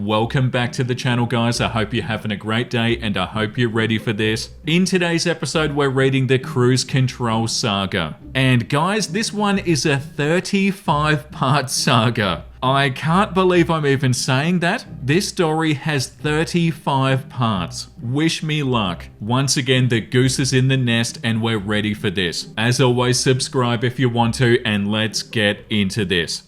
welcome back to the channel, guys. I hope you're having a great day and I hope you're ready for this. In today's episode, we're reading the Cruise Control Saga. And guys, this one is a 35-part saga. I can't believe I'm even saying that. This story has 35 parts. Wish me luck. Once again, the goose is in the nest and we're ready for this. As always, subscribe if you want to, and let's get into this.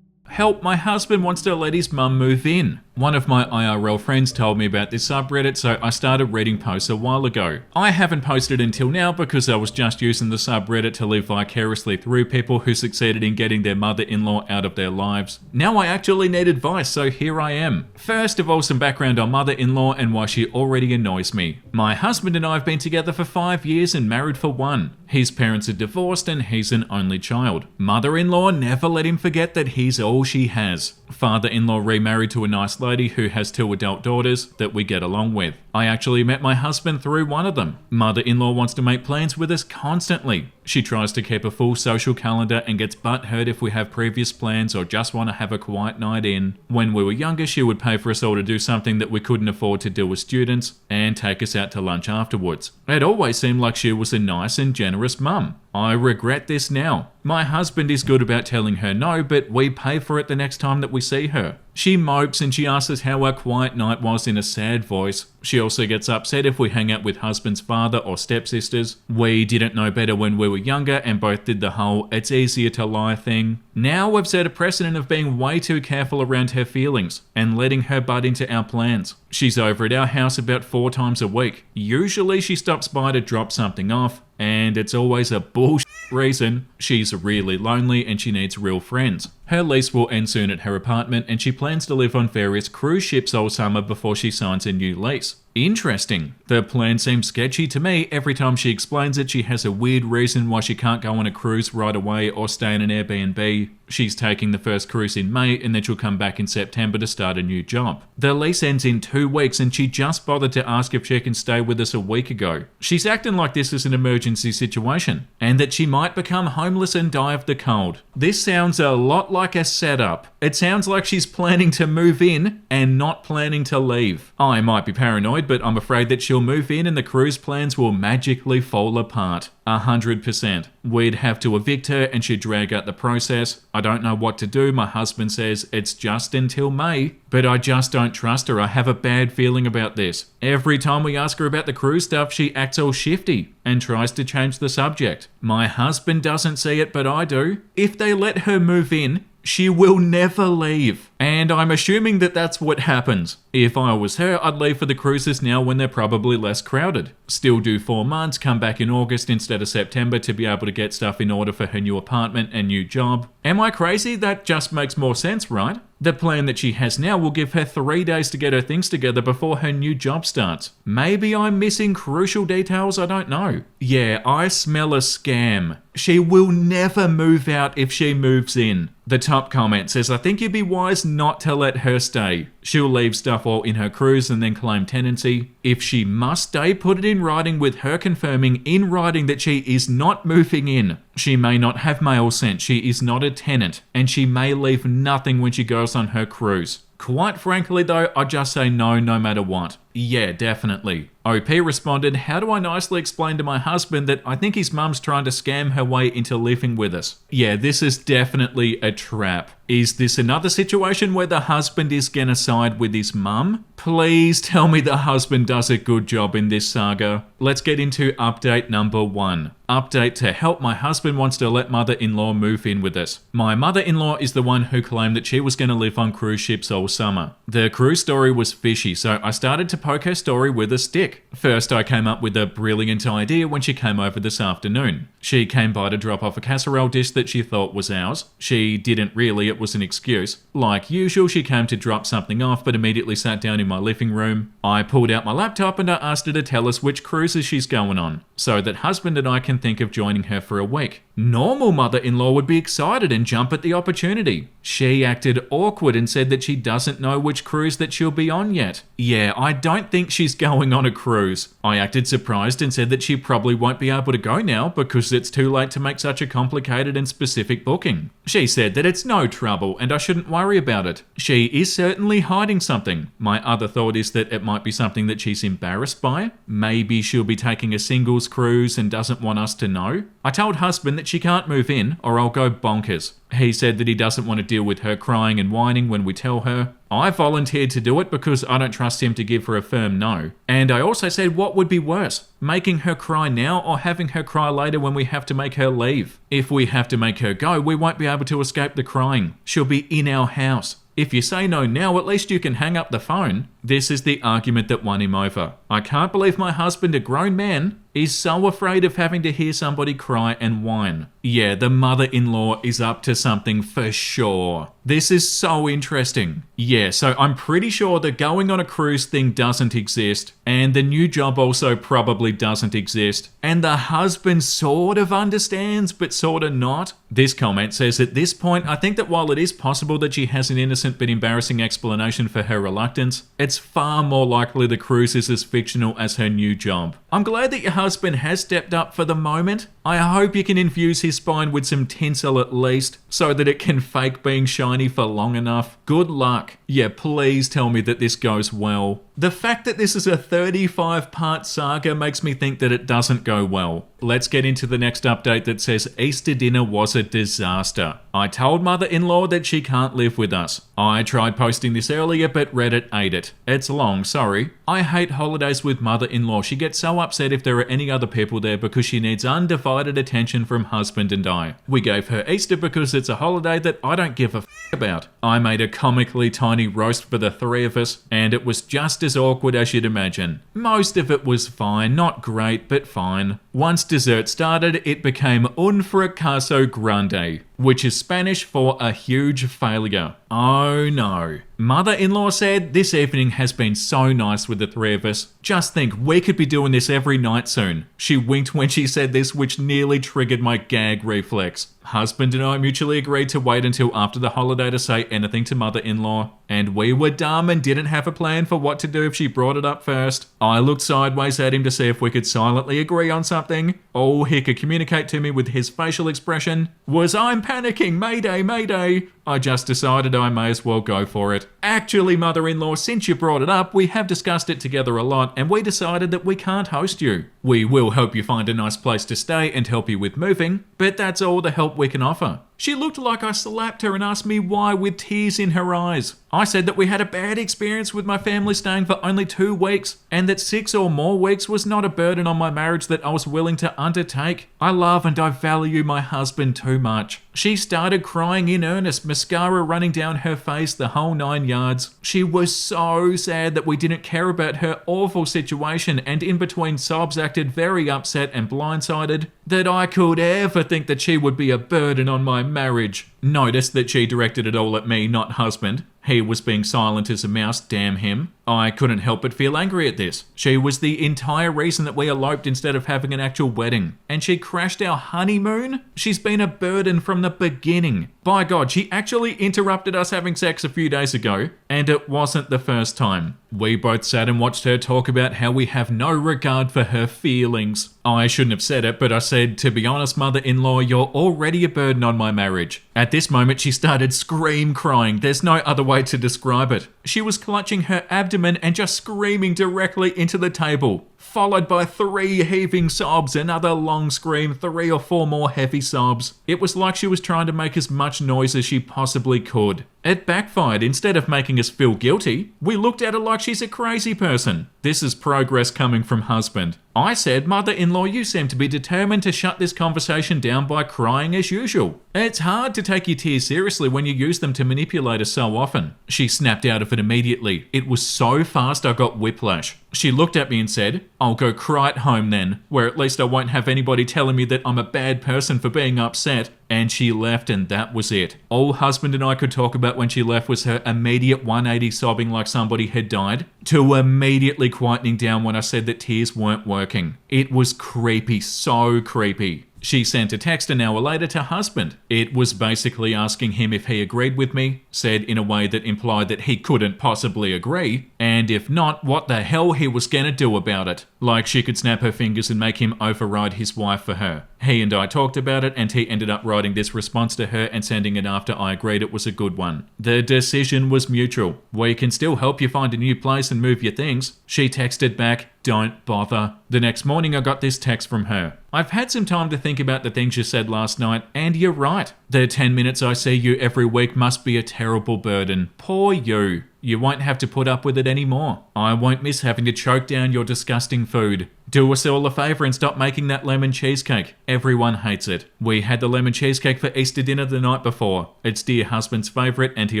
Help, my husband wants to let his mum move in. One of my IRL friends told me about this subreddit, so I started reading posts a while ago. I haven't posted until now because I was just using the subreddit to live vicariously through people who succeeded in getting their mother-in-law out of their lives. Now I actually need advice, so here I am. First of all, some background on mother-in-law and why she already annoys me. My husband and I have been together for 5 years and married for 1. His parents are divorced and he's an only child. Mother-in-law never let him forget that he's all she has. Father-in-law remarried to a nice lady who has 2 adult daughters that we get along with. I actually met my husband through one of them. Mother-in-law wants to make plans with us constantly. She tries to keep a full social calendar and gets butthurt if we have previous plans or just want to have a quiet night in. When we were younger, she would pay for us all to do something that we couldn't afford to do as students and take us out to lunch afterwards. It always seemed like she was a nice and generous mum. I regret this now. My husband is good about telling her no, but we pay for it the next time that we see her. She mopes and she asks us how our quiet night was in a sad voice. She also gets upset if we hang out with husband's father or stepsisters. We didn't know better when we were younger and both did the whole "it's easier to lie" thing. Now we've set a precedent of being way too careful around her feelings and letting her butt into our plans. She's over at our house about 4 times a week. Usually she stops by to drop something off, and it's always a bullshit reason. She's really lonely and she needs real friends. Her lease will end soon at her apartment and she plans to live on various cruise ships all summer before she signs a new lease. Interesting. The plan seems sketchy to me. Every time she explains it, she has a weird reason why she can't go on a cruise right away or stay in an Airbnb. She's taking the first cruise in May and then she'll come back in September to start a new job. The lease ends in 2 weeks and she just bothered to ask if she can stay with us a week ago. She's acting like this is an emergency situation and that she might become homeless and die of the cold. This sounds a lot like a setup. It sounds like she's planning to move in and not planning to leave. I might be paranoid, but I'm afraid that she'll move in and the cruise plans will magically fall apart. 100%. We'd have to evict her and she'd drag out the process. I don't know what to do. My husband says it's just until May, but I just don't trust her. I have a bad feeling about this. Every time we ask her about the cruise stuff, she acts all shifty and tries to change the subject. My husband doesn't see it, but I do. If they let her move in, she will never leave. And I'm assuming that that's what happens. If I was her, I'd leave for the cruises now when they're probably less crowded. Still do 4 months, come back in August instead of September to be able to get stuff in order for her new apartment and new job. Am I crazy? That just makes more sense, right? The plan that she has now will give her 3 days to get her things together before her new job starts. Maybe I'm missing crucial details, I don't know. Yeah, I smell a scam. She will never move out if she moves in. The top comment says, I think you'd be wise not to let her stay. She'll leave stuff all in her cruise and then claim tenancy. If she must stay, put it in writing with her confirming in writing that she is not moving in. She may not have mail sent, she is not a tenant, and she may leave nothing when she goes on her cruise. Quite frankly though, I just say no matter what. Yeah, definitely. OP responded, how do I nicely explain to my husband that I think his mum's trying to scam her way into living with us? Yeah, this is definitely a trap. Is this another situation where the husband is gonna side with his mum? Please tell me the husband does a good job in this saga. Let's get into update number 1. Update to help, my husband wants to let mother-in-law move in with us. My mother-in-law is the one who claimed that she was going to live on cruise ships all summer. The cruise story was fishy, so I started to poke her story with a stick. First, I came up with a brilliant idea when she came over this afternoon. She came by to drop off a casserole dish that she thought was ours. She didn't really, it was an excuse. Like usual, she came to drop something off but immediately sat down in my living room. I pulled out my laptop and I asked her to tell us which cruises she's going on, so that husband and I can think of joining her for a week. Normal mother-in-law would be excited and jump at the opportunity. She acted awkward and said that she doesn't know which cruise that she'll be on yet. Yeah, I don't think she's going on a cruise. I acted surprised and said that she probably won't be able to go now because because it's too late to make such a complicated and specific booking. She said that it's no trouble and I shouldn't worry about it. She is certainly hiding something. My other thought is that it might be something that she's embarrassed by. Maybe she'll be taking a singles cruise and doesn't want us to know. I told husband that she can't move in or I'll go bonkers. He said that he doesn't want to deal with her crying and whining when we tell her. I volunteered to do it because I don't trust him to give her a firm no. And I also said what would be worse, making her cry now or having her cry later when we have to make her leave. If we have to make her go, we won't be able to escape the crying. She'll be in our house. If you say no now, at least you can hang up the phone. This is the argument that won him over. I can't believe my husband, a grown man, is so afraid of having to hear somebody cry and whine. Yeah, the mother-in-law is up to something for sure. This is so interesting. Yeah, so I'm pretty sure the going on a cruise thing doesn't exist, and the new job also probably doesn't exist, and the husband sort of understands, but sort of not. This comment says, at this point, I think that while it is possible that she has an innocent but embarrassing explanation for her reluctance, it's far more likely the cruise is as fictional as her new job. I'm glad that your husband has stepped up for the moment. I hope you can infuse his spine with some tinsel at least, so that it can fake being shiny for long enough. Good luck. Yeah, please tell me that this goes well. The fact that this is a 35-part saga makes me think that it doesn't go well. Let's get into the next update that says Easter dinner was a disaster. I told mother-in-law that she can't live with us. I tried posting this earlier, but Reddit ate it. It's long, sorry. I hate holidays with mother-in-law. She gets so upset if there are any other people there because she needs undivided attention from husband and I. We gave her Easter because it's a holiday that I don't give a about. I made a comically tiny roast for the three of us, and it was just as awkward as you'd imagine. Most of it was fine, not great, but fine. Once dessert started, it became un fracaso grande, which is Spanish for a huge failure. Oh no. Mother-in-law said, this evening has been so nice with the three of us. Just think, we could be doing this every night soon. She winked when she said this, which nearly triggered my gag reflex. Husband and I mutually agreed to wait until after the holiday to say anything to mother-in-law, and we were dumb and didn't have a plan for what to do if she brought it up first. I looked sideways at him to see if we could silently agree on something. All he could communicate to me with his facial expression was, I'm panicking, mayday, mayday. I just decided I may as well go for it. Actually, mother-in-law, since you brought it up, we have discussed it together a lot and we decided that we can't host you. We will help you find a nice place to stay and help you with moving, but that's all the help we can offer. She looked like I slapped her and asked me why with tears in her eyes. I said that we had a bad experience with my family staying for only 2 weeks and that 6 or more weeks was not a burden on my marriage that I was willing to undertake. I love and I value my husband too much. She started crying in earnest, mascara running down her face, the whole 9 yards. She was so sad that we didn't care about her awful situation, and in between sobs acted very upset and blindsided that I could ever think that she would be a burden on my marriage. Notice that she directed it all at me, not husband. He was being silent as a mouse, damn him. I couldn't help but feel angry at this. She was the entire reason that we eloped instead of having an actual wedding. And she crashed our honeymoon? She's been a burden from the beginning. By God, she actually interrupted us having sex a few days ago, and it wasn't the first time. We both sat and watched her talk about how we have no regard for her feelings. I shouldn't have said it, but I said, to be honest, mother-in-law, you're already a burden on my marriage. At this moment, she started scream crying. There's no other way to describe it. She was clutching her abdomen and just screaming directly into the table, followed by 3 heaving sobs, another long scream, 3 or 4 more heavy sobs. It was like she was trying to make as much noise as she possibly could. It backfired. Instead of making us feel guilty, we looked at her like she's a crazy person. This is progress coming from husband. I said, mother-in-law, you seem to be determined to shut this conversation down by crying as usual. It's hard to take your tears seriously when you use them to manipulate us so often. She snapped out of it immediately. It was so fast I got whiplash. She looked at me and said, I'll go cry at home then, where at least I won't have anybody telling me that I'm a bad person for being upset. And she left, and that was it. All husband and I could talk about when she left was her immediate 180 sobbing like somebody had died, to immediately quietening down when I said that tears weren't working. It was creepy, so creepy. She sent a text an hour later to husband. It was basically asking him if he agreed with me, said in a way that implied that he couldn't possibly agree, and if not, what the hell he was gonna do about it. Like she could snap her fingers and make him override his wife for her. He and I talked about it, and he ended up writing this response to her and sending it after I agreed it was a good one. The decision was mutual. We can still help you find a new place and move your things. She texted back, "Don't bother." The next morning I got this text from her. "I've had some time to think about the things you said last night, and you're right. The 10 minutes I see you every week must be a terrible burden. Poor you. You won't have to put up with it anymore. I won't miss having to choke down your disgusting food. Do us all a favour and stop making that lemon cheesecake. Everyone hates it. We had the lemon cheesecake for Easter dinner the night before. It's dear husband's favourite and he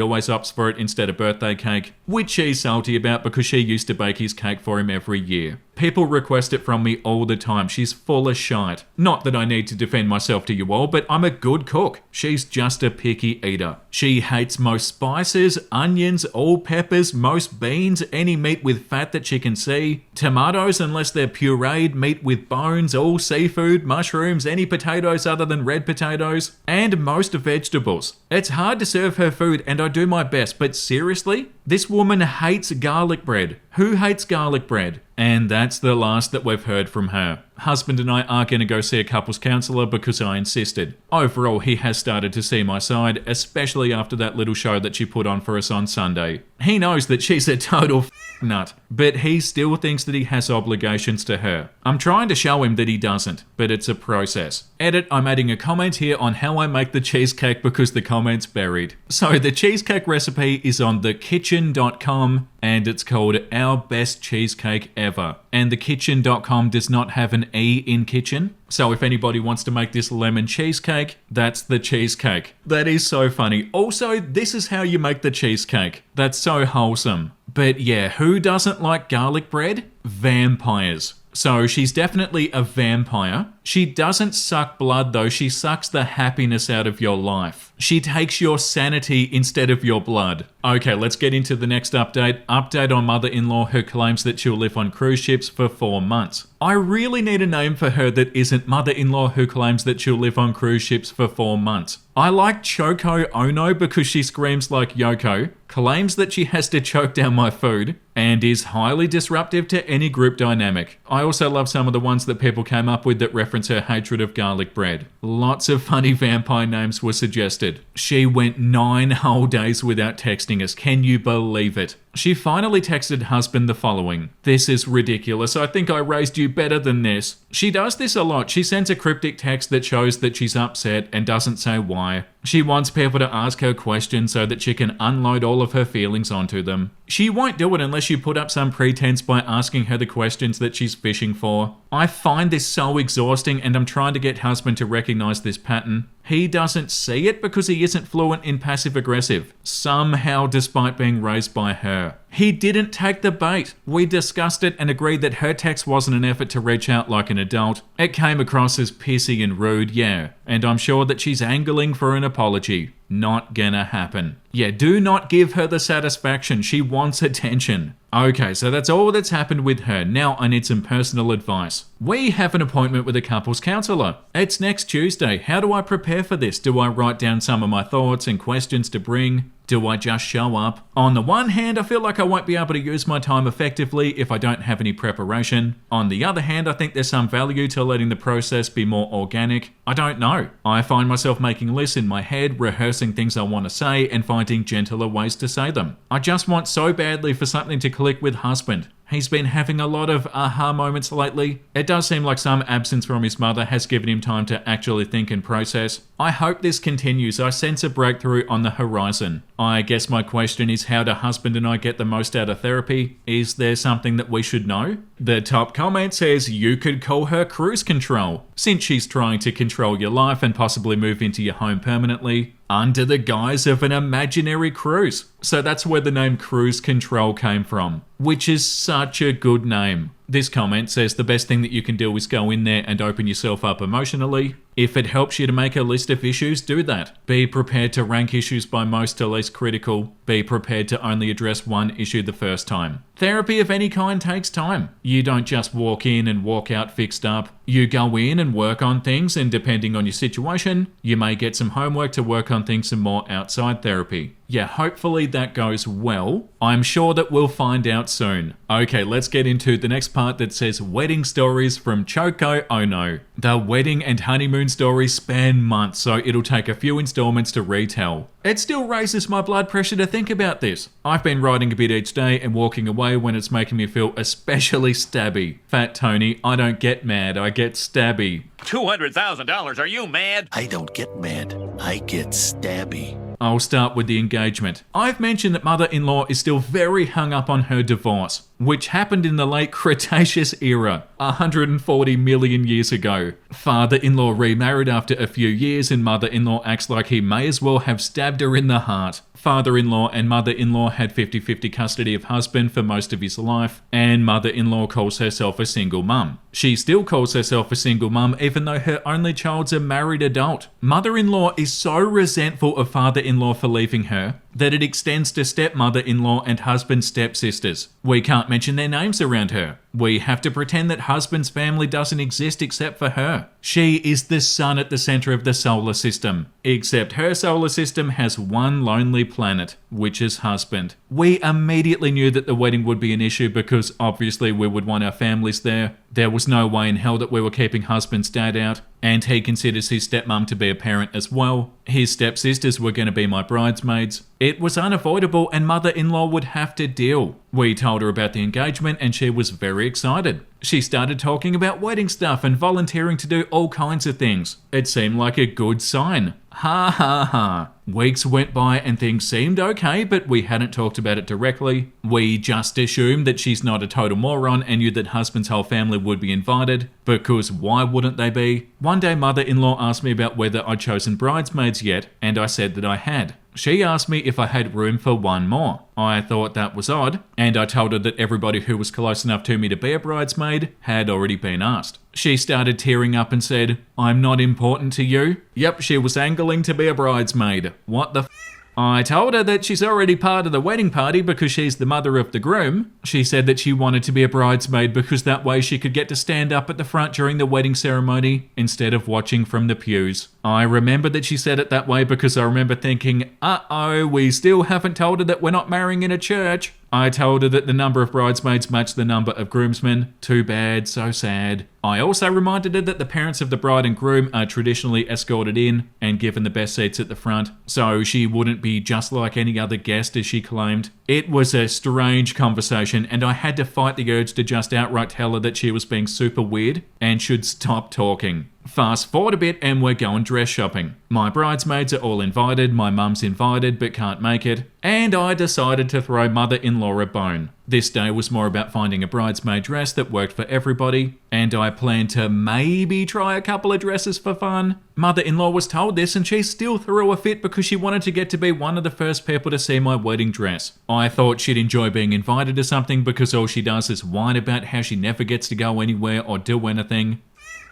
always opts for it instead of birthday cake, which she's salty about because she used to bake his cake for him every year. People request it from me all the time. She's full of shite. Not that I need to defend myself to you all, but I'm a good cook. She's just a picky eater. She hates most spices, onions, all peppers, most beans, any meat with fat that she can see, tomatoes unless they're pureed, meat with bones, all seafood, mushrooms, any potatoes other than red potatoes, and most vegetables. It's hard to serve her food and I do my best, but seriously? This woman hates garlic bread. Who hates garlic bread? And that's the last that we've heard from her. Husband and I are going to go see a couples counsellor because I insisted. Overall, he has started to see my side, especially after that little show that she put on for us on Sunday. He knows that she's a total nut, but he still thinks that he has obligations to her. I'm trying to show him that he doesn't, but it's a process. Edit, I'm adding a comment here on how I make the cheesecake because the comment's buried. So the cheesecake recipe is on thekitchen.com and it's called Our Best Cheesecake Ever. And thekitchen.com does not have an E in kitchen. So if anybody wants to make this lemon cheesecake, that's the cheesecake. That is so funny. Also, this is how you make the cheesecake. That's so wholesome. But yeah, who doesn't like garlic bread? Vampires. So she's definitely a vampire. She doesn't suck blood though, she sucks the happiness out of your life. She takes your sanity instead of your blood. Okay, let's get into the next update. Update on mother-in-law who claims that she'll live on cruise ships for 4 months. I really need a name for her that isn't mother-in-law who claims that she'll live on cruise ships for 4 months. I like Choco Ono because she screams like Yoko, claims that she has to choke down my food, and is highly disruptive to any group dynamic. I also love some of the ones that people came up with that reference her hatred of garlic bread. Lots of funny vampire names were suggested. She went 9 whole days without texting us. Can you believe it? She finally texted husband the following. "This is ridiculous. I think I raised you better than this." She does this a lot. She sends a cryptic text that shows that she's upset and doesn't say why. She wants people to ask her questions so that she can unload all of her feelings onto them. She won't do it unless you put up some pretense by asking her the questions that she's fishing for. I find this so exhausting and I'm trying to get husband to recognize this pattern. He doesn't see it because he isn't fluent in passive-aggressive, somehow despite being raised by her. He didn't take the bait. We discussed it and agreed that her text wasn't an effort to reach out like an adult. It came across as pissy and rude, yeah, and I'm sure that she's angling for an apology. Not gonna happen. Yeah, do not give her the satisfaction. She wants attention. Okay, so that's all that's happened with her. Now I need some personal advice. We have an appointment with a couples counsellor. It's next Tuesday. How do I prepare for this? Do I write down some of my thoughts and questions to bring? Do I just show up? On the one hand, I feel like I won't be able to use my time effectively if I don't have any preparation. On the other hand, I think there's some value to letting the process be more organic. I don't know. I find myself making lists in my head, rehearsing things I want to say, and finding gentler ways to say them. I just want so badly for something to click with husband. He's been having a lot of aha moments lately. It does seem like some absence from his mother has given him time to actually think and process. I hope this continues. I sense a breakthrough on the horizon. I guess my question is, how do husband and I get the most out of therapy? Is there something that we should know? The top comment says you could call her cruise control, since she's trying to control your life and possibly move into your home permanently under the guise of an imaginary cruise. So that's where the name cruise control came from, which is such a good name. This comment says the best thing that you can do is go in there and open yourself up emotionally. If it helps you to make a list of issues, do that. Be prepared to rank issues by most to least critical. Be prepared to only address one issue the first time. Therapy of any kind takes time. You don't just walk in and walk out fixed up. You go in and work on things, and depending on your situation, you may get some homework to work on things some more outside therapy. Yeah, hopefully that goes well. I'm sure that we'll find out soon. Okay, let's get into the next part that says wedding stories from Choco Ono. The wedding and honeymoon stories span months, so it'll take a few installments to retell. It still raises my blood pressure to think about this. I've been writing a bit each day and walking away when it's making me feel especially stabby. Fat Tony, I don't get mad, I get stabby. $200,000, are you mad? I don't get mad, I get stabby. I'll start with the engagement. I've mentioned that mother-in-law is still very hung up on her divorce, which happened in the late Cretaceous era, 140 million years ago. Father-in-law remarried after a few years, and mother-in-law acts like he may as well have stabbed her in the heart. Father-in-law and mother-in-law had 50-50 custody of husband for most of his life, and mother-in-law calls herself a single mum. She still calls herself a single mum even though her only child's a married adult. Mother-in-law is so resentful of father-in-law for leaving her that it extends to stepmother-in-law and husband's stepsisters. We can't mention their names around her. We have to pretend that husband's family doesn't exist except for her. She is the sun at the center of the solar system, except her solar system has one lonely planet, which is husband. We immediately knew that the wedding would be an issue because obviously we would want our families there. There was no way in hell that we were keeping husband's dad out, and he considers his stepmom to be a parent as well. His stepsisters were going to be my bridesmaids. It was unavoidable, and mother-in-law would have to deal. We told her about the engagement and she was very excited. She started talking about wedding stuff and volunteering to do all kinds of things. It seemed like a good sign. Ha ha ha. Weeks went by and things seemed okay, but we hadn't talked about it directly. We just assumed that she's not a total moron and knew that husband's whole family would be invited, because why wouldn't they be? One day mother-in-law asked me about whether I'd chosen bridesmaids yet, and I said that I had. She asked me if I had room for one more. I thought that was odd, and I told her that everybody who was close enough to me to be a bridesmaid had already been asked. She started tearing up and said, "I'm not important to you?" Yep, she was angling to be a bridesmaid. What the f***? I told her that she's already part of the wedding party because she's the mother of the groom. She said that she wanted to be a bridesmaid because that way she could get to stand up at the front during the wedding ceremony instead of watching from the pews. I remember that she said it that way because I remember thinking, uh-oh, we still haven't told her that we're not marrying in a church. I told her that the number of bridesmaids matched the number of groomsmen. Too bad, so sad. I also reminded her that the parents of the bride and groom are traditionally escorted in and given the best seats at the front, so she wouldn't be just like any other guest, as she claimed. It was a strange conversation, and I had to fight the urge to just outright tell her that she was being super weird and should stop talking. Fast forward a bit and we're going dress shopping. My bridesmaids are all invited, my mum's invited but can't make it, and I decided to throw mother-in-law a bone. This day was more about finding a bridesmaid dress that worked for everybody, and I planned to maybe try a couple of dresses for fun. Mother-in-law was told this and she still threw a fit because she wanted to get to be one of the first people to see my wedding dress. I thought she'd enjoy being invited to something because all she does is whine about how she never gets to go anywhere or do anything.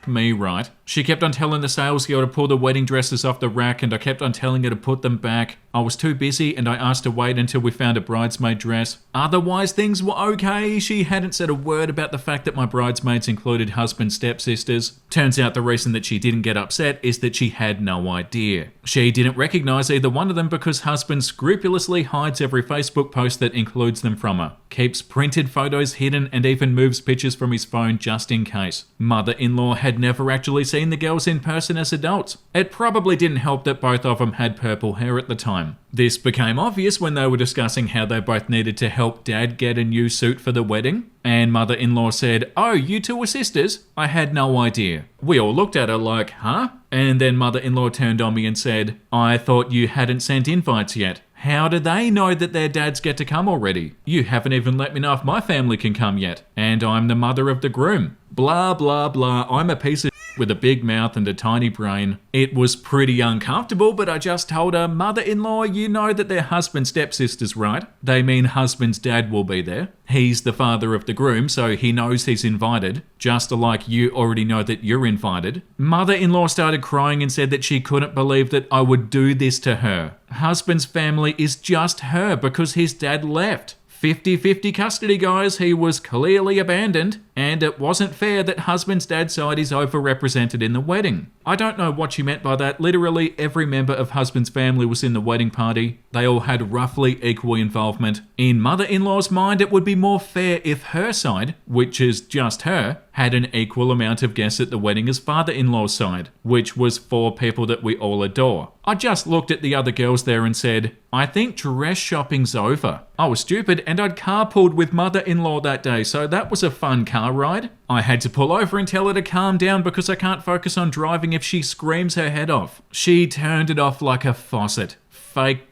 Me, right? She kept on telling the sales girl to pull the wedding dresses off the rack, and I kept on telling her to put them back. I was too busy and I asked to wait until we found a bridesmaid dress. Otherwise things were okay. She hadn't said a word about the fact that my bridesmaids included husband's stepsisters. Turns out the reason that she didn't get upset is that she had no idea. She didn't recognize either one of them because husband scrupulously hides every Facebook post that includes them from her, keeps printed photos hidden, and even moves pictures from his phone just in case. Mother-in-law had never actually seen the girls in person as adults. It probably didn't help that both of them had purple hair at the time. This became obvious when they were discussing how they both needed to help dad get a new suit for the wedding, and mother-in-law said, "Oh, you two are sisters? I had no idea." We all looked at her like, huh? And then mother-in-law turned on me and said, "I thought you hadn't sent invites yet. How do they know that their dads get to come already? You haven't even let me know if my family can come yet. And I'm the mother of the groom. Blah, blah, blah. I'm a piece of with a big mouth and a tiny brain. It was pretty uncomfortable, but I just told her, "Mother-in-law, you know that they're husband stepsisters, right? They mean husband's dad will be there. He's the father of the groom, so he knows he's invited, just like you already know that you're invited." Mother-in-law started crying and said that she couldn't believe that I would do this to her. Husband's family is just her because his dad left. 50-50 custody, guys. He was clearly abandoned, and it wasn't fair that husband's dad's side is overrepresented in the wedding. I don't know what she meant by that. Literally every member of husband's family was in the wedding party. They all had roughly equal involvement. In mother-in-law's mind, it would be more fair if her side, which is just her, had an equal amount of guests at the wedding as father-in-law's side, which was 4 people that we all adore. I just looked at the other girls there and said, I think dress shopping's over. I was stupid and I'd carpooled with mother-in-law that day, so that was a fun car ride. I had to pull over and tell her to calm down because I can't focus on driving if she screams her head off. She turned it off like a faucet. Fake.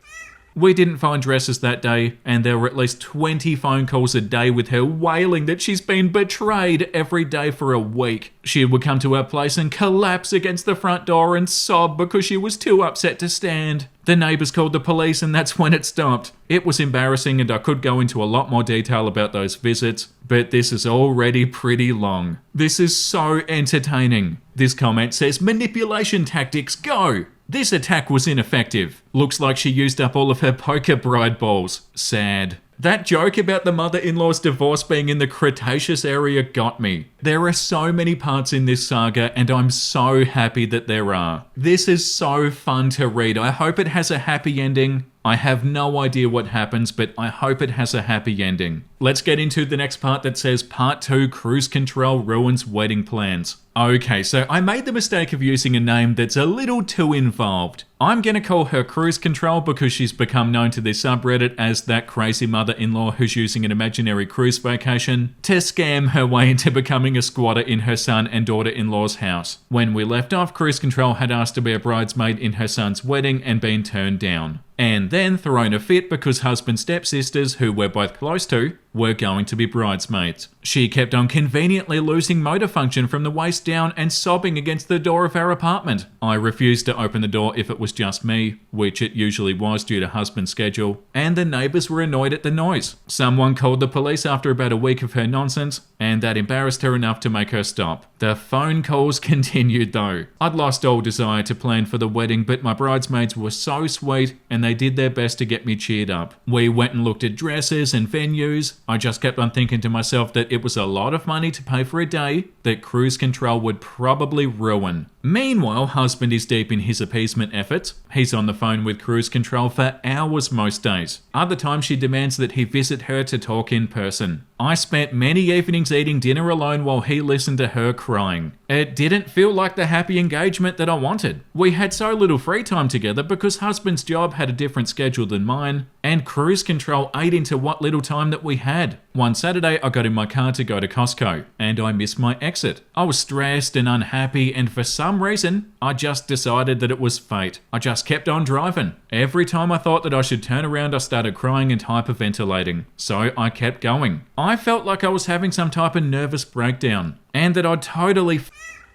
We didn't find dresses that day, and there were at least 20 phone calls a day with her wailing that she's been betrayed every day for a week. She would come to our place and collapse against the front door and sob because she was too upset to stand. The neighbours called the police and that's when it stopped. It was embarrassing and I could go into a lot more detail about those visits, but this is already pretty long. This is so entertaining. This comment says, manipulation tactics, go! This attack was ineffective. Looks like she used up all of her poker bride balls. Sad. That joke about the mother-in-law's divorce being in the Cretaceous area got me. There are so many parts in this saga and I'm so happy that there are. This is so fun to read. I hope it has a happy ending. I have no idea what happens, but I hope it has a happy ending. Let's get into the next part that says Part 2 Cruise Control Ruins Wedding Plans. Okay, so I made the mistake of using a name that's a little too involved. I'm gonna call her Cruise Control because she's become known to this subreddit as that crazy mother-in-law who's using an imaginary cruise vacation to scam her way into becoming a squatter in her son and daughter-in-law's house. When we left off, Cruise Control had asked to be a bridesmaid in her son's wedding and been turned down. And then thrown a fit because husband stepsisters, who we're both close to, were going to be bridesmaids. She kept on conveniently losing motor function from the waist down and sobbing against the door of our apartment. I refused to open the door if it was just me, which it usually was due to husband's schedule, and the neighbours were annoyed at the noise. Someone called the police after about a week of her nonsense, and that embarrassed her enough to make her stop. The phone calls continued though. I'd lost all desire to plan for the wedding, but my bridesmaids were so sweet and they did their best to get me cheered up. We went and looked at dresses and venues. I just kept on thinking to myself that it was a lot of money to pay for a day that Cruise Control would probably ruin. Meanwhile, husband is deep in his appeasement efforts. He's on the phone with Cruise Control for hours most days. Other times she demands that he visit her to talk in person. I spent many evenings eating dinner alone while he listened to her crying. It didn't feel like the happy engagement that I wanted. We had so little free time together because husband's job had a different schedule than mine, and Cruise Control ate into what little time that we had. One Saturday, I got in my car to go to Costco, and I missed my exit. I was stressed and unhappy, and for some reason, I just decided that it was fate. I just kept on driving. Every time I thought that I should turn around, I started crying and hyperventilating. So I kept going. I felt like I was having some type of nervous breakdown, and that I'd totally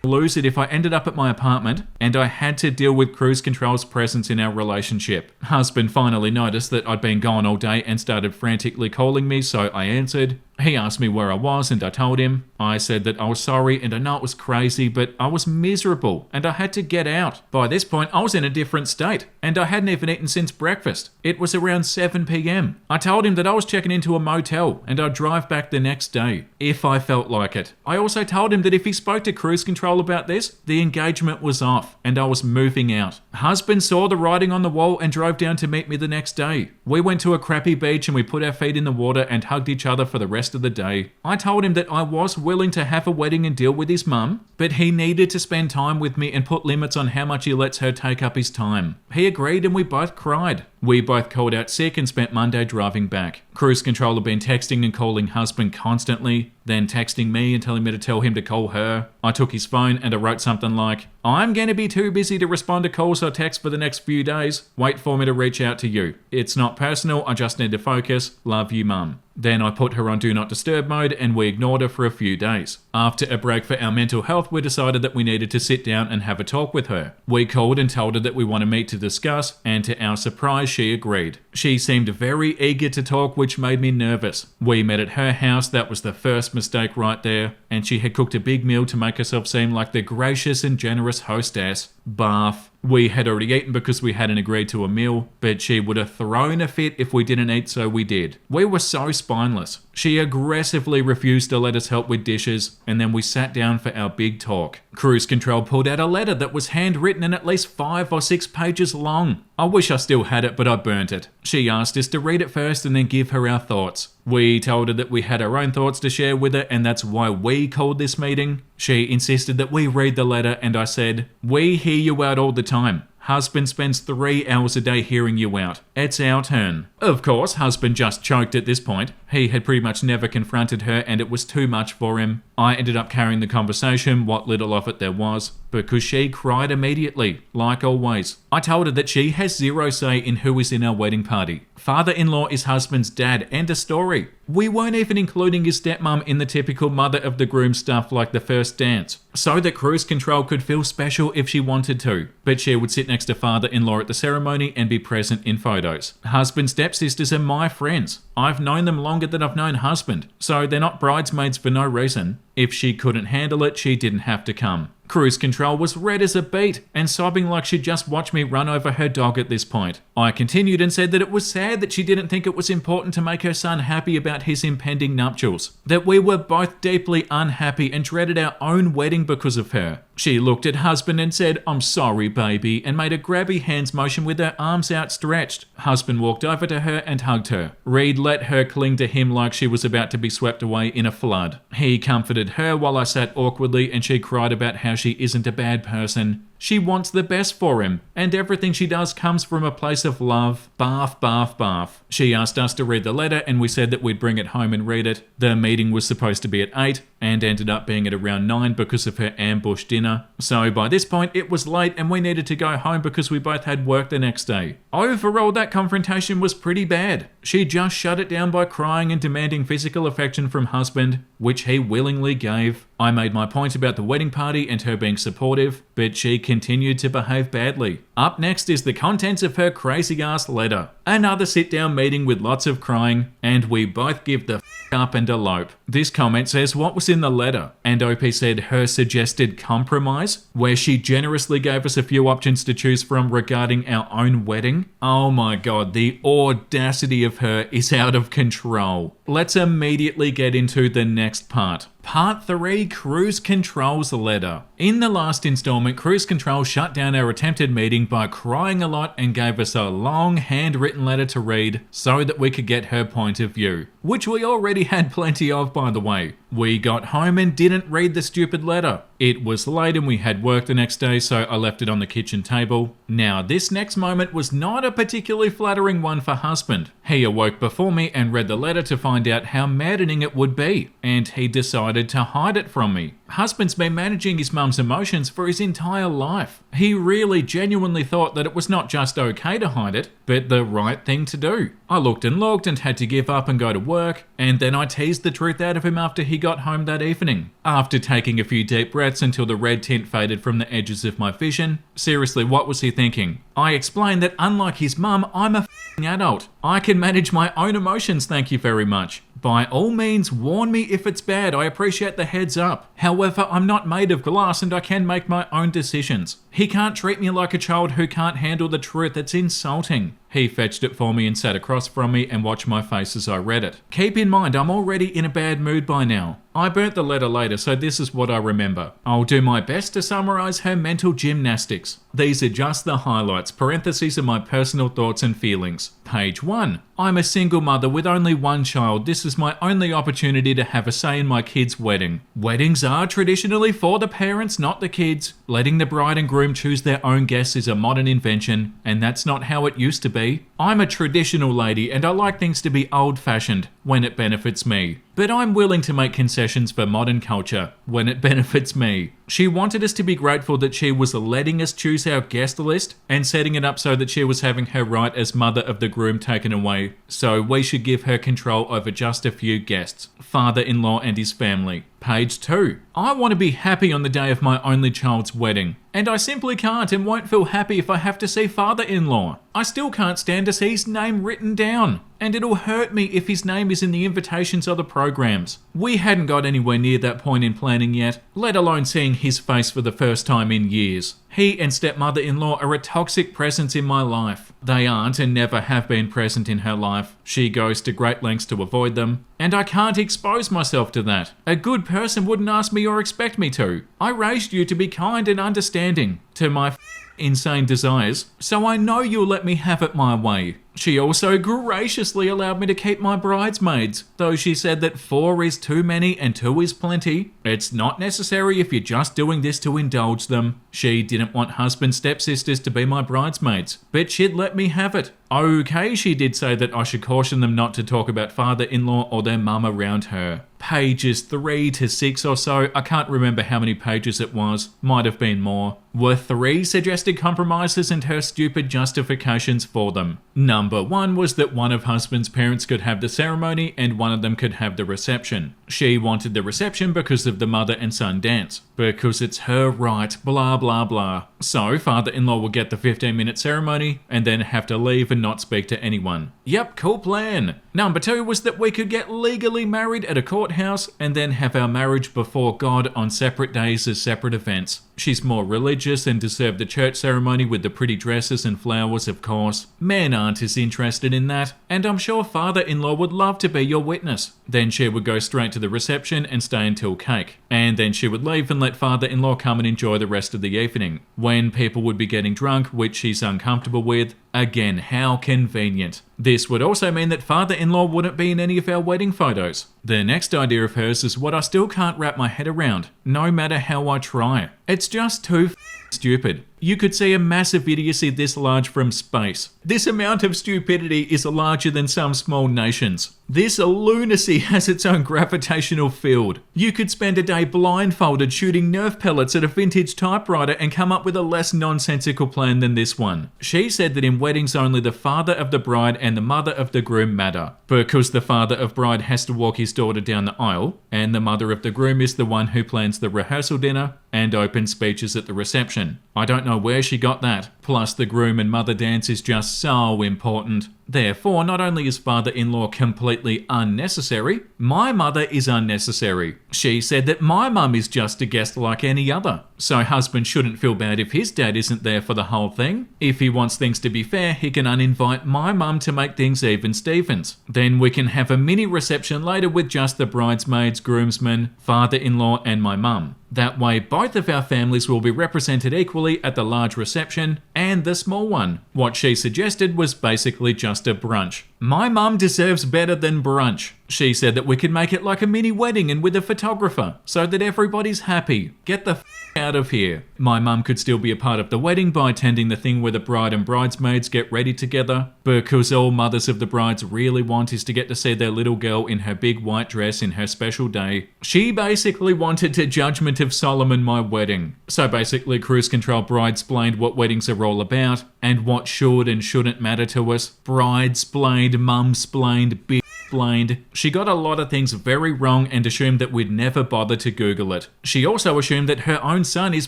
lose it if I ended up at my apartment and I had to deal with Cruise Control's presence in our relationship. Husband finally noticed that I'd been gone all day and started frantically calling me, so I answered. He asked me where I was and I told him. I said that I was sorry and I know it was crazy, but I was miserable and I had to get out. By this point, I was in a different state and I hadn't even eaten since breakfast. It was around 7 p.m. I told him that I was checking into a motel and I'd drive back the next day, if I felt like it. I also told him that if he spoke to Cruise Control about this, the engagement was off and I was moving out. Husband saw the writing on the wall and drove down to meet me the next day. We went to a crappy beach and we put our feet in the water and hugged each other for the rest of the day. I told him that I was willing to have a wedding and deal with his mum, but he needed to spend time with me and put limits on how much he lets her take up his time. He agreed and we both cried. We both called out sick and spent Monday driving back. Cruise control had been texting and calling husband constantly, then texting me and telling me to tell him to call her. I took his phone and I wrote something like, "I'm going to be too busy to respond to calls or texts for the next few days. Wait for me to reach out to you. It's not personal, I just need to focus. Love you, mum." Then I put her on Do Not Disturb mode and we ignored her for a few days. After a break for our mental health, we decided that we needed to sit down and have a talk with her. We called and told her that we want to meet to discuss, and to our surprise, she agreed. She seemed very eager to talk, which made me nervous. We met at her house, that was the first mistake right there, and she had cooked a big meal to make herself seem like the gracious and generous hostess. Bath. We had already eaten because we hadn't agreed to a meal, but she would have thrown a fit if we didn't eat, so we did. We were so spineless. She aggressively refused to let us help with dishes, and then we sat down for our big talk. Cruise control pulled out a letter that was handwritten and at least 5 or 6 pages long. I wish I still had it, but I burnt it. She asked us to read it first and then give her our thoughts. We told her that we had our own thoughts to share with her, and that's why we called this meeting. She insisted that we read the letter, and I said, "We hear you out all the time. Husband spends 3 hours a day hearing you out. It's our turn." Of course, husband just choked at this point. He had pretty much never confronted her and it was too much for him. I ended up carrying the conversation, what little of it there was, because she cried immediately, like always. I told her that she has zero say in who is in our wedding party. Father-in-law is husband's dad, and a story. We weren't even including his stepmom in the typical mother of the groom stuff like the first dance, so that Cruise control could feel special if she wanted to. But she would sit next to father-in-law at the ceremony and be present in photos. Husband's stepsisters are my friends. I've known them longer than I've known husband, so they're not bridesmaids for no reason. If she couldn't handle it, she didn't have to come. Cruise control was red as a beet and sobbing like she'd just watched me run over her dog at this point. I continued and said that it was sad that she didn't think it was important to make her son happy about his impending nuptials, that we were both deeply unhappy and dreaded our own wedding because of her. She looked at husband and said, "I'm sorry, baby," and made a grabby hands motion with her arms outstretched. Husband walked over to her and hugged her. Reed let her cling to him like she was about to be swept away in a flood. He comforted her while I sat awkwardly, and she cried about how she isn't a bad person. She wants the best for him, and everything she does comes from a place of love. Bath, bath, bath. She asked us to read the letter, and we said that we'd bring it home and read it. The meeting was supposed to be at 8, and ended up being at around 9 because of her ambush dinner. So by this point, it was late, and we needed to go home because we both had work the next day. Overall, that confrontation was pretty bad. She just shut it down by crying and demanding physical affection from husband, which he willingly gave. I made my point about the wedding party and her being supportive, but she continued to behave badly. Up next is the contents of her crazy-ass letter. Another sit-down meeting with lots of crying, and we both give the up and elope. This comment says what was in the letter, and OP said her suggested compromise, where she generously gave us a few options to choose from regarding our own wedding. Oh my god, the audacity of her is out of control. Let's immediately get into the next part. Part 3, Cruise Control's letter. In the last installment, Cruise Control shut down our attempted meeting by crying a lot and gave us a long handwritten letter to read so that we could get her point of view, which we already had plenty of, by the way. We got home and didn't read the stupid letter. It was late and we had work the next day, so I left it on the kitchen table. Now, this next moment was not a particularly flattering one for husband. He awoke before me and read the letter to find out how maddening it would be, and he decided to hide it from me. Husband's been managing his mum's emotions for his entire life. He really genuinely thought that it was not just okay to hide it, but the right thing to do. I looked and looked and had to give up and go to work, and then I teased the truth out of him after he got home that evening. After taking a few deep breaths until the red tint faded from the edges of my vision, seriously, what was he thinking? I explained that unlike his mum, I'm a f***ing adult. I can manage my own emotions, thank you very much. By all means, warn me if it's bad, I appreciate the heads up. However, I'm not made of glass and I can make my own decisions. He can't treat me like a child who can't handle the truth, it's insulting. He fetched it for me and sat across from me and watched my face as I read it. Keep in mind, I'm already in a bad mood by now. I burnt the letter later, so this is what I remember. I'll do my best to summarize her mental gymnastics. These are just the highlights. Parentheses are my personal thoughts and feelings. Page 1. I'm a single mother with only one child. This is my only opportunity to have a say in my kid's wedding. Weddings are traditionally for the parents, not the kids. Letting the bride and groom choose their own guests is a modern invention, and that's not how it used to be. I'm a traditional lady and I like things to be old-fashioned when it benefits me. But I'm willing to make concessions for modern culture when it benefits me. She wanted us to be grateful that she was letting us choose our guest list and setting it up so that she was having her right as mother of the groom taken away. So we should give her control over just a few guests, father-in-law and his family. Page 2. I want to be happy on the day of my only child's wedding. And I simply can't and won't feel happy if I have to see father-in-law. I still can't stand to see his name written down. And it'll hurt me if his name is in the invitations or the programs. We hadn't got anywhere near that point in planning yet, let alone seeing his face for the first time in years. He and stepmother-in-law are a toxic presence in my life. They aren't and never have been present in her life. She goes to great lengths to avoid them, and I can't expose myself to that. A good person wouldn't ask me or expect me to. I raised you to be kind and understanding to my insane desires, so I know you'll let me have it my way. She also graciously allowed me to keep my bridesmaids, though she said that 4 is too many and 2 is plenty. It's not necessary if you're just doing this to indulge them. She didn't want husband stepsisters to be my bridesmaids, but she'd let me have it. Okay, she did say that I should caution them not to talk about father-in-law or their mum around her. Pages 3 to 6 or so, I can't remember how many pages it was, might have been more, were 3 suggested compromises and her stupid justifications for them. Number 1 was that one of husband's parents could have the ceremony and one of them could have the reception. She wanted the reception because of the mother and son dance, because it's her right, blah blah blah. So father-in-law will get the 15-minute ceremony and then have to leave and not speak to anyone. Yep, cool plan. Number 2 was that we could get legally married at a courthouse and then have our marriage before God on separate days as separate events. She's more religious and deserved the church ceremony with the pretty dresses and flowers, of course. Men aren't as interested in that, and I'm sure father-in-law would love to be your witness. Then she would go straight to the reception and stay until cake. And then she would leave and let father-in-law come and enjoy the rest of the evening, when people would be getting drunk, which she's uncomfortable with. Again, how convenient. This would also mean that father-in-law wouldn't be in any of our wedding photos. The next idea of hers is what I still can't wrap my head around, no matter how I try. It's just too stupid. You could see a massive idiocy this large from space. This amount of stupidity is larger than some small nations. This lunacy has its own gravitational field. You could spend a day blindfolded shooting Nerf pellets at a vintage typewriter and come up with a less nonsensical plan than this one. She said that in weddings only the father of the bride and the mother of the groom matter, because the father of bride has to walk his daughter down the aisle, and the mother of the groom is the one who plans the rehearsal dinner and open speeches at the reception. I don't know where she got that. Plus, the groom and mother dance is just so important. Therefore, not only is father-in-law completely unnecessary, my mother is unnecessary. She said that my mum is just a guest like any other. So husband shouldn't feel bad if his dad isn't there for the whole thing. If he wants things to be fair, he can uninvite my mum to make things even Stevens. Then we can have a mini reception later with just the bridesmaids, groomsmen, father-in-law and my mum. That way, both of our families will be represented equally at the large reception and the small one. What she suggested was basically just a brunch. My mum deserves better than brunch. She said that we could make it like a mini wedding and with a photographer, so that everybody's happy. Get the out of here. My mum could still be a part of the wedding by attending the thing where the bride and bridesmaids get ready together, because all mothers of the brides really want is to get to see their little girl in her big white dress in her special day. She basically wanted to Judgment of Solomon my wedding. So basically cruise control bridesplained what weddings are all about and what should and shouldn't matter to us. Bridesplained, mumsplained, explained. She got a lot of things very wrong and assumed that we'd never bother to Google it. She also assumed that her own son is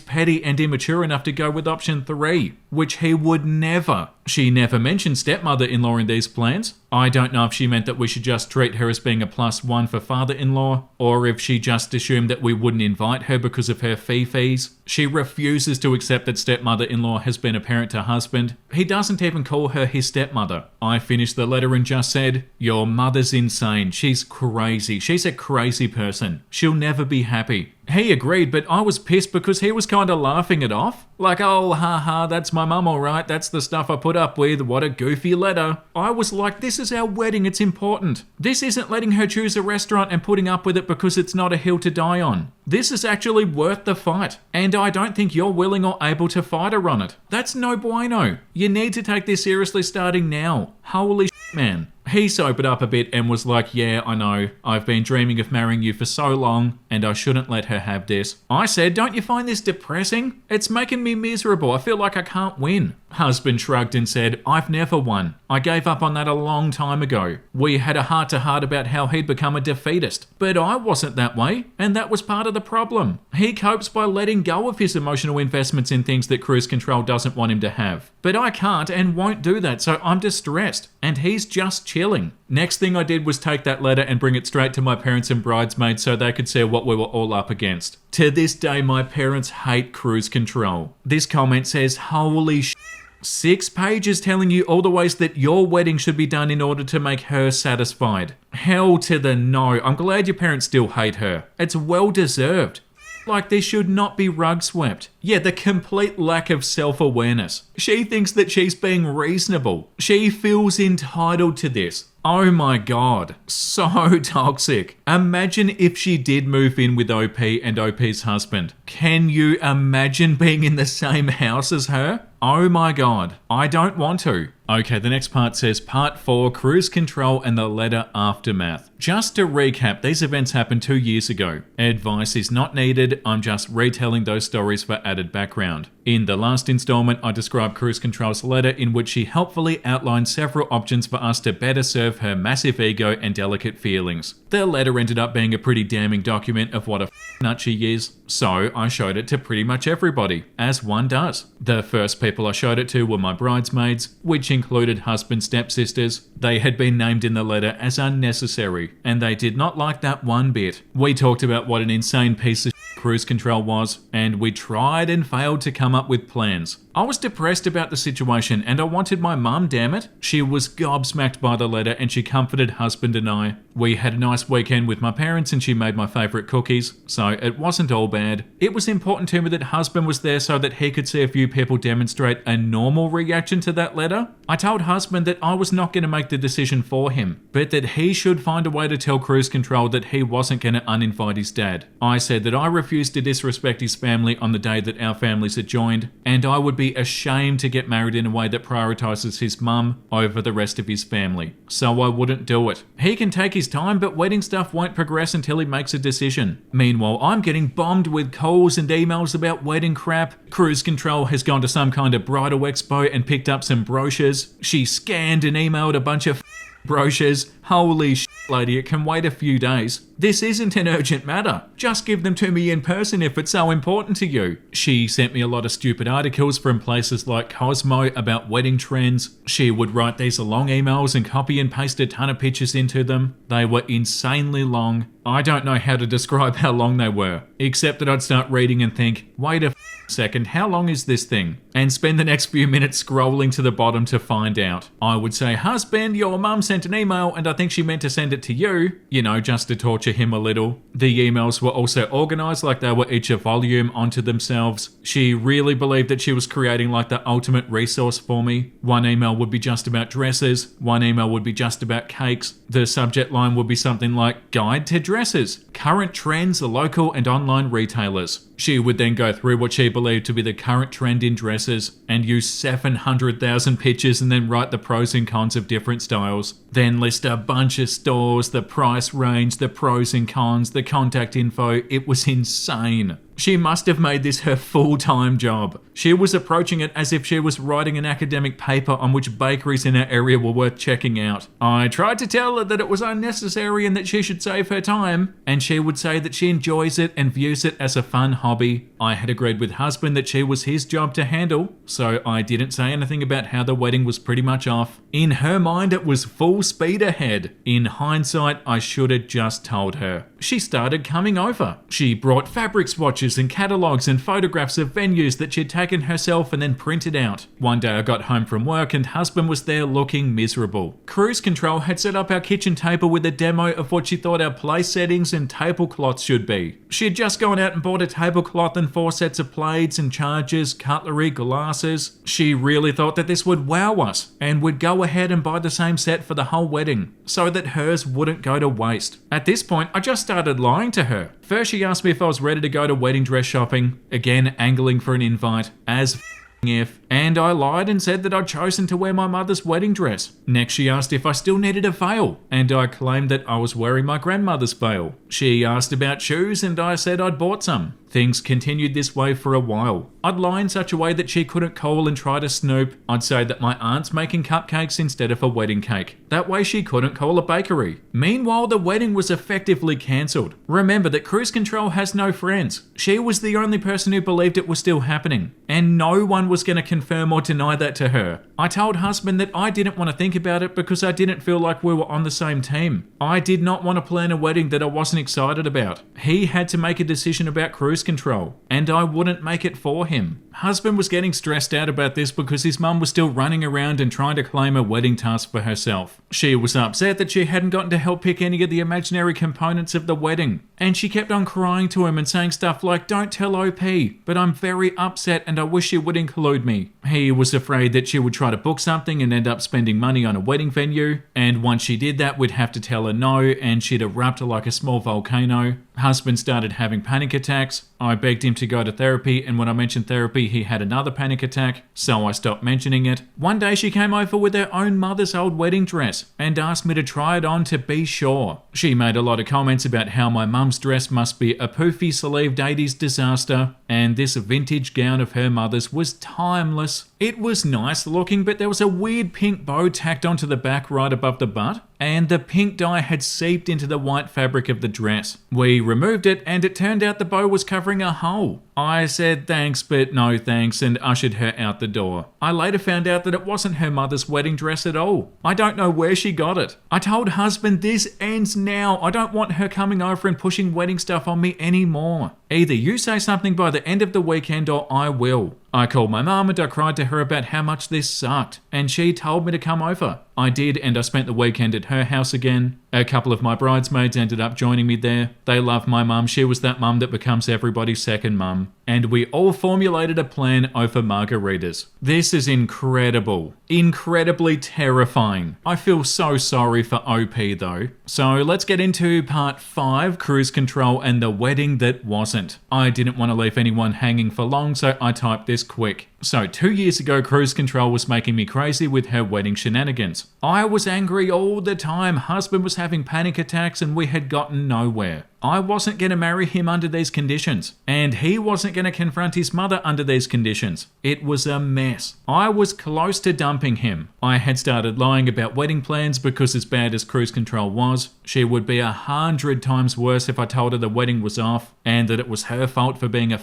petty and immature enough to go with option 3, which he would never. She never mentioned stepmother-in-law in these plans. I don't know if she meant that we should just treat her as being a +1 for father-in-law, or if she just assumed that we wouldn't invite her because of her fees. She refuses to accept that stepmother-in-law has been a parent to husband. He doesn't even call her his stepmother. I finished the letter and just said, "Your mother's insane. She's crazy. She's a crazy person. She'll never be happy. He agreed, but I was pissed because he was kind of laughing it off. Like, oh, haha, that's my mum, alright, that's the stuff I put up with, what a goofy letter. I was like, this is our wedding, it's important. This isn't letting her choose a restaurant and putting up with it because it's not a hill to die on. This is actually worth the fight, and I don't think you're willing or able to fight her on it. That's no bueno. You need to take this seriously starting now. Holy shit, man. He sobered up a bit and was like, yeah, I know. I've been dreaming of marrying you for so long, and I shouldn't let her have this. I said, don't you find this depressing? It's making me miserable. I feel like I can't win. Husband shrugged and said, I've never won. I gave up on that a long time ago. We had a heart-to-heart about how he'd become a defeatist, but I wasn't that way, and that was part of the problem. He copes by letting go of his emotional investments in things that cruise control doesn't want him to have. But I can't and won't do that, so I'm distressed, and he's just chilling. Next thing I did was take that letter and bring it straight to my parents and bridesmaids so they could see what we were all up against. To this day, my parents hate cruise control. This comment says, holy shit. 6 pages telling you all the ways that your wedding should be done in order to make her satisfied. Hell to the no. I'm glad your parents still hate her. It's well deserved. Like this should not be rug swept. Yeah, the complete lack of self-awareness. She thinks that she's being reasonable. She feels entitled to this. Oh my god, so toxic. Imagine if she did move in with OP and OP's husband. Can you imagine being in the same house as her? Oh my god, I don't want to. Okay, the next part says Part 4, Cruise Control and the Letter Aftermath. Just to recap, these events happened 2 years ago. Advice is not needed, I'm just retelling those stories for added background. In the last installment, I described Cruise Control's letter in which she helpfully outlined several options for us to better serve her massive ego and delicate feelings. The letter ended up being a pretty damning document of what a nut she is, so I showed it to pretty much everybody, as one does. The first people I showed it to were my bridesmaids, which included husband stepsisters. They had been named in the letter as unnecessary, and they did not like that one bit. We talked about what an insane piece of cruise control was, and we tried and failed to come up with plans. I was depressed about the situation and I wanted my mum, damn it. She was gobsmacked by the letter and she comforted husband and I. We had a nice weekend with my parents and she made my favourite cookies, so it wasn't all bad. It was important to me that husband was there so that he could see a few people demonstrate a normal reaction to that letter. I told husband that I was not going to make the decision for him, but that he should find a way to tell cruise control that he wasn't going to uninvite his dad. I said that I refused to disrespect his family on the day that our families had joined, and I would be ashamed to get married in a way that prioritises his mum over the rest of his family. So I wouldn't do it. He can take his time, but wedding stuff won't progress until he makes a decision. Meanwhile, I'm getting bombed with calls and emails about wedding crap. Cruise control has gone to some kind of bridal expo and picked up some brochures. She scanned and emailed a bunch of brochures. Holy shit, lady, it can wait a few days. This isn't an urgent matter. Just give them to me in person if it's so important to you. She sent me a lot of stupid articles from places like Cosmo about wedding trends. She would write these long emails and copy and paste a ton of pictures into them. They were insanely long. I don't know how to describe how long they were, except that I'd start reading and think, wait a second, how long is this thing? And spend the next few minutes scrolling to the bottom to find out. I would say, husband, your mum sent an email and I think she meant to send it to you, just to torture him a little. The emails were also organised like they were each a volume onto themselves. She really believed that she was creating like the ultimate resource for me. One email would be just about dresses, one email would be just about cakes. The subject line would be something like Guide to Dresses, Current Trends, Local and Online Retailers. She would then go through what she believed to be the current trend in dresses and use 700,000 pictures and then write the pros and cons of different styles. Then list a bunch of stores, the price range, the pros and cons, the contact info. It was insane. She must have made this her full-time job. She was approaching it as if she was writing an academic paper on which bakeries in her area were worth checking out. I tried to tell her that it was unnecessary and that she should save her time, and she would say that she enjoys it and views it as a fun hobby. I had agreed with husband that she was his job to handle, so I didn't say anything about how the wedding was pretty much off. In her mind, it was full speed ahead. In hindsight, I should have just told her. she started coming over. She brought fabric swatches and catalogues and photographs of venues that she'd taken herself and then printed out. One day I got home from work and husband was there looking miserable. Cruise Control had set up our kitchen table with a demo of what she thought our place settings and tablecloths should be. She had just gone out and bought a tablecloth and 4 sets of plates and chargers, cutlery, glasses. She really thought that this would wow us and would go ahead and buy the same set for the whole wedding so that hers wouldn't go to waste. At this point, I just started lying to her. First, she asked me if I was ready to go to wedding dress shopping, again angling for an invite, as if, and I lied and said that I'd chosen to wear my mother's wedding dress. Next, she asked if I still needed a veil, and I claimed that I was wearing my grandmother's veil. She asked about shoes, and I said I'd bought some. Things continued this way for a while. I'd lie in such a way that she couldn't call and try to snoop. I'd say that my aunt's making cupcakes instead of a wedding cake. That way she couldn't call a bakery. Meanwhile, the wedding was effectively cancelled. Remember that Cruise Control has no friends. She was the only person who believed it was still happening, and no one was going to confirm or deny that to her. I told husband that I didn't want to think about it because I didn't feel like we were on the same team. I did not want to plan a wedding that I wasn't excited about. He had to make a decision about Cruise Control, and I wouldn't make it for him. Husband was getting stressed out about this because his mum was still running around and trying to claim a wedding task for herself. She was upset that she hadn't gotten to help pick any of the imaginary components of the wedding, and she kept on crying to him and saying stuff like, "Don't tell OP, but I'm very upset and I wish you would include me." He was afraid that she would try to book something and end up spending money on a wedding venue, and once she did that, we'd have to tell her no and she'd erupt like a small volcano. Husband started having panic attacks. I begged him to go to therapy, and when I mentioned therapy, he had another panic attack, so I stopped mentioning it. One day she came over with her own mother's old wedding dress and asked me to try it on to be sure. She made a lot of comments about how my mum's dress must be a poofy sleeved 80s disaster, and this vintage gown of her mother's was timeless. It was nice looking, but there was a weird pink bow tacked onto the back right above the butt, and the pink dye had seeped into the white fabric of the dress. We removed it, and it turned out the bow was covering a hole. I said thanks, but no thanks, and ushered her out the door. I later found out that it wasn't her mother's wedding dress at all. I don't know where she got it. I told husband this ends now. I don't want her coming over and pushing wedding stuff on me anymore. Either you say something by the end of the weekend or I will. I called my mum and I cried to her about how much this sucked, and she told me to come over. I did, and I spent the weekend at her house again. A couple of my bridesmaids ended up joining me there. They love my mum. She was that mum that becomes everybody's second mum. And we all formulated a plan over margaritas. This is incredible. Incredibly terrifying. I feel so sorry for OP though. So let's get into part 5, Cruise Control and the wedding that wasn't. I didn't want to leave anyone hanging for long, so I typed this quick. So 2 years ago, Cruise Control was making me crazy with her wedding shenanigans. I was angry all the time. Husband was having panic attacks and we had gotten nowhere. I wasn't going to marry him under these conditions, and he wasn't going to confront his mother under these conditions. It was a mess. I was close to dumping him. I had started lying about wedding plans because as bad as Cruise Control was, she would be 100 times worse if I told her the wedding was off and that it was her fault for being a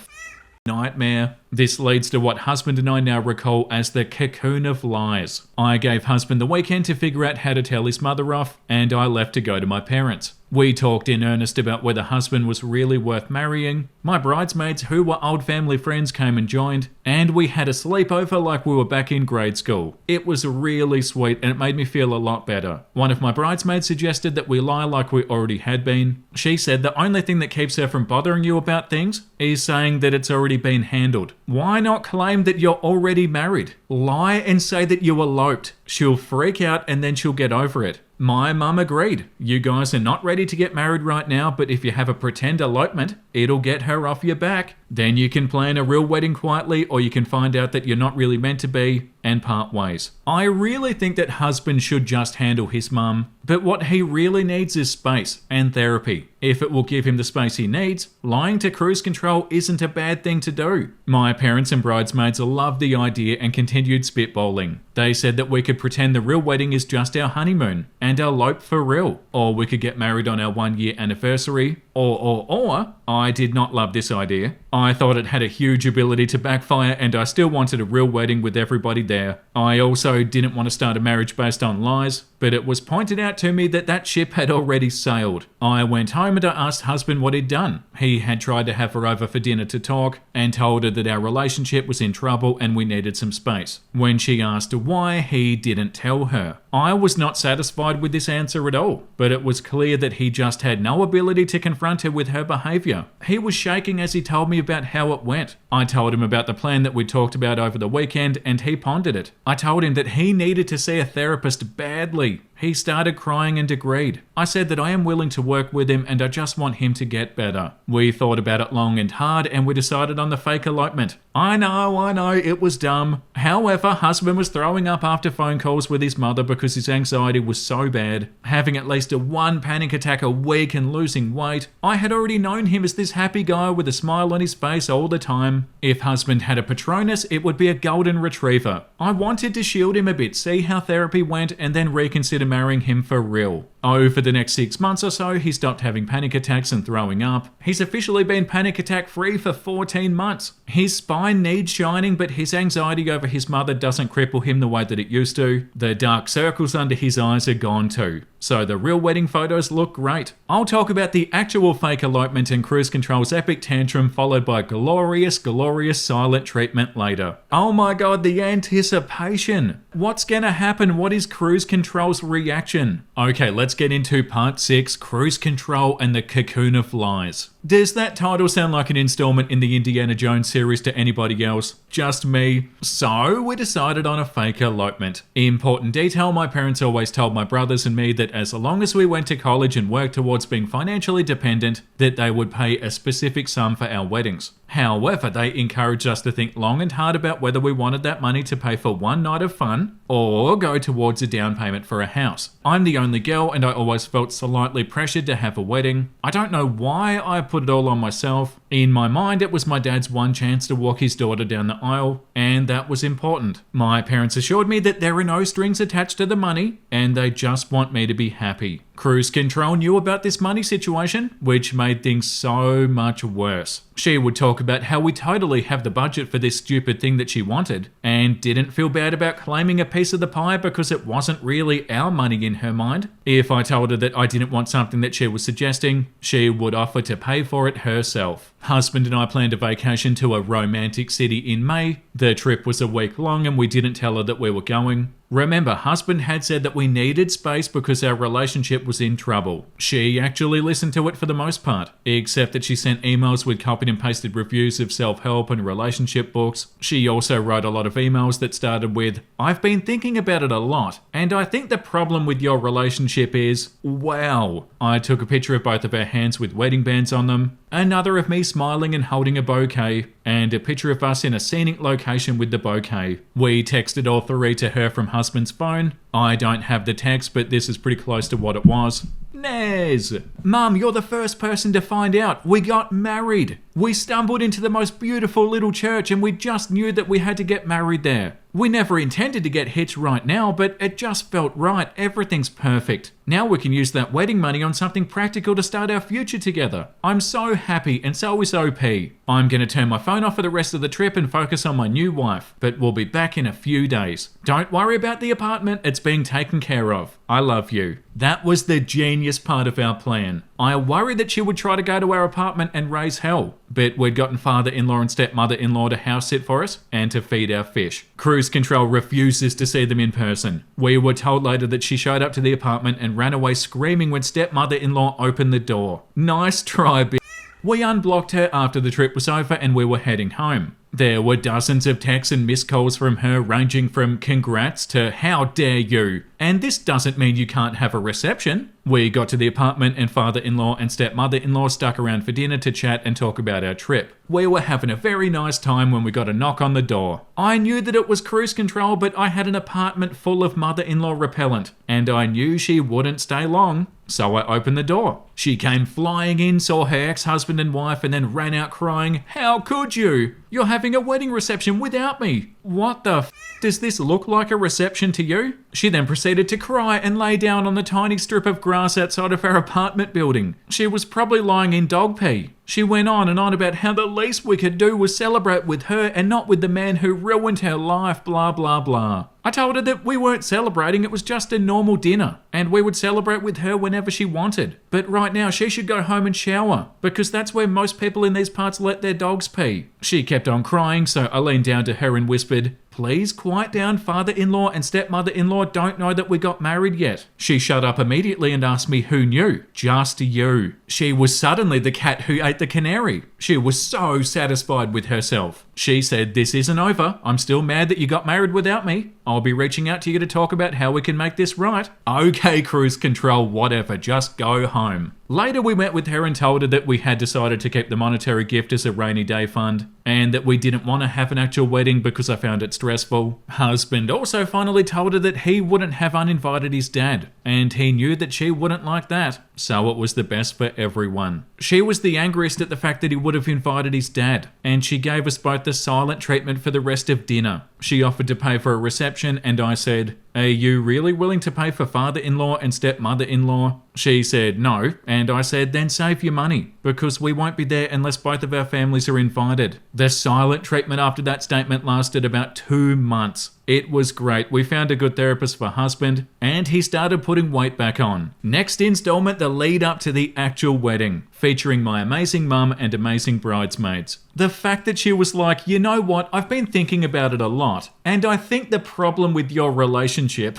nightmare. This leads to what husband and I now recall as the cocoon of lies. I gave husband the weekend to figure out how to tell his mother off, and I left to go to my parents. We talked in earnest about whether husband was really worth marrying. My bridesmaids, who were old family friends, came and joined, and we had a sleepover like we were back in grade school. It was really sweet and it made me feel a lot better. One of my bridesmaids suggested that we lie like we already had been. She said the only thing that keeps her from bothering you about things is saying that it's already been handled. Why not claim that you're already married? Lie and say that you eloped. She'll freak out and then she'll get over it. My mum agreed. You guys are not ready to get married right now, but if you have a pretend elopement, it'll get her off your back. Then you can plan a real wedding quietly, or you can find out that you're not really meant to be and part ways. I really think that husband should just handle his mum, but what he really needs is space and therapy. If it will give him the space he needs, lying to Cruise Control isn't a bad thing to do. My parents and bridesmaids loved the idea and continued spitballing. They said that we could pretend the real wedding is just our honeymoon and elope for real, or we could get married on our 1-year anniversary, or I did not love this idea. I thought it had a huge ability to backfire and I still wanted a real wedding with everybody there. I also didn't want to start a marriage based on lies, but it was pointed out to me that that ship had already sailed. I went home and I asked husband what he'd done. He had tried to have her over for dinner to talk and told her that our relationship was in trouble and we needed some space. When she asked why, he didn't tell her. I was not satisfied with this answer at all, but it was clear that he just had no ability to confront her with her behaviour. He was shaking as he told me about how it went. I told him about the plan that we talked about over the weekend and he pondered it. I told him that he needed to see a therapist badly. He started crying and agreed. I said that I am willing to work with him and I just want him to get better. We thought about it long and hard and we decided on the fake elopement. I know, it was dumb. However, husband was throwing up after phone calls with his mother because his anxiety was so bad, having at least one panic attack a week and losing weight. I had already known him as this happy guy with a smile on his face all the time. If husband had a Patronus, it would be a golden retriever. I wanted to shield him a bit, see how therapy went, and then reconsider marrying him for real. Over the next 6 months or so, he stopped having panic attacks and throwing up. He's officially been panic attack free for 14 months. His spine needs shining, but his anxiety over his mother doesn't cripple him the way that it used to. The dark circles under his eyes are gone too. So the real wedding photos look great. I'll talk about the actual fake elopement and cruise control's epic tantrum, followed by glorious silent treatment later. Oh my god, the anticipation. What's gonna happen? What is cruise control's reaction? Okay, let's get into part 6, Cruise Control and the Cocoon of Lies. Does that title sound like an installment in the Indiana Jones series to anybody else? Just me? So, we decided on a fake elopement. Important detail, my parents always told my brothers and me that as long as we went to college and worked towards being financially dependent, that they would pay a specific sum for our weddings. However, they encouraged us to think long and hard about whether we wanted that money to pay for one night of fun or go towards a down payment for a house. I'm the only girl and I always felt slightly pressured to have a wedding. I don't know why I put it all on myself. In my mind, it was my dad's one chance to walk his daughter down the aisle, and that was important. My parents assured me that there are no strings attached to the money, and they just want me to be happy. Cruise Control knew about this money situation, which made things so much worse. She would talk about how we totally have the budget for this stupid thing that she wanted, and didn't feel bad about claiming a piece of the pie because it wasn't really our money in her mind. If I told her that I didn't want something that she was suggesting, she would offer to pay for it herself. Husband and I planned a vacation to a romantic city in May. The trip was a week long and we didn't tell her that we were going. Remember, husband had said that we needed space because our relationship was in trouble. She actually listened to it for the most part, except that she sent emails with copied and pasted reviews of self-help and relationship books. She also wrote a lot of emails that started with, "I've been thinking about it a lot, and I think the problem with your relationship is, wow." I took a picture of both of our hands with wedding bands on them, another of me smiling and holding a bouquet, and a picture of us in a scenic location with the bouquet. We texted all three to her from husband's phone. I don't have the text, but this is pretty close to what it was. Nez! Mum, you're the first person to find out. We got married. We stumbled into the most beautiful little church and we just knew that we had to get married there. We never intended to get hitched right now, but it just felt right. Everything's perfect. Now we can use that wedding money on something practical to start our future together. I'm so happy and so is OP. I'm going to turn my phone off for the rest of the trip and focus on my new wife, but we'll be back in a few days. Don't worry about the apartment, it's being taken care of. I love you. That was the genius part of our plan. I worried that she would try to go to our apartment and raise hell, but we'd gotten father-in-law and stepmother-in-law to house sit for us and to feed our fish. Cruise Control refuses to see them in person. We were told later that she showed up to the apartment and ran away screaming when stepmother-in-law opened the door. Nice try, bitch. We unblocked her after the trip was over and we were heading home. There were dozens of texts and missed calls from her ranging from congrats to how dare you. And this doesn't mean you can't have a reception. We got to the apartment and father-in-law and stepmother-in-law stuck around for dinner to chat and talk about our trip. We were having a very nice time when we got a knock on the door. I knew that it was Cruise Control, but I had an apartment full of mother-in-law repellent, and I knew she wouldn't stay long. So I opened the door. She came flying in, saw her ex-husband and wife, and then ran out crying, "How could you?" You're having a wedding reception without me. What the f*** does this look like a reception to you? She then proceeded to cry and lay down on the tiny strip of grass outside of her apartment building. She was probably lying in dog pee. She went on and on about how the least we could do was celebrate with her and not with the man who ruined her life, blah blah blah. I told her that we weren't celebrating, it was just a normal dinner, and we would celebrate with her whenever she wanted. But right now she should go home and shower, because that's where most people in these parts let their dogs pee. She kept on crying, so I leaned down to her and whispered, "Please quiet down, father-in-law and stepmother-in-law don't know that we got married yet." She shut up immediately and asked me who knew. Just you. She was suddenly the cat who ate the canary. She was so satisfied with herself. She said, "This isn't over. I'm still mad that you got married without me. I'll be reaching out to you to talk about how we can make this right." Okay, cruise control, whatever, just go home. Later we met with her and told her that we had decided to keep the monetary gift as a rainy day fund, and that we didn't want to have an actual wedding because I found it stressful. Husband also finally told her that he wouldn't have uninvited his dad, and he knew that she wouldn't like that, so it was the best for everyone. She was the angriest at the fact that he would have invited his dad, and she gave us both the silent treatment for the rest of dinner. She offered to pay for a reception, and I said, "Are you really willing to pay for father-in-law and stepmother-in-law?" She said no, and I said, "Then save your money, because we won't be there unless both of our families are invited." The silent treatment after that statement lasted about 2 months. It was great. We found a good therapist for husband, and he started putting weight back on. Next installment, the lead up to the actual wedding, featuring my amazing mum and amazing bridesmaids. The fact that she was like, "You know what, I've been thinking about it a lot, and I think the problem with your relationship,"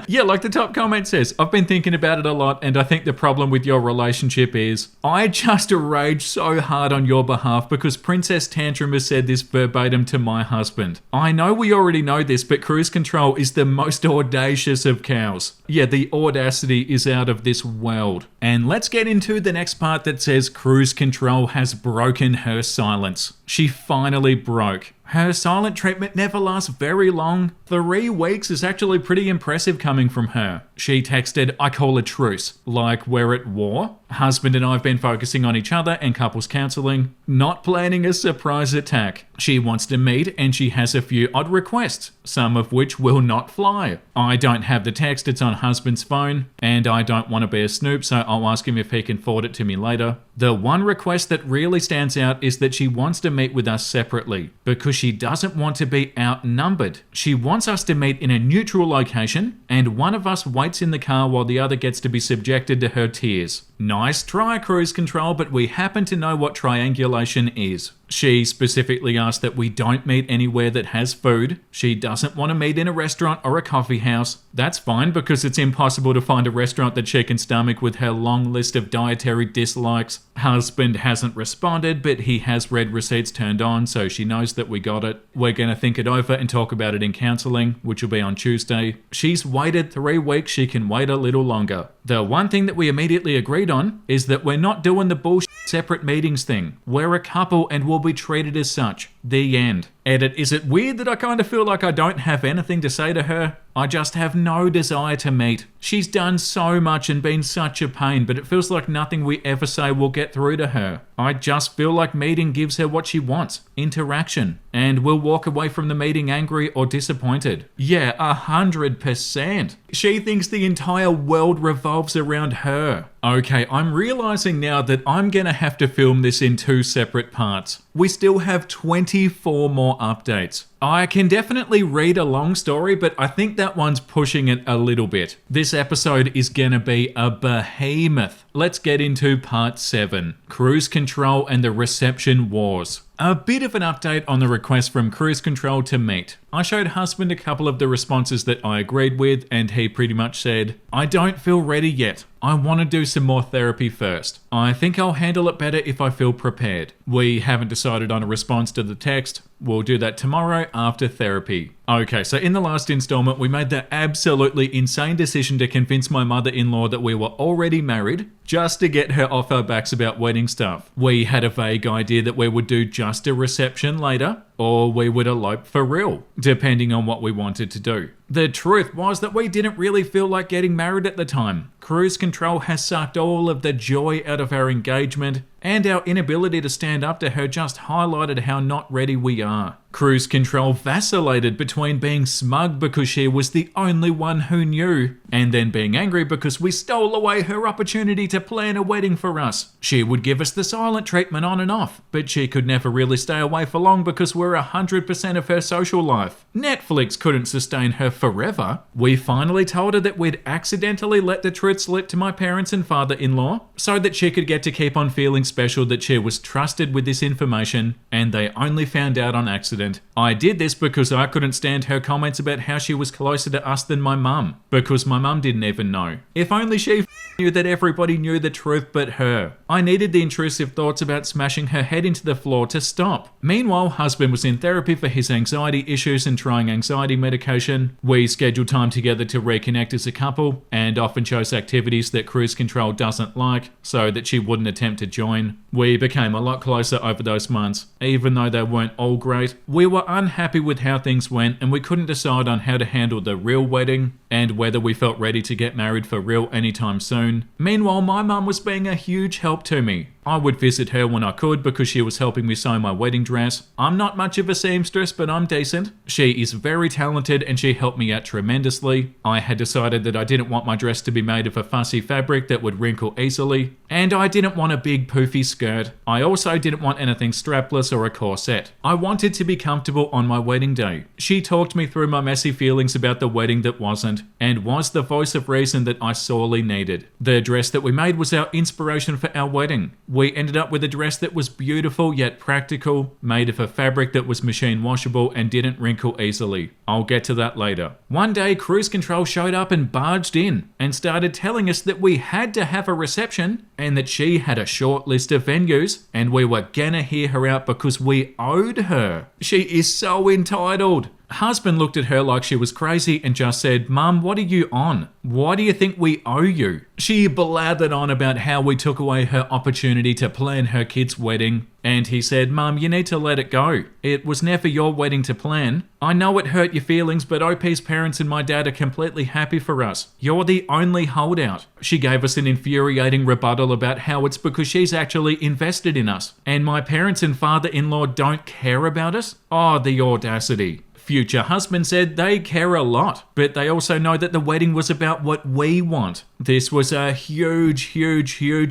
yeah, like the top comment says, "I've been thinking about it a lot, and I think the problem with your relationship is," I just raged so hard on your behalf because Princess Tantrum has said this verbatim to my husband. I know we already know this, but cruise control is the most audacious of cows. Yeah, the audacity is out of this world. And let's get into the next part that says cruise control has broken her silence. She finally broke. Her silent treatment never lasts very long. 3 weeks is actually pretty impressive coming from her. She texted, "I call a truce," like we're at war. Husband and I have been focusing on each other and couples counseling, not planning a surprise attack. She wants to meet and she has a few odd requests, some of which will not fly. I don't have the text, it's on husband's phone, and I don't want to be a snoop, so I'll ask him if he can forward it to me later. The one request that really stands out is that she wants to meet with us separately, because she doesn't want to be outnumbered. She wants us to meet in a neutral location, and one of us waits in the car while the other gets to be subjected to her tears. Nice try, cruise control, but we happen to know what triangulation is. She specifically asked that we don't meet anywhere that has food. She doesn't want to meet in a restaurant or a coffee house. That's fine because it's impossible to find a restaurant that she can stomach with her long list of dietary dislikes. Husband hasn't responded, but he has read receipts turned on, so she knows that we got it. We're going to think it over and talk about it in counseling, which will be on Tuesday. She's waited 3 weeks, she can wait a little longer. The one thing that we immediately agreed on is that we're not doing the bullshit separate meetings thing. We're a couple and we'll be treated as such. The end. Edit, is it weird that I kind of feel like I don't have anything to say to her? I just have no desire to meet. She's done so much and been such a pain, but it feels like nothing we ever say will get through to her. I just feel like meeting gives her what she wants, interaction, and we'll walk away from the meeting angry or disappointed. Yeah, 100%. She thinks the entire world revolves around her. Okay, I'm realizing now that I'm gonna have to film this in 2 separate parts. We still have 24 more updates. I can definitely read a long story, but I think that one's pushing it a little bit. This episode is gonna be a behemoth. Let's get into part 7, Cruise Control and the Reception Wars. A bit of an update on the request from Cruise Control to meet. I showed husband a couple of the responses that I agreed with, and he pretty much said, "I don't feel ready yet. I want to do some more therapy first. I think I'll handle it better if I feel prepared." We haven't decided on a response to the text. We'll do that tomorrow after therapy. Okay, so in the last installment, we made the absolutely insane decision to convince my mother-in-law that we were already married, just to get her off our backs about wedding stuff. We had a vague idea that we would do just a reception later, or we would elope for real, depending on what we wanted to do. The truth was that we didn't really feel like getting married at the time. Cruise Control has sucked all of the joy out of our engagement, and our inability to stand up to her just highlighted how not ready we are. Cruise control vacillated between being smug because she was the only one who knew, and then being angry because we stole away her opportunity to plan a wedding for us. She would give us the silent treatment on and off, but she could never really stay away for long because we're 100% of her social life. Netflix couldn't sustain her forever. We finally told her that we'd accidentally let the truth slip to my parents and father-in-law so that she could get to keep on feeling special that she was trusted with this information, and they only found out on accident. I did this because I couldn't stand her comments about how she was closer to us than my mum, because my mum didn't even know. If only she knew that everybody knew the truth but her. I needed the intrusive thoughts about smashing her head into the floor to stop. Meanwhile, husband was in therapy for his anxiety issues and trying anxiety medication. We scheduled time together to reconnect as a couple, and often chose activities that cruise control doesn't like, so that she wouldn't attempt to join. We became a lot closer over those months, even though they weren't all great. We were unhappy with how things went, and we couldn't decide on how to handle the real wedding and whether we felt ready to get married for real anytime soon. Meanwhile, my mum was being a huge help to me. I would visit her when I could because she was helping me sew my wedding dress. I'm not much of a seamstress, but I'm decent. She is very talented and she helped me out tremendously. I had decided that I didn't want my dress to be made of a fussy fabric that would wrinkle easily, and I didn't want a big poofy skirt. I also didn't want anything strapless or a corset. I wanted to be comfortable on my wedding day. She talked me through my messy feelings about the wedding that wasn't, and was the voice of reason that I sorely needed. The dress that we made was our inspiration for our wedding. We ended up with a dress that was beautiful yet practical, made of a fabric that was machine washable and didn't wrinkle easily. I'll get to that later. One day, cruise control showed up and barged in and started telling us that we had to have a reception and that she had a short list of venues and we were gonna hear her out because we owed her. She is so entitled. Husband looked at her like she was crazy and just said, "Mum, what are you on? Why do you think we owe you?" She blathered on about how we took away her opportunity to plan her kid's wedding, and he said, "Mum, you need to let it go. It was never your wedding to plan. I know it hurt your feelings, but OP's parents and my dad are completely happy for us. You're the only holdout." She gave us an infuriating rebuttal about how it's because she's actually invested in us, and my parents and father-in-law don't care about us. Oh, the audacity. Future husband said they care a lot, but they also know that the wedding was about what we want. This was a huge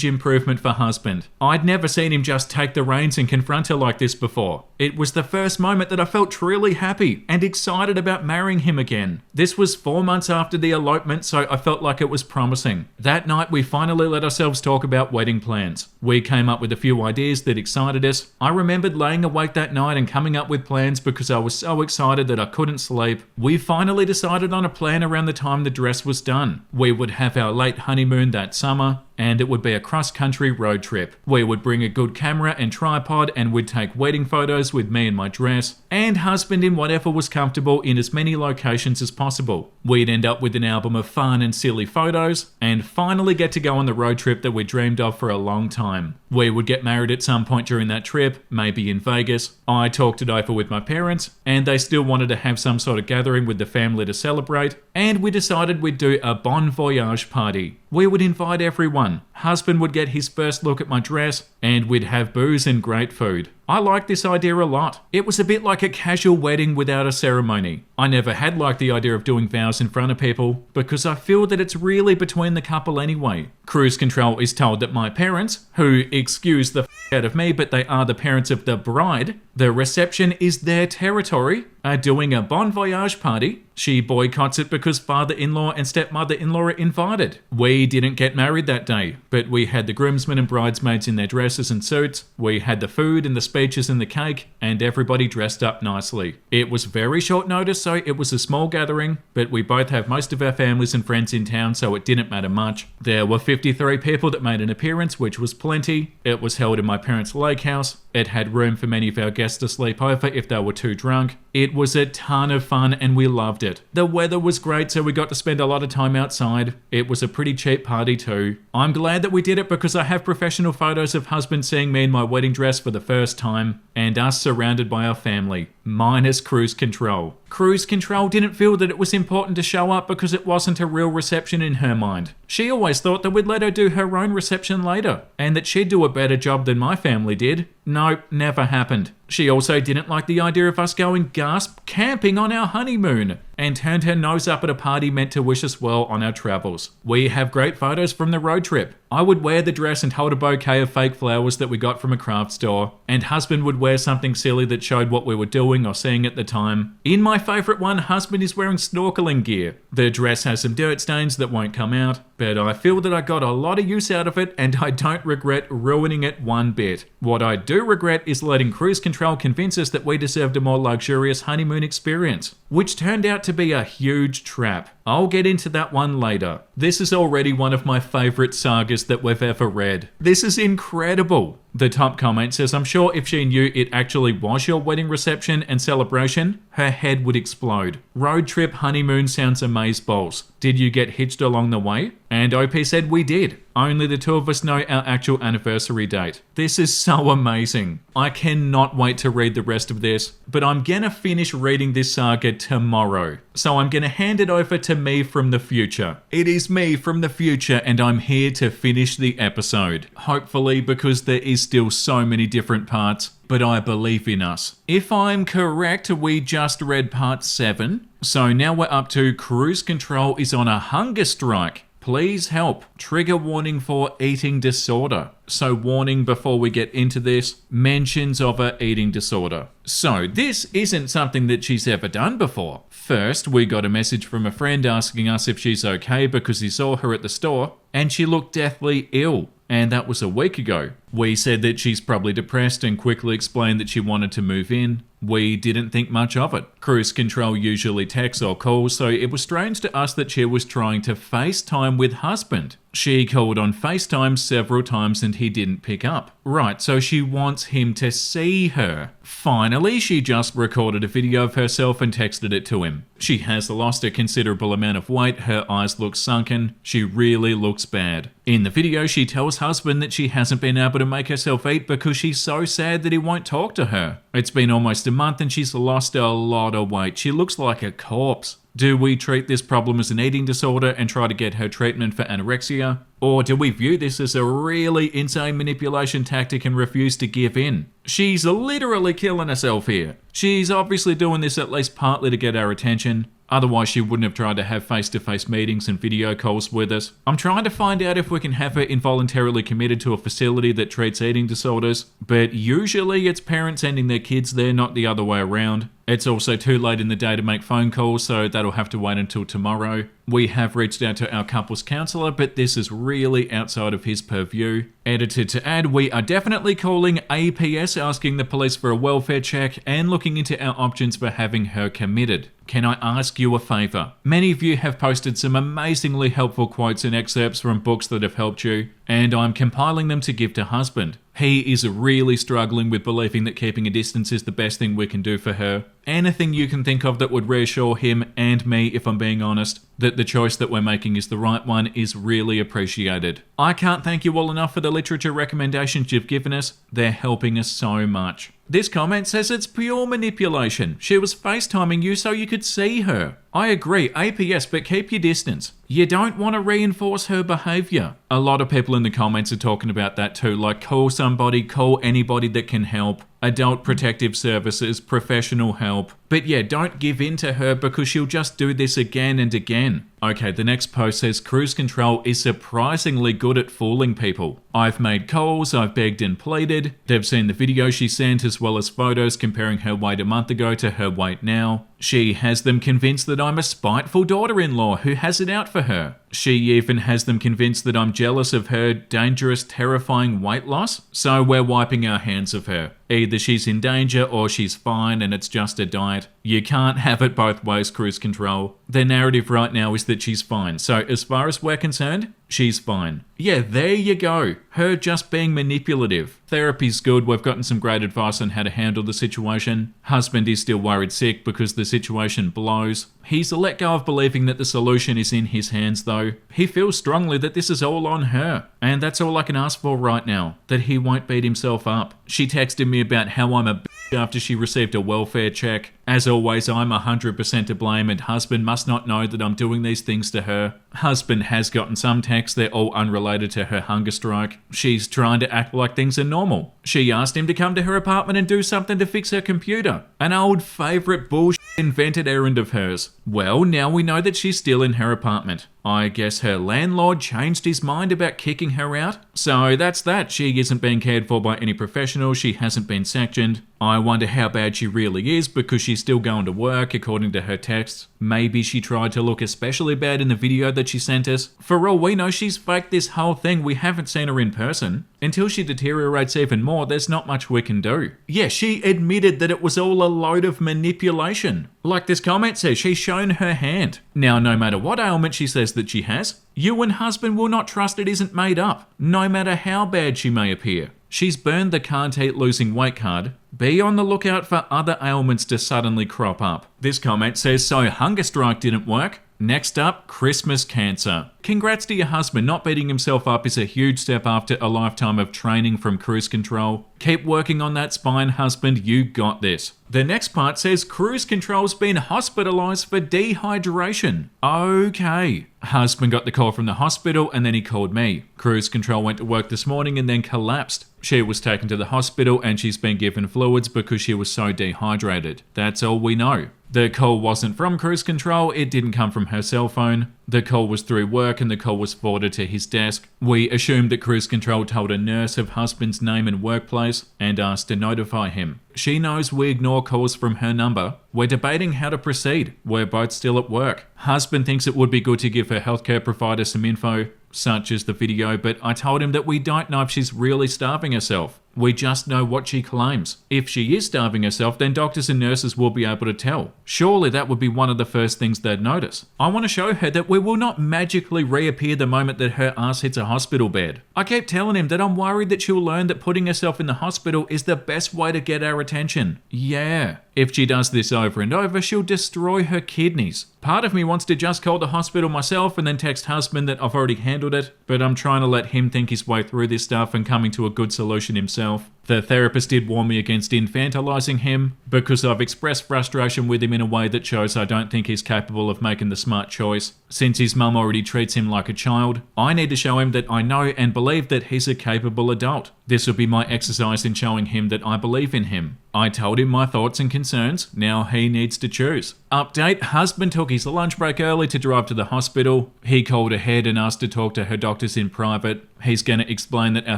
improvement for husband. I'd never seen him just take the reins and confront her like this before. It was the first moment that I felt truly happy and excited about marrying him again. This was 4 months after the elopement, so I felt like it was promising. That night, we finally let ourselves talk about wedding plans. We came up with a few ideas that excited us. I remembered laying awake that night and coming up with plans because I was so excited that I couldn't sleep. We finally decided on a plan around the time the dress was done. We would have our late honeymoon that summer, and it would be a cross-country road trip. We would bring a good camera and tripod and we'd take wedding photos with me in my dress, and husband in whatever was comfortable in as many locations as possible. We'd end up with an album of fun and silly photos, and finally get to go on the road trip that we dreamed of for a long time. We would get married at some point during that trip, maybe in Vegas. I talked it over with my parents, and they still wanted to have some sort of gathering with the family to celebrate, and we decided we'd do a bon voyage party. We would invite everyone. Husband would get his first look at my dress, and we'd have booze and great food. I liked this idea a lot. It was a bit like a casual wedding without a ceremony. I never had liked the idea of doing vows in front of people because I feel that it's really between the couple anyway. Cruise control is told that my parents, who excuse the out of me, but they are the parents of the bride, the reception is their territory, are doing a bon voyage party. She boycotts it because father-in-law and stepmother-in-law are invited. We didn't get married that day, but we had the groomsmen and bridesmaids in their dresses and suits. We had the food and the speeches and the cake, and everybody dressed up nicely. It was very short notice, so it was a small gathering, but we both have most of our families and friends in town, so it didn't matter much. There were 53 people that made an appearance, which was plenty. It was held in my parents' lake house. It had room for many of our guests to sleep over if they were too drunk. It was a ton of fun and we loved it. The weather was great, so we got to spend a lot of time outside. It was a pretty cheap party too. I'm glad that we did it because I have professional photos of husband seeing me in my wedding dress for the first time and us surrounded by our family. minus cruise control. Cruise control didn't feel that it was important to show up because it wasn't a real reception in her mind. She always thought that we'd let her do her own reception later, and that she'd do a better job than my family did. Nope, never happened. She also didn't like the idea of us going gasp camping on our honeymoon, and turned her nose up at a party meant to wish us well on our travels. We have great photos from the road trip. I would wear the dress and hold a bouquet of fake flowers that we got from a craft store, and husband would wear something silly that showed what we were doing or seeing at the time. In my favourite one, husband is wearing snorkeling gear. The dress has some dirt stains that won't come out, but I feel that I got a lot of use out of it and I don't regret ruining it one bit. What I do regret is letting cruise control convince us that we deserved a more luxurious honeymoon experience, which turned out to be a huge trap. I'll get into that one later. This is already one of my favourite sagas that we've ever read. This is incredible. The top comment says, I'm sure if she knew it actually was your wedding reception and celebration, her head would explode. Road trip honeymoon sounds amazeballs. Did you get hitched along the way? And OP said we did. Only the two of us know our actual anniversary date. This is so amazing. I cannot wait to read the rest of this, but I'm gonna finish reading this saga tomorrow. So I'm gonna hand it over to me from the future. It is me from the future and I'm here to finish the episode. Hopefully, because there is still so many different parts, but I believe in us. If I'm correct, we just read part 7. So now we're up to cruise control is on a hunger strike. Please help. Trigger warning for eating disorder. So warning before we get into this, mentions of an eating disorder. So this isn't something that she's ever done before. First, we got a message from a friend asking us if she's okay because he saw her at the store and she looked deathly ill. And that was a week ago. We said that she's probably depressed and quickly explained that she wanted to move in. We didn't think much of it. Cruise control usually texts or calls, so it was strange to us that she was trying to FaceTime with husband. She called on FaceTime several times and he didn't pick up. Right, so she wants him to see her. Finally, she just recorded a video of herself and texted it to him. She has lost a considerable amount of weight, her eyes look sunken, she really looks bad. In the video, she tells husband that she hasn't been able to make herself eat because she's so sad that he won't talk to her. It's been almost a month and she's lost a lot of weight. She looks like a corpse. Do we treat this problem as an eating disorder and try to get her treatment for anorexia? Or do we view this as a really insane manipulation tactic and refuse to give in? She's literally killing herself here. She's obviously doing this at least partly to get our attention. Otherwise, she wouldn't have tried to have face-to-face meetings and video calls with us. I'm trying to find out if we can have her involuntarily committed to a facility that treats eating disorders, but usually it's parents sending their kids there, not the other way around. It's also too late in the day to make phone calls, so that'll have to wait until tomorrow. We have reached out to our couples counsellor, but this is really outside of his purview. Editor to add, we are definitely calling APS, asking the police for a welfare check and looking into our options for having her committed. Can I ask you a favour? Many of you have posted some amazingly helpful quotes and excerpts from books that have helped you, and I'm compiling them to give to husband. He is really struggling with believing that keeping a distance is the best thing we can do for her. Anything you can think of that would reassure him and me, if I'm being honest, that the choice that we're making is the right one is really appreciated. I can't thank you all enough for the literature recommendations you've given us. They're helping us so much. This comment says it's pure manipulation. She was FaceTiming you so you could see her. I agree, APS, but keep your distance. You don't want to reinforce her behaviour. A lot of people in the comments are talking about that too, like call somebody, call anybody that can help. Adult protective services, professional help. But yeah, don't give in to her because she'll just do this again and again. Okay, the next post says cruise control is surprisingly good at fooling people. I've made calls, I've begged and pleaded. They've seen the video she sent as well as photos comparing her weight a month ago to her weight now. She has them convinced that I'm a spiteful daughter-in-law who has it out for her. She even has them convinced that I'm jealous of her dangerous, terrifying weight loss, so we're wiping our hands of her. Either she's in danger or she's fine and it's just a diet. You can't have it both ways, cruise control. The narrative right now is that she's fine, so as far as we're concerned, she's fine. Yeah, there you go. Her just being manipulative. Therapy's good. We've gotten some great advice on how to handle the situation. Husband is still worried sick because the situation blows. He's let go of believing that the solution is in his hands though. He feels strongly that this is all on her. And that's all I can ask for right now. That he won't beat himself up. She texted me about how I'm a bitch after she received a welfare check. As always, I'm 100% to blame and husband must not know that I'm doing these things to her. Husband has gotten some texts, they're all unrelated to her hunger strike. She's trying to act like things are normal. She asked him to come to her apartment and do something to fix her computer. An old favourite bullshit invented errand of hers. Well, now we know that she's still in her apartment. I guess her landlord changed his mind about kicking her out. So that's that. She isn't being cared for by any professional. She hasn't been sectioned. I wonder how bad she really is because she's still going to work according to her texts. Maybe she tried to look especially bad in the video that she sent us. For all we know, she's faked this whole thing. We haven't seen her in person. Until she deteriorates even more, there's not much we can do. Yeah, she admitted that it was all a load of manipulation. Like this comment says, she's shown her hand. Now, no matter what ailment she says that she has, you and husband will not trust it isn't made up, no matter how bad she may appear. She's burned the can't eat losing weight card. Be on the lookout for other ailments to suddenly crop up. This comment says, so hunger strike didn't work. Next up, Christmas cancer. Congrats to your husband. Not beating himself up is a huge step after a lifetime of training from cruise control. Keep working on that spine, husband. You got this. The next part says cruise control's been hospitalized for dehydration. Okay. Husband got the call from the hospital and then he called me. Cruise control went to work this morning and then collapsed. She was taken to the hospital and she's been given fluids because she was so dehydrated. That's all we know. The call wasn't from cruise control, it didn't come from her cell phone. The call was through work and the call was forwarded to his desk. We assumed that cruise control told a nurse of husband's name and workplace and asked to notify him. She knows we ignore calls from her number. We're debating how to proceed. We're both still at work. Husband thinks it would be good to give her healthcare provider some info, such as the video, but I told him that we don't know if she's really starving herself. We just know what she claims. If she is starving herself, then doctors and nurses will be able to tell. Surely that would be one of the first things they'd notice. I want to show her that we will not magically reappear the moment that her ass hits a hospital bed. I keep telling him that I'm worried that she'll learn that putting herself in the hospital is the best way to get our attention. Yeah. If she does this over and over, she'll destroy her kidneys. Part of me wants to just call the hospital myself and then text husband that I've already handled it, but I'm trying to let him think his way through this stuff and coming to a good solution himself. The therapist did warn me against infantilizing him because I've expressed frustration with him in a way that shows I don't think he's capable of making the smart choice. Since his mum already treats him like a child, I need to show him that I know and believe that he's a capable adult. This will be my exercise in showing him that I believe in him. I told him my thoughts and concerns, now he needs to choose. Update, husband took his lunch break early to drive to the hospital. He called ahead and asked to talk to her doctors in private. He's going to explain that our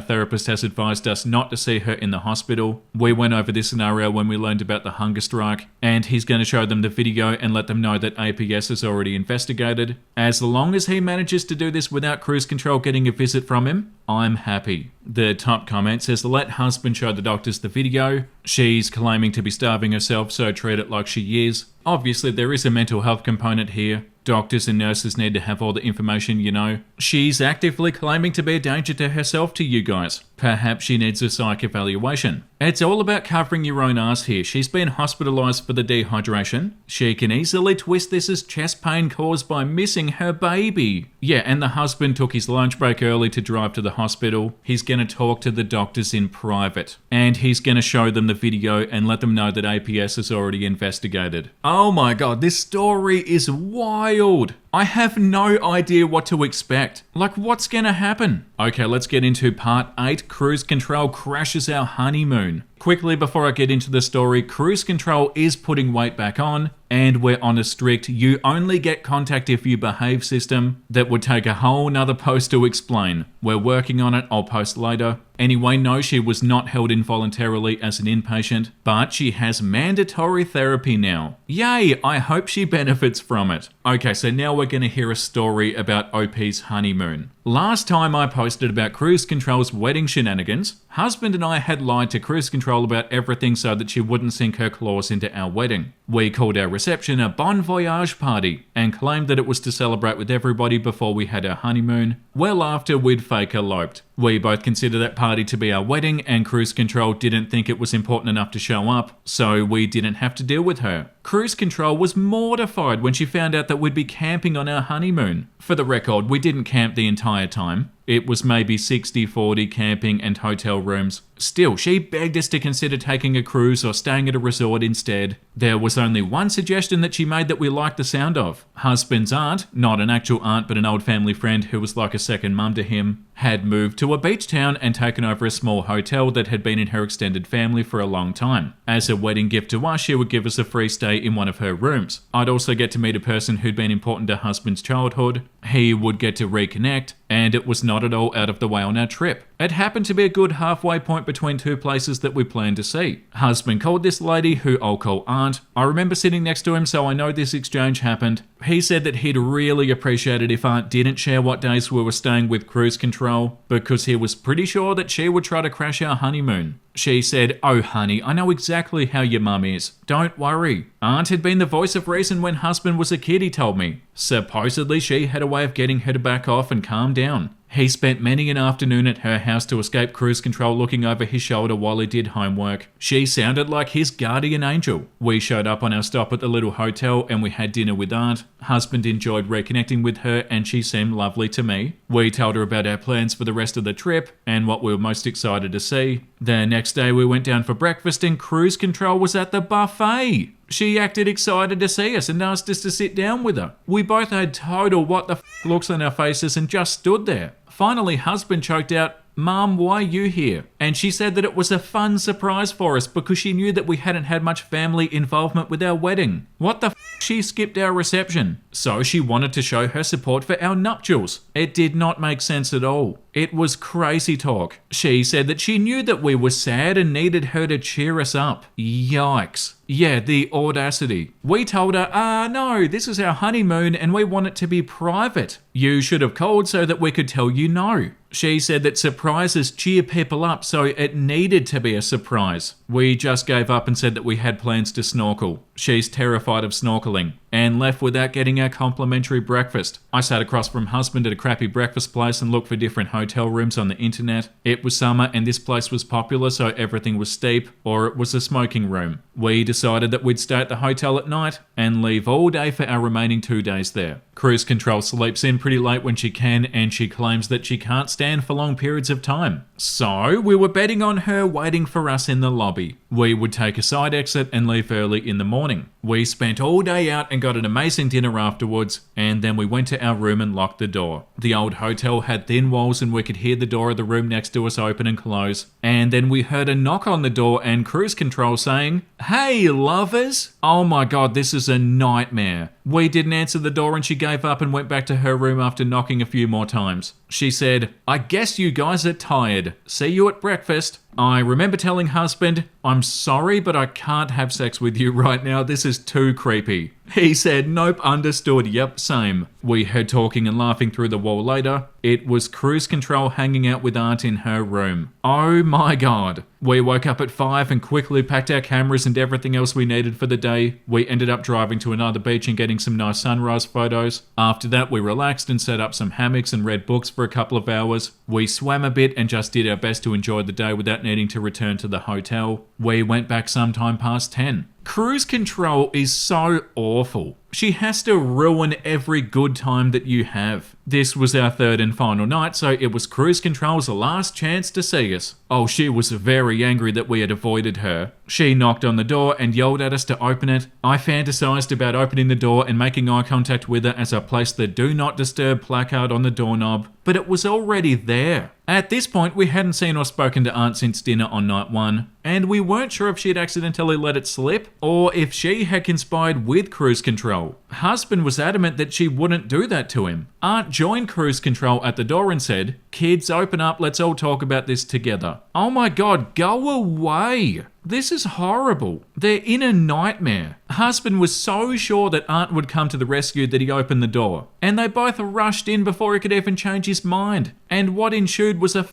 therapist has advised us not to see her in the hospital. We went over this scenario when we learned about the hunger strike, and he's going to show them the video and let them know that APS is already investigated. As long as he manages to do this without cruise control getting a visit from him, I'm happy. The top comment says, let husband show the doctors the video. She's claiming to be starving herself, so treat it like she is. Obviously, there is a mental health component here. Doctors and nurses need to have all the information, you know. She's actively claiming to be a danger to herself to you guys. Perhaps she needs a psych evaluation. It's all about covering your own ass here. She's been hospitalized for the dehydration. She can easily twist this as chest pain caused by missing her baby. Yeah, and the husband took his lunch break early to drive to the hospital. He's going to talk to the doctors in private. And he's going to show them the video and let them know that APS is already investigated. Oh my god, this story is wild. I have no idea what to expect. Like, what's gonna happen? Okay, let's get into part 8. Cruise control crashes our honeymoon. Quickly before I get into the story, cruise control is putting weight back on, and we're on a strict you only get contact if you behave system that would take a whole nother post to explain. We're working on it, I'll post later. Anyway, no, she was not held involuntarily as an inpatient, but she has mandatory therapy now. Yay, I hope she benefits from it. Okay, so now we're going to hear a story about OP's honeymoon. Last time I posted about cruise control's wedding shenanigans, husband and I had lied to cruise control about everything so that she wouldn't sink her claws into our wedding. We called our reception a bon voyage party and claimed that it was to celebrate with everybody before we had our honeymoon, well after we'd fake eloped. We both consider that party to be our wedding, and Cruise Control didn't think it was important enough to show up, so we didn't have to deal with her. Cruise Control was mortified when she found out that we'd be camping on our honeymoon. For the record, we didn't camp the entire time. It was maybe 60-40 camping and hotel rooms. Still, she begged us to consider taking a cruise or staying at a resort instead. There was only one suggestion that she made that we liked the sound of. Husband's aunt, not an actual aunt but an old family friend who was like a second mum to him, had moved to a beach town and taken over a small hotel that had been in her extended family for a long time. As a wedding gift to us, she would give us a free stay in one of her rooms. I'd also get to meet a person who'd been important to husband's childhood. He would get to reconnect, and it was not at all out of the way on our trip. It happened to be a good halfway point between two places that we planned to see. Husband called this lady, who I'll call Aunt. I remember sitting next to him, so I know this exchange happened. He said that he'd really appreciate it if Aunt didn't share what days we were staying with Cruise Control, because he was pretty sure that she would try to crash our honeymoon. She said, "Oh honey, I know exactly how your mum is. Don't worry." Aunt had been the voice of reason when husband was a kid, he told me. Supposedly she had a way of getting her to back off and calm down. He spent many an afternoon at her house to escape Cruise Control looking over his shoulder while he did homework. She sounded like his guardian angel. We showed up on our stop at the little hotel and we had dinner with Aunt. Husband enjoyed reconnecting with her and she seemed lovely to me. We told her about our plans for the rest of the trip and what we were most excited to see. The next day we went down for breakfast and Cruise Control was at the buffet. She acted excited to see us and asked us to sit down with her. We both had total what the f looks on our faces and just stood there. Finally, husband choked out, "Mum, why are you here?" And she said that it was a fun surprise for us because she knew that we hadn't had much family involvement with our wedding. What the f? She skipped our reception. So she wanted to show her support for our nuptials. It did not make sense at all. It was crazy talk. She said that she knew that we were sad and needed her to cheer us up. Yikes. Yeah, the audacity. We told her, no, this is our honeymoon and we want it to be private. You should have called so that we could tell you no. She said that surprises cheer people up, so it needed to be a surprise. We just gave up and said that we had plans to snorkel. She's terrified of snorkeling and left without getting our complimentary breakfast. I sat across from husband at a crappy breakfast place and looked for different hotel rooms on the internet. It was summer and this place was popular, so everything was steep, or it was a smoking room. We decided that we'd stay at the hotel at night and leave all day for our remaining 2 days there. Cruise Control sleeps in pretty late when she can, and she claims that she can't stand for long periods of time. So we were betting on her waiting for us in the lobby. We would take a side exit and leave early in the morning. We spent all day out and got an amazing dinner afterwards, and then we went to our room and locked the door. The old hotel had thin walls and we could hear the door of the room next to us open and close. And then we heard a knock on the door and Cruise Control saying, "Hey, lovers!" Oh my god, this is a nightmare. We didn't answer the door and she gave up and went back to her room after knocking a few more times. She said, "I guess you guys are tired. See you at breakfast." I remember telling husband, "I'm sorry, but I can't have sex with you right now. This is too creepy." He said, "Nope, understood. Yep, same." We heard talking and laughing through the wall later. It was Cruise Control hanging out with Aunt in her room. Oh my god. We woke up at 5 and quickly packed our cameras and everything else we needed for the day. We ended up driving to another beach and getting some nice sunrise photos. After that, we relaxed and set up some hammocks and read books for a couple of hours. We swam a bit and just did our best to enjoy the day without needing to return to the hotel. We went back sometime past 10. Cruise Control is so awful. She has to ruin every good time that you have. This was our third and final night, so it was Cruise Control's last chance to see us. Oh, she was very angry that we had avoided her. She knocked on the door and yelled at us to open it. I fantasized about opening the door and making eye contact with her as I placed the "Do Not Disturb" placard on the doorknob, but it was already there. At this point, we hadn't seen or spoken to Aunt since dinner on night 1, and we weren't sure if she'd accidentally let it slip or if she had conspired with Cruise Control. Husband was adamant that she wouldn't do that to him. Aunt joined Cruise Control at the door and said, "Kids, open up, let's all talk about this together." Oh my god, go away! This is horrible. They're in a nightmare. Husband was so sure that Aunt would come to the rescue that he opened the door. And they both rushed in before he could even change his mind. And what ensued was a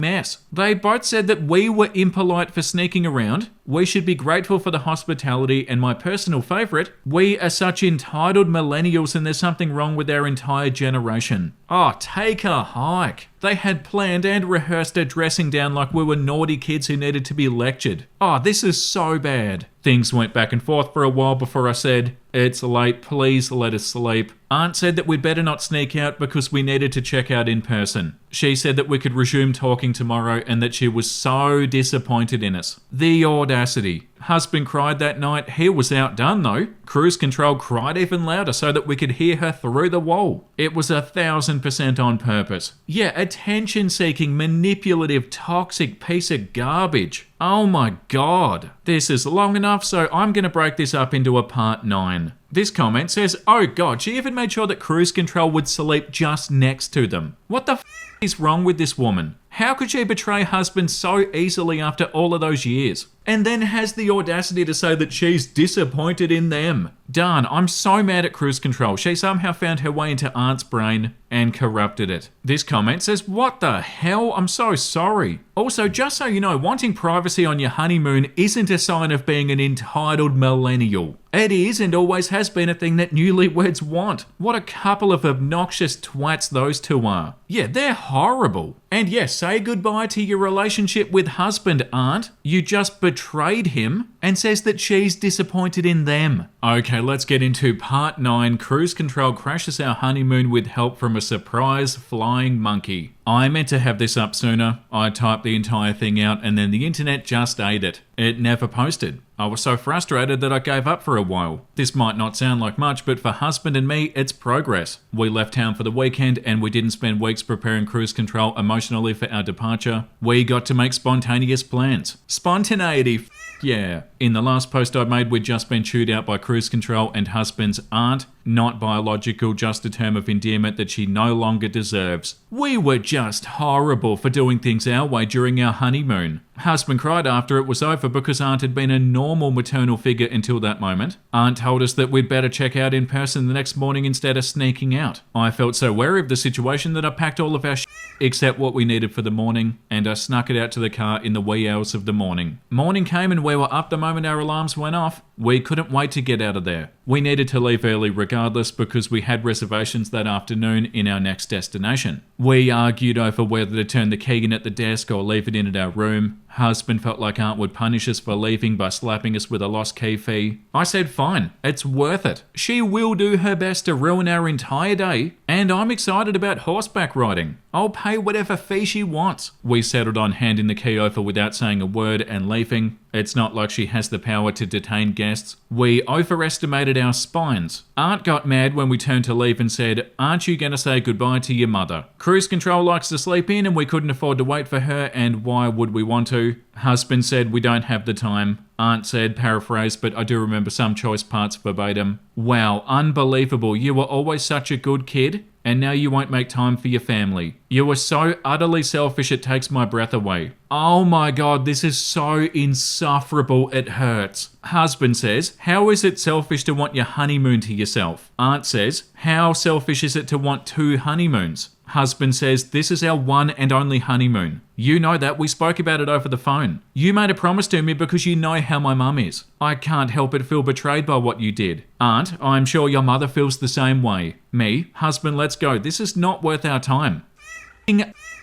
mess. They both said that we were impolite for sneaking around. We should be grateful for the hospitality, and my personal favourite, we are such entitled millennials and there's something wrong with our entire generation. Oh, take a hike. They had planned and rehearsed a dressing down like we were naughty kids who needed to be lectured. Oh, this is so bad. Things went back and forth for a while before I said, "It's late, please let us sleep." Aunt said that we'd better not sneak out because we needed to check out in person. She said that we could resume talking tomorrow and that she was so disappointed in us. The audacity. Husband cried that night. He was outdone though. Cruise control cried even louder so that we could hear her through the wall. It was 1,000% on purpose. Yeah, attention-seeking, manipulative, toxic piece of garbage. Oh my god. This is long enough, so I'm going to break this up into a part 9. This comment says, oh god, she even made sure that cruise control would sleep just next to them. What the f*** is wrong with this woman? How could she betray husband so easily after all of those years? And then has the audacity to say that she's disappointed in them. Darn, I'm so mad at cruise control. She somehow found her way into Aunt's brain and corrupted it. This comment says, what the hell? I'm so sorry. Also, just so you know, wanting privacy on your honeymoon isn't a sign of being an entitled millennial. It is and always has been a thing that newlyweds want. What a couple of obnoxious twats those two are. Yeah, they're horrible. And yes, say goodbye to your relationship with husband, Aunt. You just betrayed him, and says that she's disappointed in them. Okay, let's get into part 9. Cruise control crashes our honeymoon with help from a surprise flying monkey. I meant to have this up sooner. I typed the entire thing out and then the internet just ate it. It never posted. I was so frustrated that I gave up for a while. This might not sound like much, but for husband and me, it's progress. We left town for the weekend and we didn't spend weeks preparing cruise control emotionally for our departure. We got to make spontaneous plans. Spontaneity, yeah. In the last post I made, we'd just been chewed out by cruise control and husband's aunt. Not biological, just a term of endearment that she no longer deserves. We were just horrible for doing things our way during our honeymoon. Husband cried after it was over because Aunt had been a normal maternal figure until that moment. Aunt told us that we'd better check out in person the next morning instead of sneaking out. I felt so wary of the situation that I packed all of our except what we needed for the morning, and I snuck it out to the car in the wee hours of the morning. Morning came and we were up the moment our alarms went off. We couldn't wait to get out of there. We needed to leave early regardless because we had reservations that afternoon in our next destination. We argued over whether to turn the key in at the desk or leave it in at our room. Husband felt like Aunt would punish us for leaving by slapping us with a lost key fee. I said fine, it's worth it. She will do her best to ruin our entire day, and I'm excited about horseback riding. I'll pay whatever fee she wants. We settled on handing the key over without saying a word and leaving. It's not like she has the power to detain guests. We overestimated our spines. Aunt got mad when we turned to leave and said, aren't you going to say goodbye to your mother? Cruise control likes to sleep in and we couldn't afford to wait for her, and why would we want to? Husband said we don't have the time. Aunt said, paraphrase, but I do remember some choice parts verbatim. Wow, unbelievable. You were always such a good kid, and now you won't make time for your family. You are so utterly selfish it takes my breath away. Oh my god, this is so insufferable it hurts. Husband says, how is it selfish to want your honeymoon to yourself? Aunt says, how selfish is it to want 2 honeymoons? Husband says, this is our one and only honeymoon. You know that, we spoke about it over the phone. You made a promise to me because you know how my mum is. I can't help but feel betrayed by what you did. Aunt, I'm sure your mother feels the same way. Me, husband, let's go. This is not worth our time.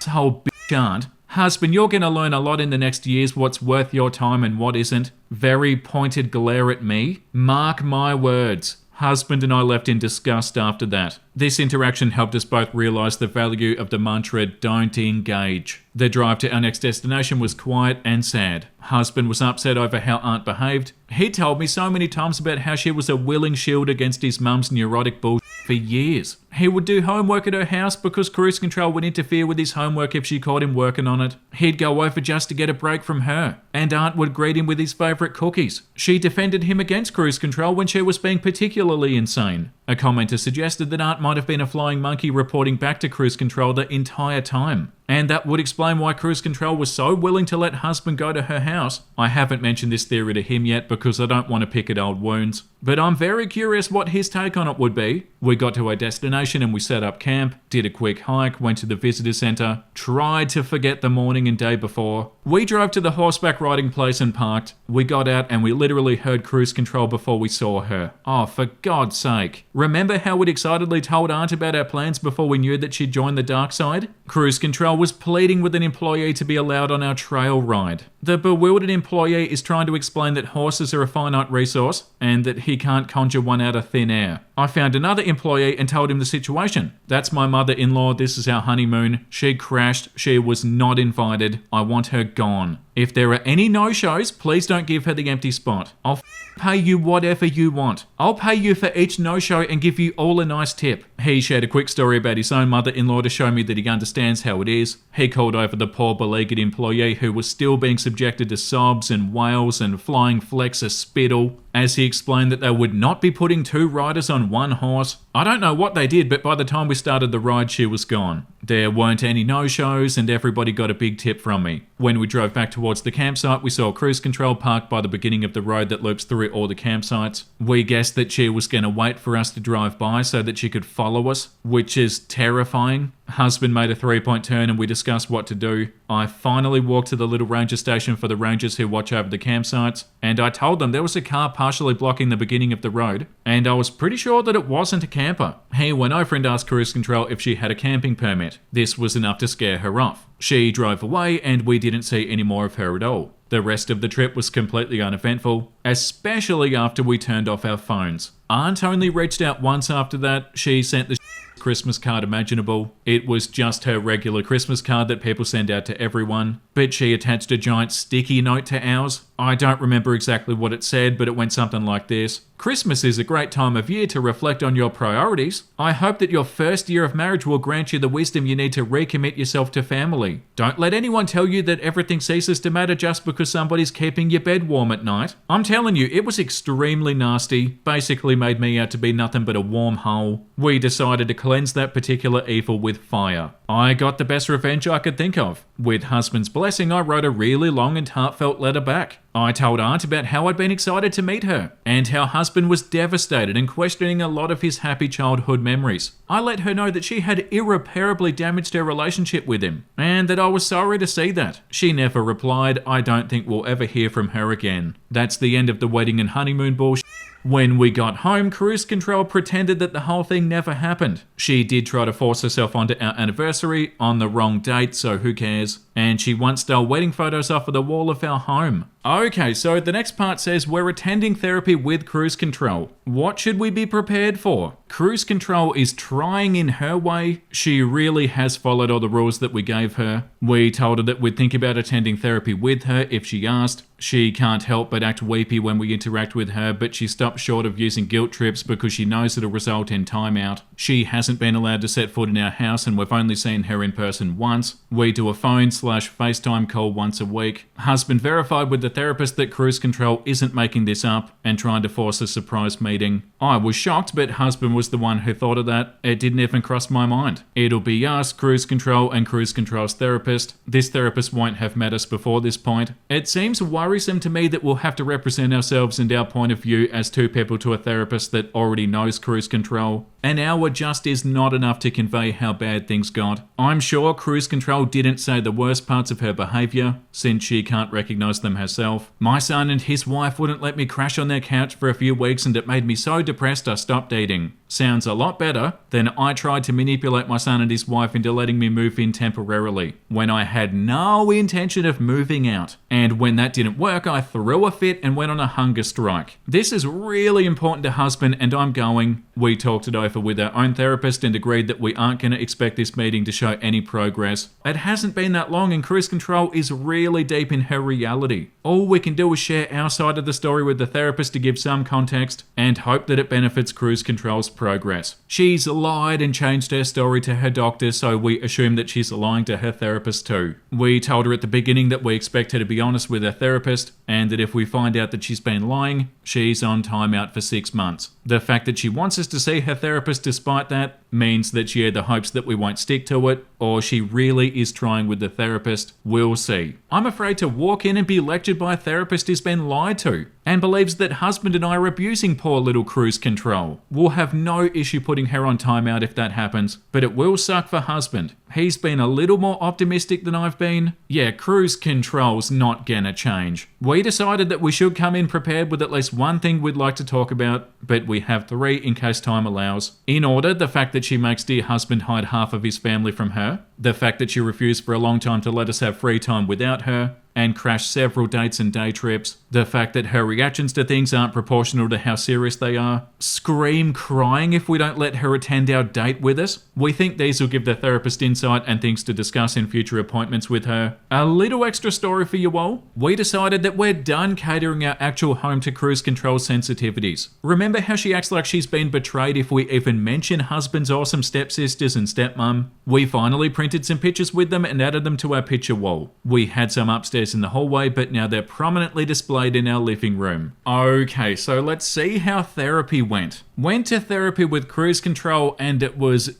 Whole bitch aunt. Husband, you're going to learn a lot in the next years what's worth your time and what isn't. Very pointed glare at me. Mark my words. Husband and I left in disgust after that. This interaction helped us both realise the value of the mantra, don't engage. The drive to our next destination was quiet and sad. Husband was upset over how Aunt behaved. He told me so many times about how she was a willing shield against his mum's neurotic bullshit for years. He would do homework at her house because cruise control would interfere with his homework if she caught him working on it. He'd go over just to get a break from her, and Aunt would greet him with his favourite cookies. She defended him against cruise control when she was being particularly insane. A commenter suggested that Aunt might have been a flying monkey reporting back to cruise control the entire time. And that would explain why cruise control was so willing to let husband go to her house. I haven't mentioned this theory to him yet because I don't want to pick at old wounds. But I'm very curious what his take on it would be. We got to our destination and we set up camp, did a quick hike, went to the visitor center, tried to forget the morning and day before. We drove to the horseback riding place and parked. We got out and we literally heard cruise control before we saw her. Oh, for God's sake. Remember how we'd excitedly told Aunt about our plans before we knew that she'd joined the dark side? Cruise control was pleading with an employee to be allowed on our trail ride. The bewildered employee is trying to explain that horses are a finite resource and that he can't conjure one out of thin air. I found another employee and told him the situation. That's my mother-in-law, this is our honeymoon. She crashed, she was not invited. I want her gone. If there are any no-shows, please don't give her the empty spot. I'll pay you whatever you want. I'll pay you for each no-show and give you all a nice tip. He shared a quick story about his own mother-in-law to show me that he understands how it is. He called over the poor beleaguered employee who was still being subjected to sobs and wails and flying flecks of spittle as he explained that they would not be putting two riders on one horse. I don't know what they did, but by the time we started the ride, she was gone. There weren't any no-shows and everybody got a big tip from me. When we drove back towards the campsite, we saw cruise control parked by the beginning of the road that loops through all the campsites. We guessed that she was going to wait for us to drive by so that she could follow us, which is terrifying. Husband made a 3-point turn and we discussed what to do. I finally walked to the little ranger station for the rangers who watch over the campsites, and I told them there was a car partially blocking the beginning of the road, and I was pretty sure that it wasn't a camper. He went over and asked cruise control if she had a camping permit. This was enough to scare her off. She drove away and we didn't see any more of her at all. The rest of the trip was completely uneventful, especially after we turned off our phones. Aunt only reached out once after that. She sent the Christmas card imaginable. It was just her regular Christmas card that people send out to everyone, but she attached a giant sticky note to ours. I don't remember exactly what it said, but it went something like this. Christmas is a great time of year to reflect on your priorities. I hope that your first year of marriage will grant you the wisdom you need to recommit yourself to family. Don't let anyone tell you that everything ceases to matter just because somebody's keeping your bed warm at night. I'm telling you, it was extremely nasty. Basically made me out to be nothing but a warm hole. We decided to cleanse that particular evil with fire. I got the best revenge I could think of. With husband's blessing, I wrote a really long and heartfelt letter back. I told Aunt about how I'd been excited to meet her, and how husband was devastated and questioning a lot of his happy childhood memories. I let her know that she had irreparably damaged her relationship with him, and that I was sorry to see that. She never replied. I don't think we'll ever hear from her again. That's the end of the wedding and honeymoon bullshit. When we got home, cruise control pretended that the whole thing never happened. She did try to force herself onto our anniversary on the wrong date, so who cares? And she once stole wedding photos off of the wall of our home. Okay, so the next part says we're attending therapy with cruise control. What should we be prepared for? Cruise control is trying in her way. She really has followed all the rules that we gave her. We told her that we'd think about attending therapy with her if she asked. She can't help but act weepy when we interact with her, but she stopped short of using guilt trips because she knows it'll result in timeout. She hasn't been allowed to set foot in our house and we've only seen her in person once. We do a phone/FaceTime call once a week. Husband verified with the therapist that cruise control isn't making this up and trying to force a surprise meeting. I was shocked, but husband was the one who thought of that. It didn't even cross my mind. It'll be us, cruise control, and cruise control's therapist. This therapist won't have met us before this point. It seems worrisome to me that we'll have to represent ourselves and our point of view as two people to a therapist that already knows cruise control. An hour just is not enough to convey how bad things got. I'm sure cruise control didn't say the worst parts of her behaviour, since she can't recognise them herself. My son and his wife wouldn't let me crash on their couch for a few weeks and it made me so depressed I stopped eating. Sounds a lot better than I tried to manipulate my son and his wife into letting me move in temporarily, when I had no intention of moving out. And when that didn't work, I threw a fit and went on a hunger strike. This is really important to husband and I'm going. We talked it over with our own therapist and agreed that we aren't going to expect this meeting to show any progress. It hasn't been that long and cruise control is really deep in her reality. All we can do is share our side of the story with the therapist to give some context and hope that it benefits cruise control's progress. She's lied and changed her story to her doctor, so we assume that she's lying to her therapist too. We told her at the beginning that we expect her to be honest with her therapist and that if we find out that she's been lying, she's on timeout for 6 months. The fact that she wants us to see her therapist despite that, means that she either hopes that we won't stick to it, or she really is trying with the therapist. We'll see. I'm afraid to walk in and be lectured by a therapist who's been lied to and believes that husband and I are abusing poor little cruise control. We'll have no issue putting her on timeout if that happens, but it will suck for husband. He's been a little more optimistic than I've been. Yeah, cruise control's not gonna change. We decided that we should come in prepared with at least one thing we'd like to talk about, but we have 3 in case time allows. In order, the fact that she makes dear husband hide half of his family from her, the fact that she refused for a long time to let us have free time without her, and crashed several dates and day trips, the fact that her reactions to things aren't proportional to how serious they are, scream crying if we don't let her attend our date with us. We think these will give the therapist insight and things to discuss in future appointments with her. A little extra story for you all. We decided that we're done catering our actual home to cruise control sensitivities. Remember how she acts like she's been betrayed if we even mention husband's awesome stepsisters and stepmom? We finally printed some pictures with them and added them to our picture wall. We had some upstairs in the hallway, but now they're prominently displayed in our living room. Okay, so let's see how therapy went. Went to therapy with cruise control and it was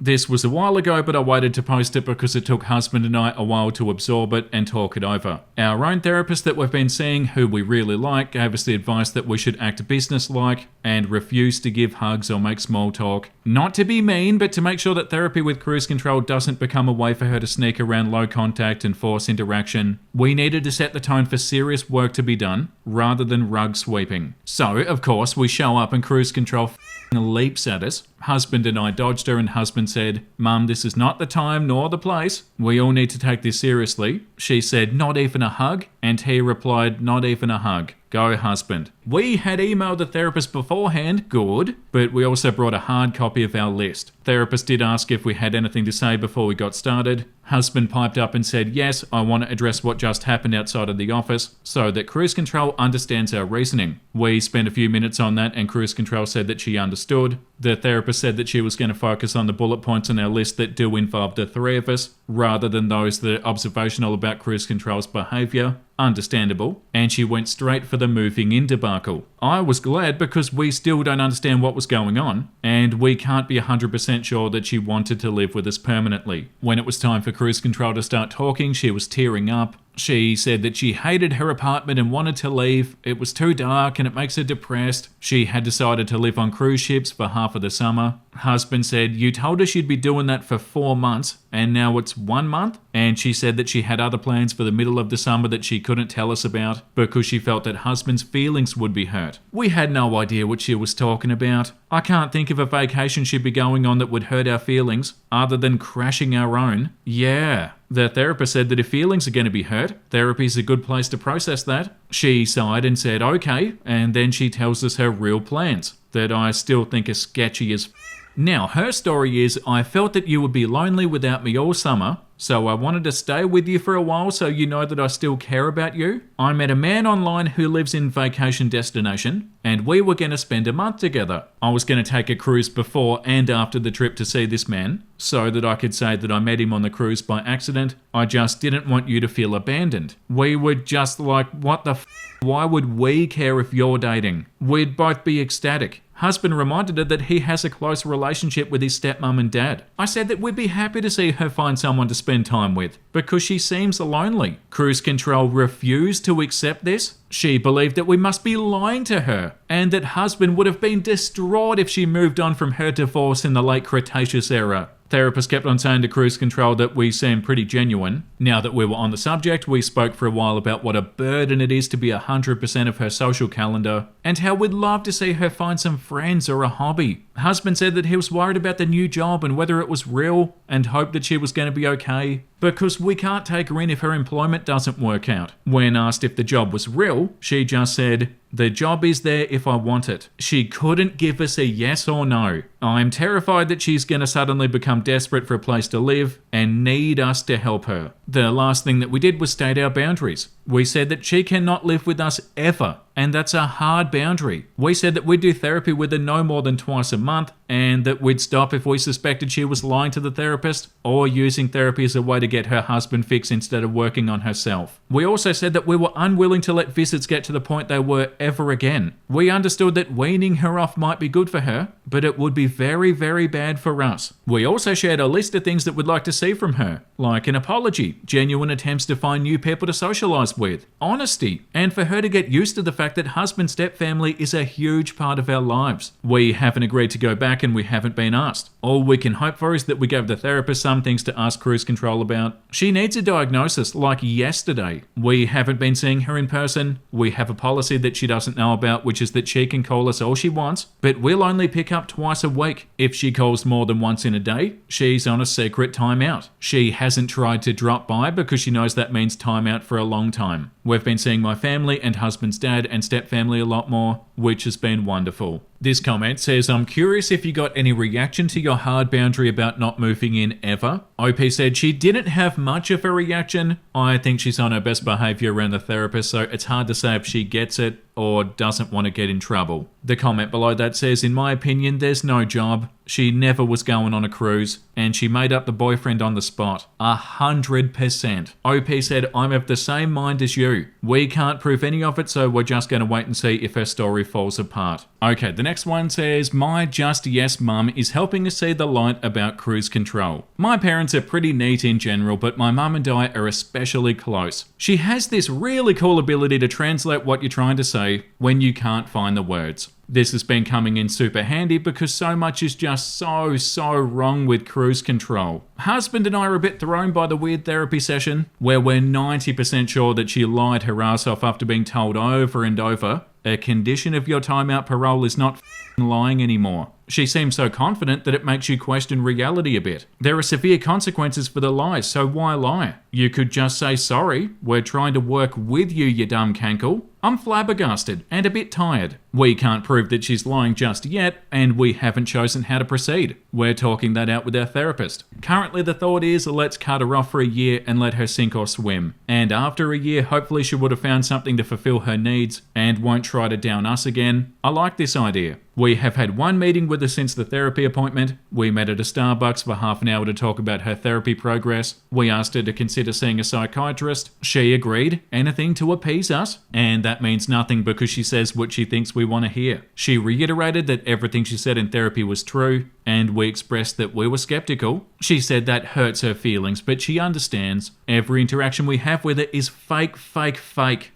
This was a while ago, but I waited to post it because it took husband and I a while to absorb it and talk it over. Our own therapist that we've been seeing, who we really like, gave us the advice that we should act business-like and refuse to give hugs or make small talk. Not to be mean, but to make sure that therapy with cruise control doesn't become a way for her to sneak around low contact and force interaction. We needed to set the tone for serious work to be done, rather than rug sweeping. So, of course, we show up and cruise control leaps at us. Husband and I dodged her and husband said, "Mum, this is not the time nor the place. We all need to take this seriously." She said, "Not even a hug?" And he replied, "Not even a hug. Go, husband." We had emailed the therapist beforehand, good, but we also brought a hard copy of our list. Therapist did ask if we had anything to say before we got started. Husband piped up and said, "Yes, I want to address what just happened outside of the office so that cruise control understands our reasoning." We spent a few minutes on that and cruise control said that she understood. The therapist said that she was going to focus on the bullet points on our list that do involve the 3 of us, rather than those that are observational about cruise control's behaviour. Understandable. And she went straight for the moving in debacle. I was glad because we still don't understand what was going on, and we can't be 100% sure that she wanted to live with us permanently. When it was time for cruise control to start talking, she was tearing up. She said that she hated her apartment and wanted to leave. It was too dark and it makes her depressed. She had decided to live on cruise ships for half of the summer. Husband said, "You told us you'd be doing that for 4 months and now it's 1 month?" And she said that she had other plans for the middle of the summer that she couldn't tell us about because she felt that husband's feelings would be hurt. We had no idea what she was talking about. I can't think of a vacation she'd be going on that would hurt our feelings other than crashing our own. Yeah. The therapist said that if feelings are going to be hurt, therapy's a good place to process that. She sighed and said, "Okay," and then she tells us her real plans, that I still think are sketchy as Now, her story is, "I felt that you would be lonely without me all summer, so I wanted to stay with you for a while so you know that I still care about you. I met a man online who lives in vacation destination, and we were going to spend a month together. I was going to take a cruise before and after the trip to see this man, so that I could say that I met him on the cruise by accident. I just didn't want you to feel abandoned." We were just like, what the why would we care if you're dating? We'd both be ecstatic. Husband reminded her that he has a close relationship with his stepmom and dad. I said that we'd be happy to see her find someone to spend time with, because she seems lonely. Cruise control refused to accept this. She believed that we must be lying to her, and that husband would have been distraught if she moved on from her divorce in the late Cretaceous era. Therapist kept on saying to cruise control that we seemed pretty genuine. Now that we were on the subject, we spoke for a while about what a burden it is to be 100% of her social calendar, and how we'd love to see her find some friends or a hobby. Husband said that he was worried about the new job and whether it was real, and hoped that she was going to be okay, because we can't take her in if her employment doesn't work out. When asked if the job was real, she just said, "The job is there if I want it." She couldn't give us a yes or no. I'm terrified that she's going to suddenly become desperate for a place to live and need us to help her. The last thing that we did was state our boundaries. We said that she cannot live with us ever, and that's a hard boundary. We said that we'd do therapy with her no more than twice a month, and that we'd stop if we suspected she was lying to the therapist or using therapy as a way to get her husband fixed instead of working on herself. We also said that we were unwilling to let visits get to the point they were ever again. We understood that weaning her off might be good for her, but it would be very, very bad for us. We also shared a list of things that we'd like to see from her, like an apology, genuine attempts to find new people to socialise with, honesty, and for her to get used to the fact that husband-step family is a huge part of our lives. We haven't agreed to go back and we haven't been asked. All we can hope for is that we gave the therapist some things to ask cruise control about. She needs a diagnosis like yesterday. We haven't been seeing her in person. We have a policy that she doesn't know about, which is that she can call us all she wants, but we'll only pick up twice a week. If she calls more than once in a day, she's on a secret timeout. She hasn't tried to drop by because she knows that means timeout for a long time. We've been seeing my family and husband's dad and step family a lot more, which has been wonderful. This comment says, I'm curious if you got any reaction to your hard boundary about not moving in ever. OP said she didn't have much of a reaction. I think she's on her best behaviour around the therapist, so it's hard to say if she gets it or doesn't want to get in trouble. The comment below that says, in my opinion, there's no job. She never was going on a cruise, and she made up the boyfriend on the spot. 100%. OP said, I'm of the same mind as you. We can't prove any of it, so we're just going to wait and see if her story falls apart. Okay, the next one says, my just yes mum is helping us see the light about cruise control. My parents are pretty neat in general, but my mum and I are especially close. She has this really cool ability to translate what you're trying to say when you can't find the words. This has been coming in super handy because so much is just so wrong with cruise control. Husband and I are a bit thrown by the weird therapy session where we're 90% sure that she lied her ass off after being told over and over, a condition of your timeout parole is not lying anymore. She seems so confident that it makes you question reality a bit. There are severe consequences for the lies, so why lie? You could just say sorry, we're trying to work with you, you dumb cankle. I'm flabbergasted and a bit tired. We can't prove that she's lying just yet, and we haven't chosen how to proceed. We're talking that out with our therapist. Currently the thought is, let's cut her off for a year and let her sink or swim. And after a year, hopefully she would have found something to fulfill her needs and won't try to down us again. I like this idea. We have had one meeting with her since the therapy appointment. We met at a Starbucks for half an hour to talk about her therapy progress. We asked her to consider seeing a psychiatrist. She agreed, anything to appease us. And that means nothing because she says what she thinks we want to hear. She reiterated that everything she said in therapy was true, and we expressed that we were skeptical. She said that hurts her feelings, but she understands. Every interaction we have with her is fake.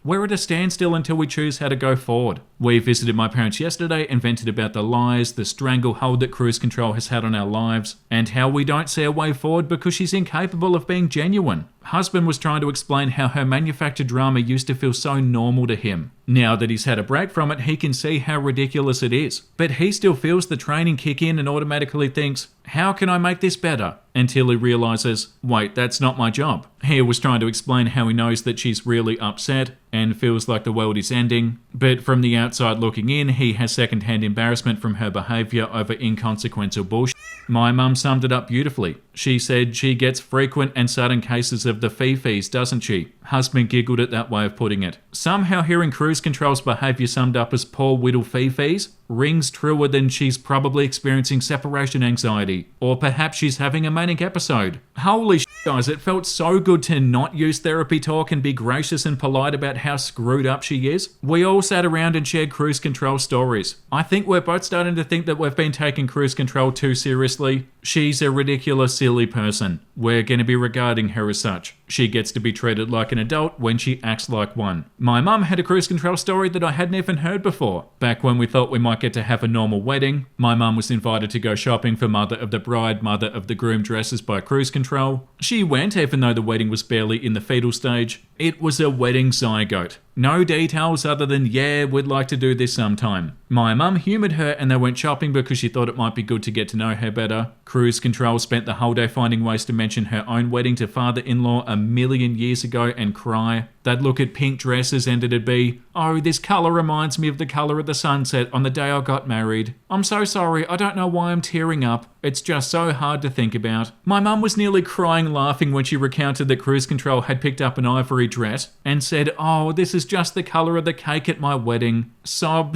We're at a standstill until we choose how to go forward. We visited my parents yesterday and vented about the lies, the stranglehold that cruise control has had on our lives, and how we don't see a way forward because she's incapable of being genuine. Husband was trying to explain how her manufactured drama used to feel so normal to him. Now that he's had a break from it, he can see how ridiculous it is. But he still feels the training kick in and automatically thinks, how can I make this better? Until he realizes, wait, that's not my job. He was trying to explain how he knows that she's really upset and feels like the world is ending, but from the outside looking in, he has secondhand embarrassment from her behaviour over inconsequential bullshit. My mum summed it up beautifully. She said she gets frequent and sudden cases of the fee-fees, doesn't she? Husband giggled at that way of putting it. Somehow hearing cruise control's behaviour summed up as poor whittle fee-fees rings truer than she's probably experiencing separation anxiety, or perhaps she's having a manic episode. Holy shit, guys, it felt so good to not use therapy talk and be gracious and polite about how screwed up she is. We all sat around and shared cruise control stories. I think we're both starting to think that we've been taking cruise control too seriously. She's a ridiculous, silly person. We're going to be regarding her as such. She gets to be treated like an adult when she acts like one. My mum had a cruise control story that I hadn't even heard before. Back when we thought we might get to have a normal wedding, my mum was invited to go shopping for mother of the bride, mother of the groom dresses by cruise control. She went even though the wedding was barely in the fetal stage. It was a wedding zygote. No details other than, yeah, we'd like to do this sometime. My mum humoured her and they went shopping because she thought it might be good to get to know her better. Cruise control spent the whole day finding ways to mention her own wedding to father-in-law a million years ago and cry. They'd look at pink dresses and it'd be, oh, this colour reminds me of the colour of the sunset on the day I got married. I'm so sorry, I don't know why I'm tearing up. It's just so hard to think about. My mum was nearly crying laughing when she recounted that cruise control had picked up an ivory dress and said, oh, this is just the colour of the cake at my wedding. Sob,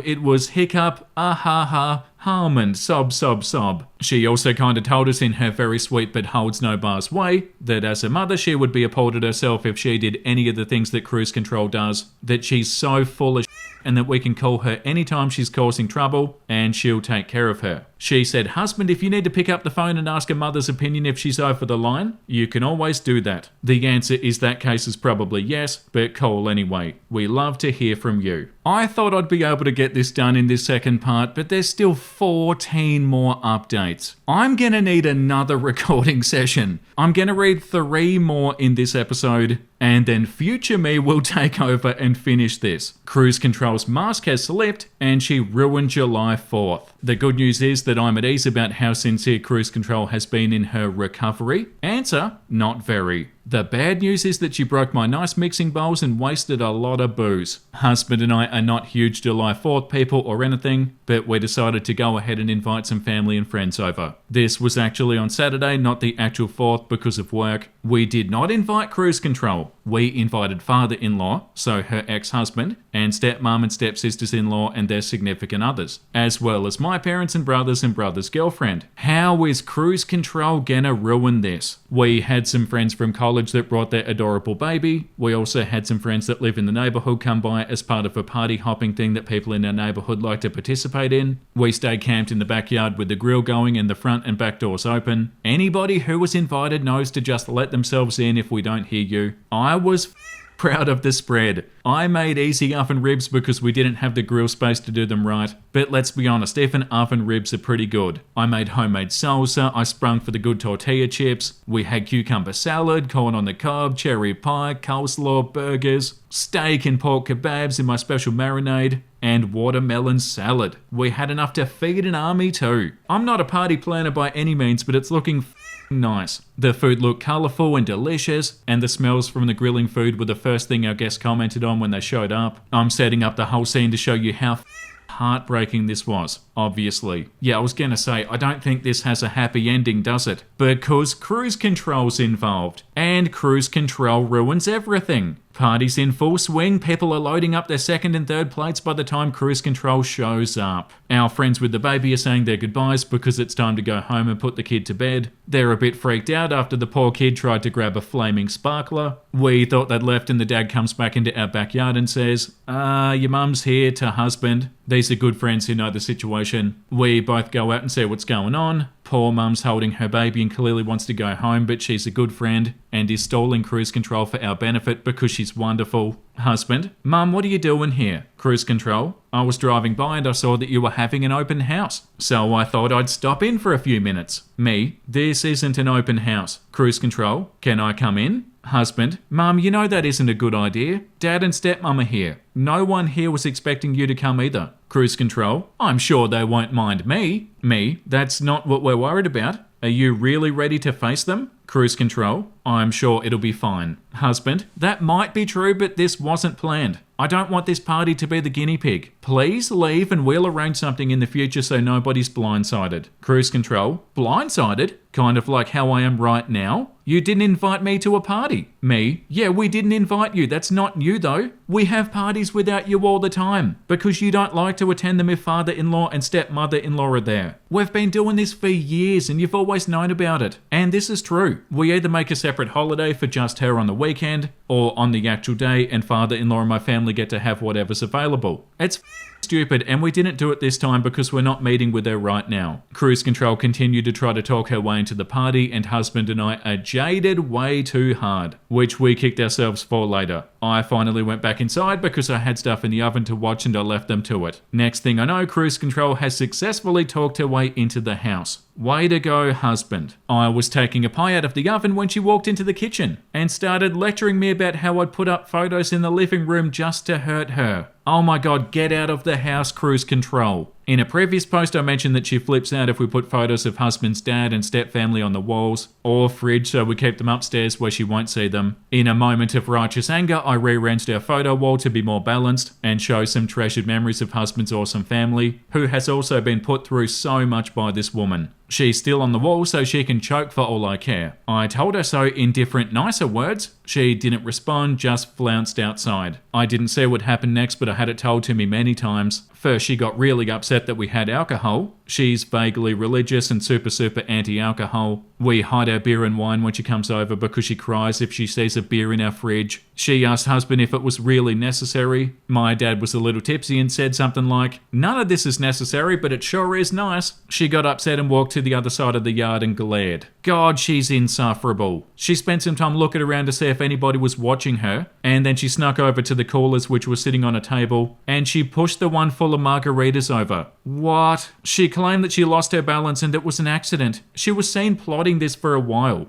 it was hiccup, ah ha ha, hum and sob, sob, sob. She also kind of told us in her very sweet but holds no bars way that as a mother she would be appalled at herself if she did any of the things that cruise control does, that she's so full of and that we can call her anytime she's causing trouble and she'll take care of her. She said, husband, if you need to pick up the phone and ask a mother's opinion if she's over the line, you can always do that. The answer is that case is probably yes, but call anyway. We love to hear from you. I thought I'd be able to get this done in this second part, but there's still 14 more updates. I'm gonna need another recording session. I'm gonna read 3 more in this episode, and then future me will take over and finish this. Cruise Control's mask has slipped, and she ruined July 4th. The good news is that I'm at ease about how sincere Cruise Control has been in her recovery. Answer, not very. The bad news is that she broke my nice mixing bowls and wasted a lot of booze. Husband and I are not huge July 4th people or anything, but we decided to go ahead and invite some family and friends over. This was actually on Saturday, not the actual 4th because of work. We did not invite Cruise Control. We invited father-in-law, so her ex-husband, and stepmom and stepsisters-in-law and their significant others, as well as my parents and brother's girlfriend. How is Cruise Control gonna ruin this? We had some friends from college that brought their adorable baby. We also had some friends that live in the neighborhood come by as part of a party hopping thing that people in our neighborhood like to participate in. We stayed camped in the backyard with the grill going and the front and back doors open. Anybody who was invited knows to just let themselves in if we don't hear you. I was proud of the spread. I made easy oven ribs because we didn't have the grill space to do them right, but let's be honest, even oven ribs are pretty good. I made homemade salsa, I sprung for the good tortilla chips, we had cucumber salad, corn on the cob, cherry pie, coleslaw, burgers, steak and pork kebabs in my special marinade, and watermelon salad. We had enough to feed an army too. I'm not a party planner by any means, but it's looking nice. The food looked colourful and delicious, and the smells from the grilling food were the first thing our guests commented on when they showed up. I'm setting up the whole scene to show you how heartbreaking this was, obviously. Yeah, I was gonna say, I don't think this has a happy ending, does it? Because Cruise Control's involved, and Cruise Control ruins everything. Party's in full swing, people are loading up their second and third plates by the time Cruise Control shows up. Our friends with the baby are saying their goodbyes because it's time to go home and put the kid to bed. They're a bit freaked out after the poor kid tried to grab a flaming sparkler. We thought they'd left and the dad comes back into our backyard and says, your mum's here to husband. These are good friends who know the situation. We both go out and see what's going on. Poor mum's holding her baby and clearly wants to go home, but she's a good friend and is stalling Cruise Control for our benefit because she's wonderful. Husband, Mum, what are you doing here? Cruise Control, I was driving by and I saw that you were having an open house, so I thought I'd stop in for a few minutes. Me, this isn't an open house. Cruise Control, can I come in? Husband, Mum, you know that isn't a good idea. Dad and stepmom are here. No one here was expecting you to come either. Cruise Control, I'm sure they won't mind me. Me, that's not what we're worried about. Are you really ready to face them? Cruise Control, I'm sure it'll be fine. Husband, that might be true, but this wasn't planned. I don't want this party to be the guinea pig. Please leave and we'll arrange something in the future so nobody's blindsided. Cruise Control, blindsided? Kind of like how I am right now? You didn't invite me to a party. Me, yeah, we didn't invite you. That's not you though. We have parties without you all the time because you don't like to attend them if father-in-law and stepmother-in-law are there. We've been doing this for years and you've always known about it. And this is true. We either make a separate holiday for just her on the weekend or on the actual day and father-in-law and my family get to have whatever's available. It's stupid, and we didn't do it this time because we're not meeting with her right now. Cruise Control continued to try to talk her way into the party, and husband and I are jaded way too hard, which we kicked ourselves for later. I finally went back inside because I had stuff in the oven to watch and I left them to it. Next thing I know, Cruise Control has successfully talked her way into the house. Way to go, husband. I was taking a pie out of the oven when she walked into the kitchen and started lecturing me about how I'd put up photos in the living room just to hurt her. Oh my god, get out of the house, Cruise Control. In a previous post, I mentioned that she flips out if we put photos of husband's dad and stepfamily on the walls, or fridge so we keep them upstairs where she won't see them. In a moment of righteous anger, I rearranged our photo wall to be more balanced and show some treasured memories of husband's awesome family, who has also been put through so much by this woman. She's still on the wall so she can choke for all I care. I told her so in different, nicer words. She didn't respond, just flounced outside. I didn't see what happened next, but I had it told to me many times. First, she got really upset that we had alcohol. She's vaguely religious and super anti-alcohol. We hide our beer and wine when she comes over because she cries if she sees a beer in our fridge. She asked husband if it was really necessary. My dad was a little tipsy and said something like, "None of this is necessary, but it sure is nice." She got upset and walked to the other side of the yard and glared. God, she's insufferable. She spent some time looking around to see if anybody was watching her, and then she snuck over to the coolers which were sitting on a table, and she pushed the one full of margaritas over. What? She claimed that she lost her balance and it was an accident. She was seen plotting this for a while.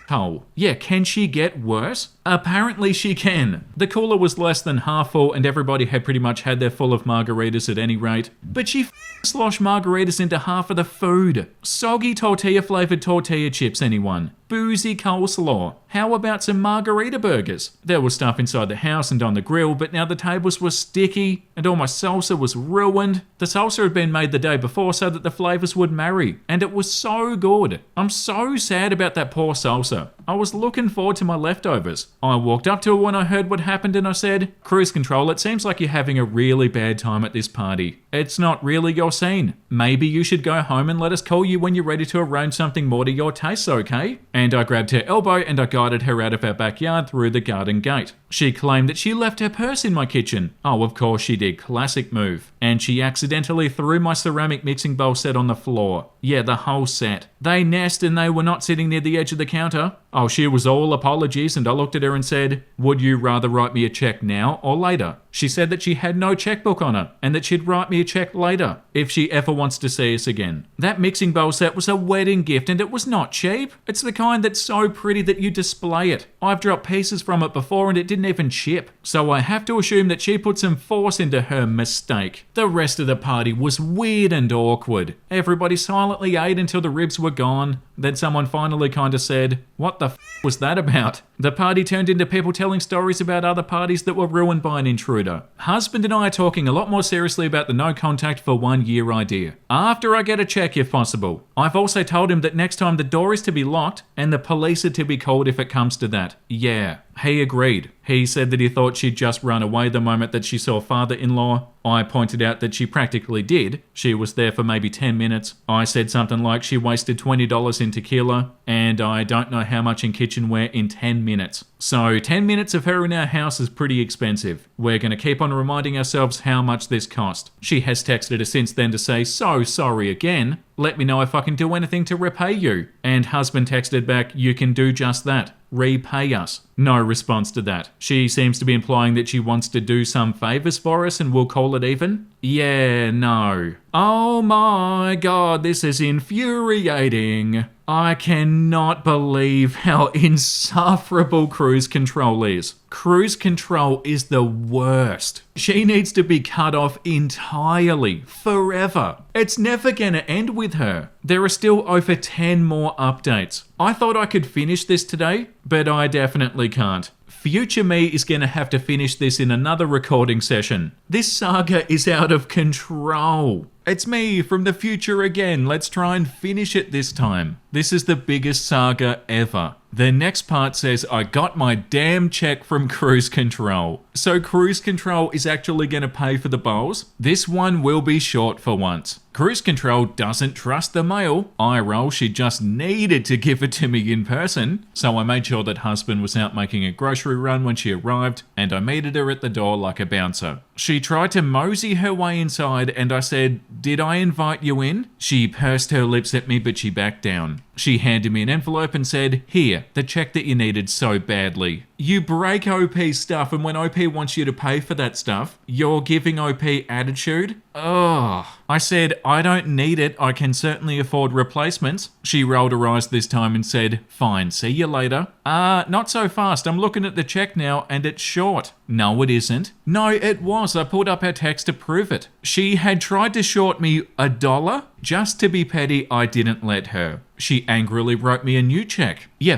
Oh, yeah, can she get worse? Apparently she can. The cooler was less than half full and everybody had pretty much had their full of margaritas at any rate. But she sloshed margaritas into half of the food. Soggy tortilla-flavored tortilla chips, anyone? Boozy coleslaw. How about some margarita burgers? There was stuff inside the house and on the grill, but now the tables were sticky and all my salsa was ruined. The salsa had been made the day before so that the flavors would marry, and it was so good. I'm so sad about that poor salsa. I was looking forward to my leftovers. I walked up to her when I heard what happened and I said, "Cruise control, it seems like you're having a really bad time at this party. It's not really your scene. Maybe you should go home and let us call you when you're ready to arrange something more to your tastes, okay?" And I grabbed her elbow and I guided her out of our backyard through the garden gate. She claimed that she left her purse in my kitchen. Oh, of course she did. Classic move. And she accidentally threw my ceramic mixing bowl set on the floor. Yeah, the whole set. They nest and they were not sitting near the edge of the counter. Oh, she was all apologies and I looked at her and said, "Would you rather write me a check now or later?" She said that she had no checkbook on her and that she'd write me a check later if she ever wants to see us again. That mixing bowl set was a wedding gift and it was not cheap. It's the kind that's so pretty that you display it. I've dropped pieces from it before and it didn't even chip. So I have to assume that she put some force into her mistake. The rest of the party was weird and awkward. Everybody silently ate until the ribs were gone. Then someone finally kind of said, "What the was that about?" The party turned into people telling stories about other parties that were ruined by an intruder. Husband and I are talking a lot more seriously about the no contact for 1 year idea. After I get a check if possible. I've also told him that next time the door is to be locked and the police are to be called if it comes to that. Yeah, he agreed. He said that he thought she'd just run away the moment that she saw father-in-law. I pointed out that she practically did. She was there for maybe 10 minutes. I said something like she wasted $20 in tequila, and I don't know how much in kitchenware in 10 minutes. So 10 minutes of her in our house is pretty expensive. We're going to keep on reminding ourselves how much this cost. She has texted us since then to say, "So sorry again. Let me know if I can do anything to repay you." And husband texted back, "You can do just that. Repay us." No response to that. She seems to be implying that she wants to do some favors for us and we'll call it even. Yeah, no. Oh my god, this is infuriating. I cannot believe how insufferable cruise control is. Cruise control is the worst. She needs to be cut off entirely, forever. It's never gonna end with her. There are still over 10 more updates. I thought I could finish this today, but I definitely can't. Future me is going to have to finish this in another recording session. This saga is out of control. It's me from the future again. Let's try and finish it this time. This is the biggest saga ever. The next part says I got my damn check from cruise control. So cruise control is actually going to pay for the bowls? This one will be short for once. Cruise control doesn't trust the mail. Eye roll, she just needed to give it to me in person. So I made sure that husband was out making a grocery run when she arrived, and I meted her at the door like a bouncer. She tried to mosey her way inside and I said, "Did I invite you in?" She pursed her lips at me, but she backed down. She handed me an envelope and said, "Here, the check that you needed so badly." You break OP stuff, and when OP wants you to pay for that stuff, you're giving OP attitude? Ugh. I said, "I don't need it. I can certainly afford replacements." She rolled her eyes this time and said, "Fine, see you later." Not so fast. I'm looking at the check now and it's short. No, it isn't. No, it was. I pulled up her text to prove it. She had tried to short me $1. Just to be petty, I didn't let her. She angrily wrote me a new check. Yeah,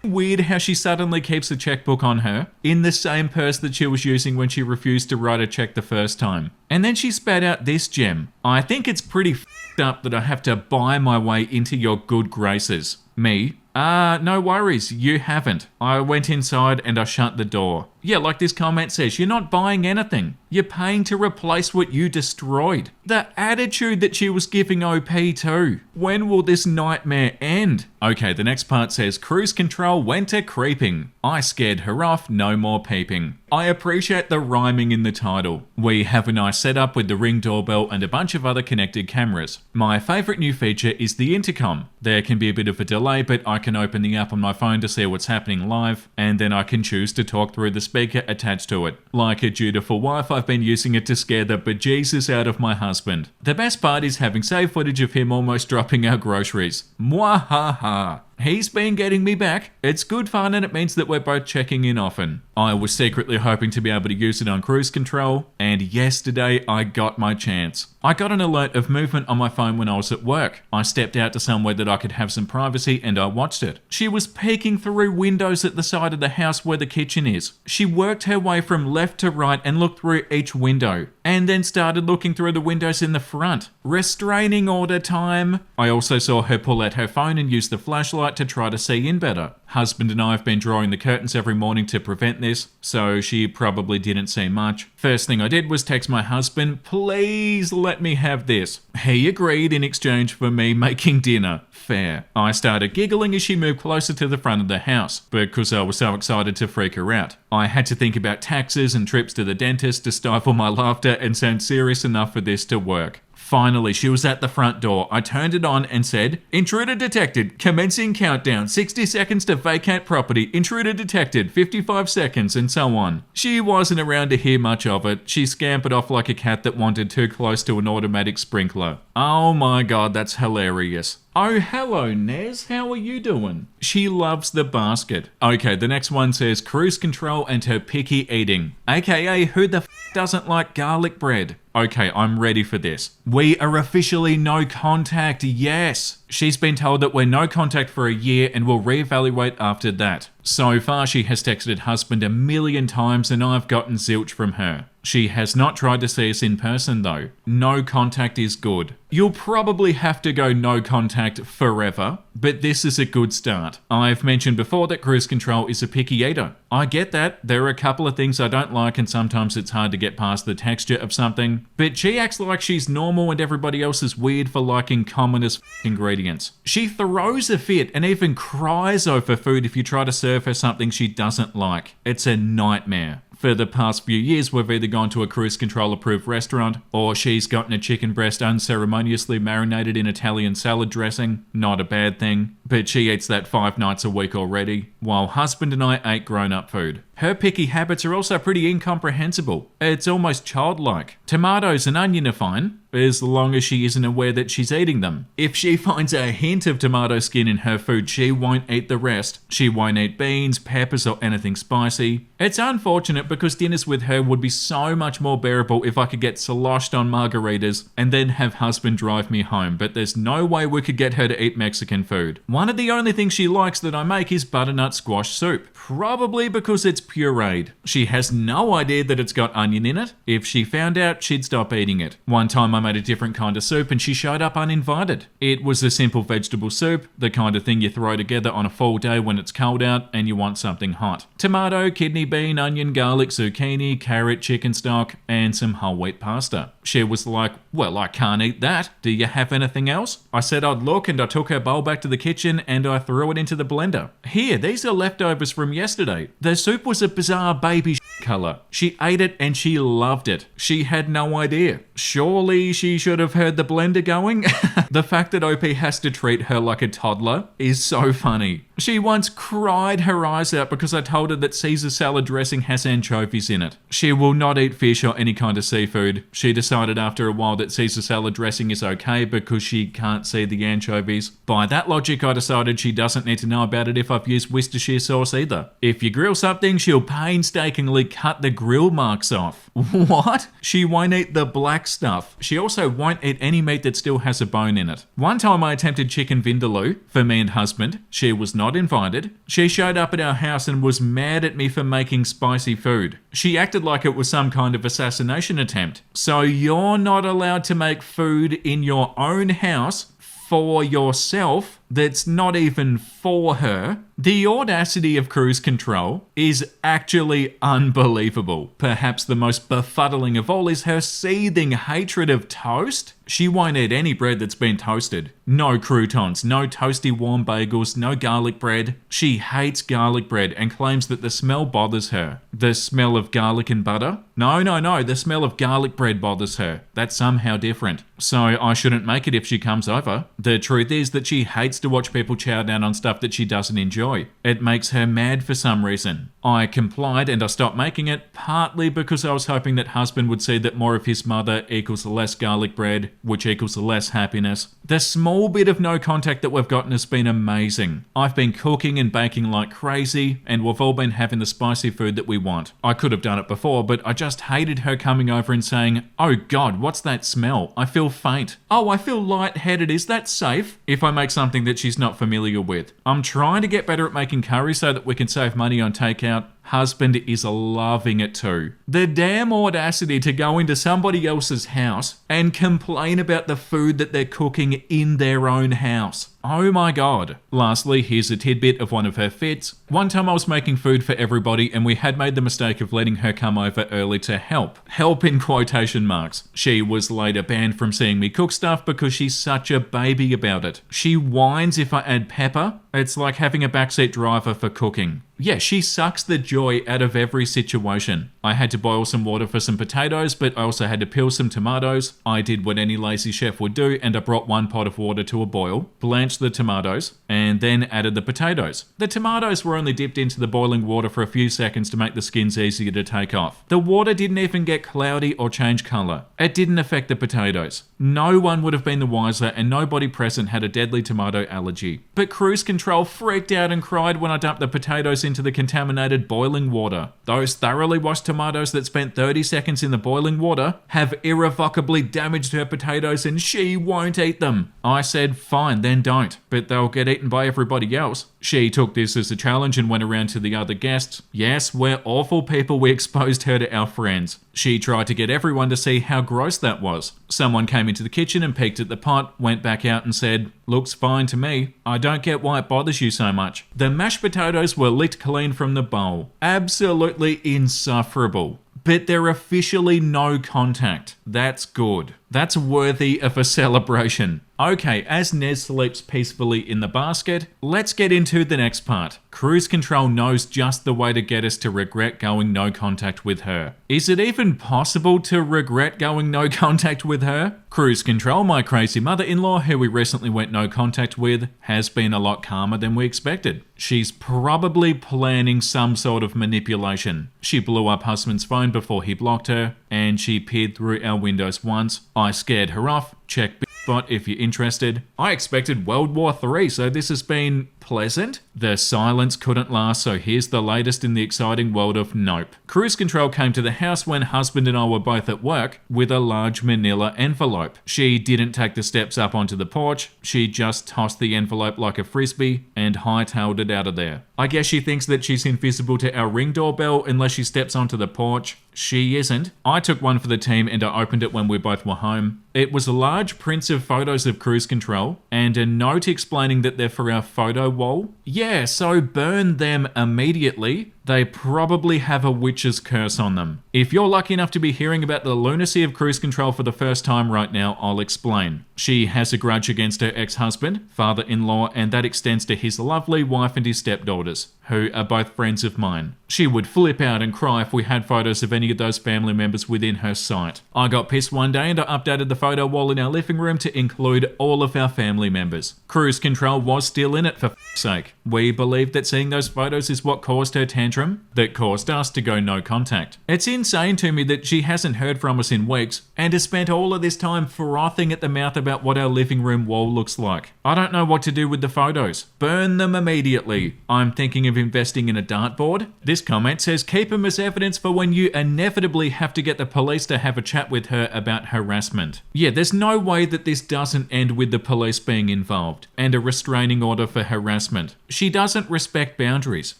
weird how she suddenly keeps a checkbook on her in the same purse that she was using when she refused to write a check the first time. And then she spat out this gem. I think it's pretty f***ed up that I have to buy my way into your good graces. Me? No worries, you haven't. I went inside and I shut the door. Yeah, like this comment says, you're not buying anything. You're paying to replace what you destroyed. The attitude that she was giving OP too. When will this nightmare end? Okay, the next part says, cruise control went to creeping. I scared her off, no more peeping. I appreciate the rhyming in the title. We have a nice setup with the Ring doorbell and a bunch of other connected cameras. My favourite new feature is the intercom. There can be a bit of a delay, but I can open the app on my phone to see what's happening live, and then I can choose to talk through the speaker attached to it. Like a dutiful wife, I've been using it to scare the bejesus out of my husband. The best part is having saved footage of him almost dropping our groceries. Mwahaha. He's been getting me back. It's good fun and it means that we're both checking in often. I was secretly hoping to be able to use it on cruise control, and yesterday I got my chance. I got an alert of movement on my phone when I was at work. I stepped out to somewhere that I could have some privacy and I watched it. She was peeking through windows at the side of the house where the kitchen is. She worked her way from left to right and looked through each window, and then started looking through the windows in the front. Restraining order time. I also saw her pull out her phone and use the flashlight to try to see in better. Husband and I have been drawing the curtains every morning to prevent this, so she probably didn't see much. First thing I did was text my husband, please let me have this. He agreed in exchange for me making dinner. Fair. I started giggling as she moved closer to the front of the house, because I was so excited to freak her out. I had to think about taxes and trips to the dentist to stifle my laughter and sound serious enough for this to work. Finally, she was at the front door. I turned it on and said, intruder detected, commencing countdown, 60 seconds to vacate property, intruder detected, 55 seconds, and so on. She wasn't around to hear much of it. She scampered off like a cat that wandered too close to an automatic sprinkler. Oh my god, that's hilarious. Oh, hello, Nez. How are you doing? She loves the basket. Okay, the next one says cruise control and her picky eating. AKA, who the f doesn't like garlic bread? Okay, I'm ready for this. We are officially no contact, yes. She's been told that we're no contact for a year and will reevaluate after that. So far, she has texted husband 1,000,000 times and I've gotten zilch from her. She has not tried to see us in person though. No contact is good. You'll probably have to go no contact forever, but this is a good start. I've mentioned before that cruise control is a picky eater. I get that. There are a couple of things I don't like and sometimes it's hard to get past the texture of something, but she acts like she's normal and everybody else is weird for liking common as ingredients. She throws a fit and even cries over food if you try to serve her something she doesn't like. It's a nightmare. For the past few years, we've either gone to a cruise control approved restaurant, or she's gotten a chicken breast unceremoniously marinated in Italian salad dressing. Not a bad thing, but she eats that 5 nights a week already, while husband and I ate grown-up food. Her picky habits are also pretty incomprehensible. It's almost childlike. Tomatoes and onion are fine, as long as she isn't aware that she's eating them. If she finds a hint of tomato skin in her food, she won't eat the rest. She won't eat beans, peppers, or anything spicy. It's unfortunate because dinners with her would be so much more bearable if I could get sloshed on margaritas and then have husband drive me home, but there's no way we could get her to eat Mexican food. One of the only things she likes that I make is butternut squash soup, probably because it's pureed. She has no idea that it's got onion in it. If she found out, she'd stop eating it. One time I made a different kind of soup and she showed up uninvited. It was a simple vegetable soup, the kind of thing you throw together on a fall day when it's cold out and you want something hot. Tomato, kidney bean, onion, garlic, zucchini, carrot, chicken stock, and some whole wheat pasta. She was like, well, I can't eat that. Do you have anything else? I said I'd look and I took her bowl back to the kitchen and I threw it into the blender. Here, these are leftovers from yesterday. The soup was a bizarre baby color. She ate it and she loved it. She had no idea. Surely she should have heard the blender going? The fact that OP has to treat her like a toddler is so funny. She once cried her eyes out because I told her that Caesar salad dressing has anchovies in it. She will not eat fish or any kind of seafood. She decided after a while that Caesar salad dressing is okay because she can't see the anchovies. By that logic, I decided she doesn't need to know about it if I've used Worcestershire sauce either. If you grill something, she'll painstakingly cut the grill marks off. What? She won't eat the black stuff. She also won't eat any meat that still has a bone in it. One time I attempted chicken vindaloo for me and husband. She was not invited. She showed up at our house and was mad at me for making spicy food. She acted like it was some kind of assassination attempt. So you're not allowed to make food in your own house for yourself that's not even for her. The audacity of cruise control is actually unbelievable. Perhaps the most befuddling of all is her seething hatred of toast. She won't eat any bread that's been toasted. No croutons, no toasty warm bagels, no garlic bread. She hates garlic bread and claims that the smell bothers her. The smell of garlic and butter? No, the smell of garlic bread bothers her. That's somehow different. So I shouldn't make it if she comes over. The truth is that she hates to watch people chow down on stuff that she doesn't enjoy. It makes her mad for some reason. I complied and I stopped making it, partly because I was hoping that husband would see that more of his mother equals less garlic bread, which equals less happiness. The small bit of no contact that we've gotten has been amazing. I've been cooking and baking like crazy, and we've all been having the spicy food that we want. I could have done it before, but I just hated her coming over and saying, "Oh God, what's that smell? I feel faint. Oh, I feel lightheaded. Is that safe?" If I make something that she's not familiar with. I'm trying to get better at making curry so that we can save money on takeout. Husband is loving it too. The damn audacity to go into somebody else's house and complain about the food that they're cooking in their own house. Oh my God. Lastly, here's a tidbit of one of her fits. One time I was making food for everybody and we had made the mistake of letting her come over early to help. Help in quotation marks. She was later banned from seeing me cook stuff because she's such a baby about it. She whines if I add pepper. It's like having a backseat driver for cooking. Yeah, she sucks the joy out of every situation. I had to boil some water for some potatoes, but I also had to peel some tomatoes. I did what any lazy chef would do, and I brought 1 pot of water to a boil, blanched the tomatoes, and then added the potatoes. The tomatoes were only dipped into the boiling water for a few seconds to make the skins easier to take off. The water didn't even get cloudy or change colour. It didn't affect the potatoes. No one would have been the wiser, and nobody present had a deadly tomato allergy. But cruise control freaked out and cried when I dumped the potatoes into the contaminated boiling water. Those thoroughly washed tomatoes that spent 30 seconds in the boiling water have irrevocably damaged her potatoes and she won't eat them. I said, fine, then don't, but they'll get eaten by everybody else. She took this as a challenge and went around to the other guests. Yes, we're awful people, we exposed her to our friends. She tried to get everyone to see how gross that was. Someone came into the kitchen and peeked at the pot, went back out and said, "Looks fine to me. I don't get why it bothers you so much." The mashed potatoes were licked clean from the bowl. Absolutely insufferable. But they're officially no contact. That's good. That's worthy of a celebration. Okay, as Nez sleeps peacefully in the basket, let's get into the next part. Cruise control knows just the way to get us to regret going no contact with her. Is it even possible to regret going no contact with her? Cruise control, my crazy mother-in-law, who we recently went no contact with, has been a lot calmer than we expected. She's probably planning some sort of manipulation. She blew up husband's phone before he blocked her, and she peered through our windows once. I scared her off. Check Bot if you're interested. I expected World War III, so this has been pleasant. The silence couldn't last, so here's the latest in the exciting world of Nope. Cruise control came to the house when husband and I were both at work with a large manila envelope. She didn't take the steps up onto the porch. She just tossed the envelope like a frisbee and hightailed it out of there. I guess she thinks that she's invisible to our Ring doorbell unless she steps onto the porch. She isn't. I took one for the team and I opened it when we both were home. It was large prints of photos of cruise control and a note explaining that they're for our photo wall. Yeah, so burn them immediately. They probably have a witch's curse on them. If you're lucky enough to be hearing about the lunacy of cruise control for the first time right now, I'll explain. She has a grudge against her ex-husband, father-in-law, and that extends to his lovely wife and his stepdaughters, who are both friends of mine. She would flip out and cry if we had photos of any of those family members within her sight. I got pissed one day and I updated the photo wall in our living room to include all of our family members. Cruise control was still in it, for f***'s sake. We believe that seeing those photos is what caused her tantrum, that caused us to go no contact. It's insane to me that she hasn't heard from us in weeks and has spent all of this time frothing at the mouth about what our living room wall looks like. I don't know what to do with the photos. Burn them immediately. I'm thinking of investing in a dartboard. This comment says keep them as evidence for when you inevitably have to get the police to have a chat with her about harassment. Yeah, there's no way that this doesn't end with the police being involved and a restraining order for harassment. She doesn't respect boundaries.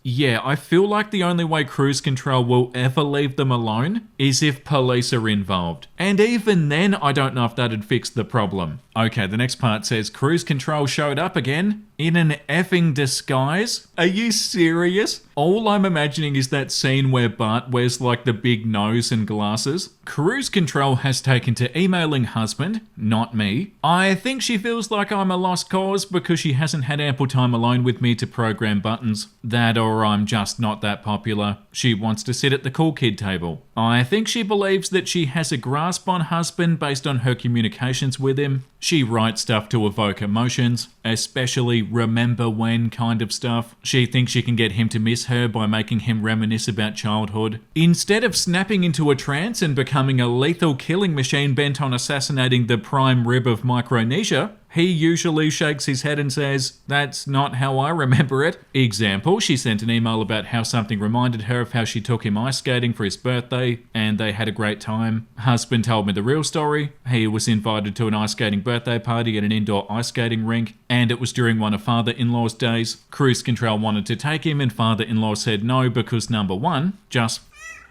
Yeah, I feel like the only way cruise control will ever leave them alone is if police are involved. And even then, I don't know if that'd fix the problem. Okay, the next part says cruise control showed up again in an effing disguise. Are you serious? All I'm imagining is that scene where Bart wears like the big nose and glasses. Cruise control has taken to emailing husband, not me. I think she feels like I'm a lost cause because she hasn't had ample time alone with me to program buttons. That or I'm just not that popular. She wants to sit at the cool kid table. I think she believes that she has a grasp on husband based on her communications with him. She writes stuff to evoke emotions, especially remember when kind of stuff. She thinks she can get him to miss her by making him reminisce about childhood. Instead of snapping into a trance and becoming a lethal killing machine bent on assassinating the prime rib of Micronesia, he usually shakes his head and says, "That's not how I remember it." Example, she sent an email about how something reminded her of how she took him ice skating for his birthday, and they had a great time. Husband told me the real story. He was invited to an ice skating birthday party at an indoor ice skating rink, and it was during one of father-in-law's days. Cruise control wanted to take him, and father-in-law said no because number one, just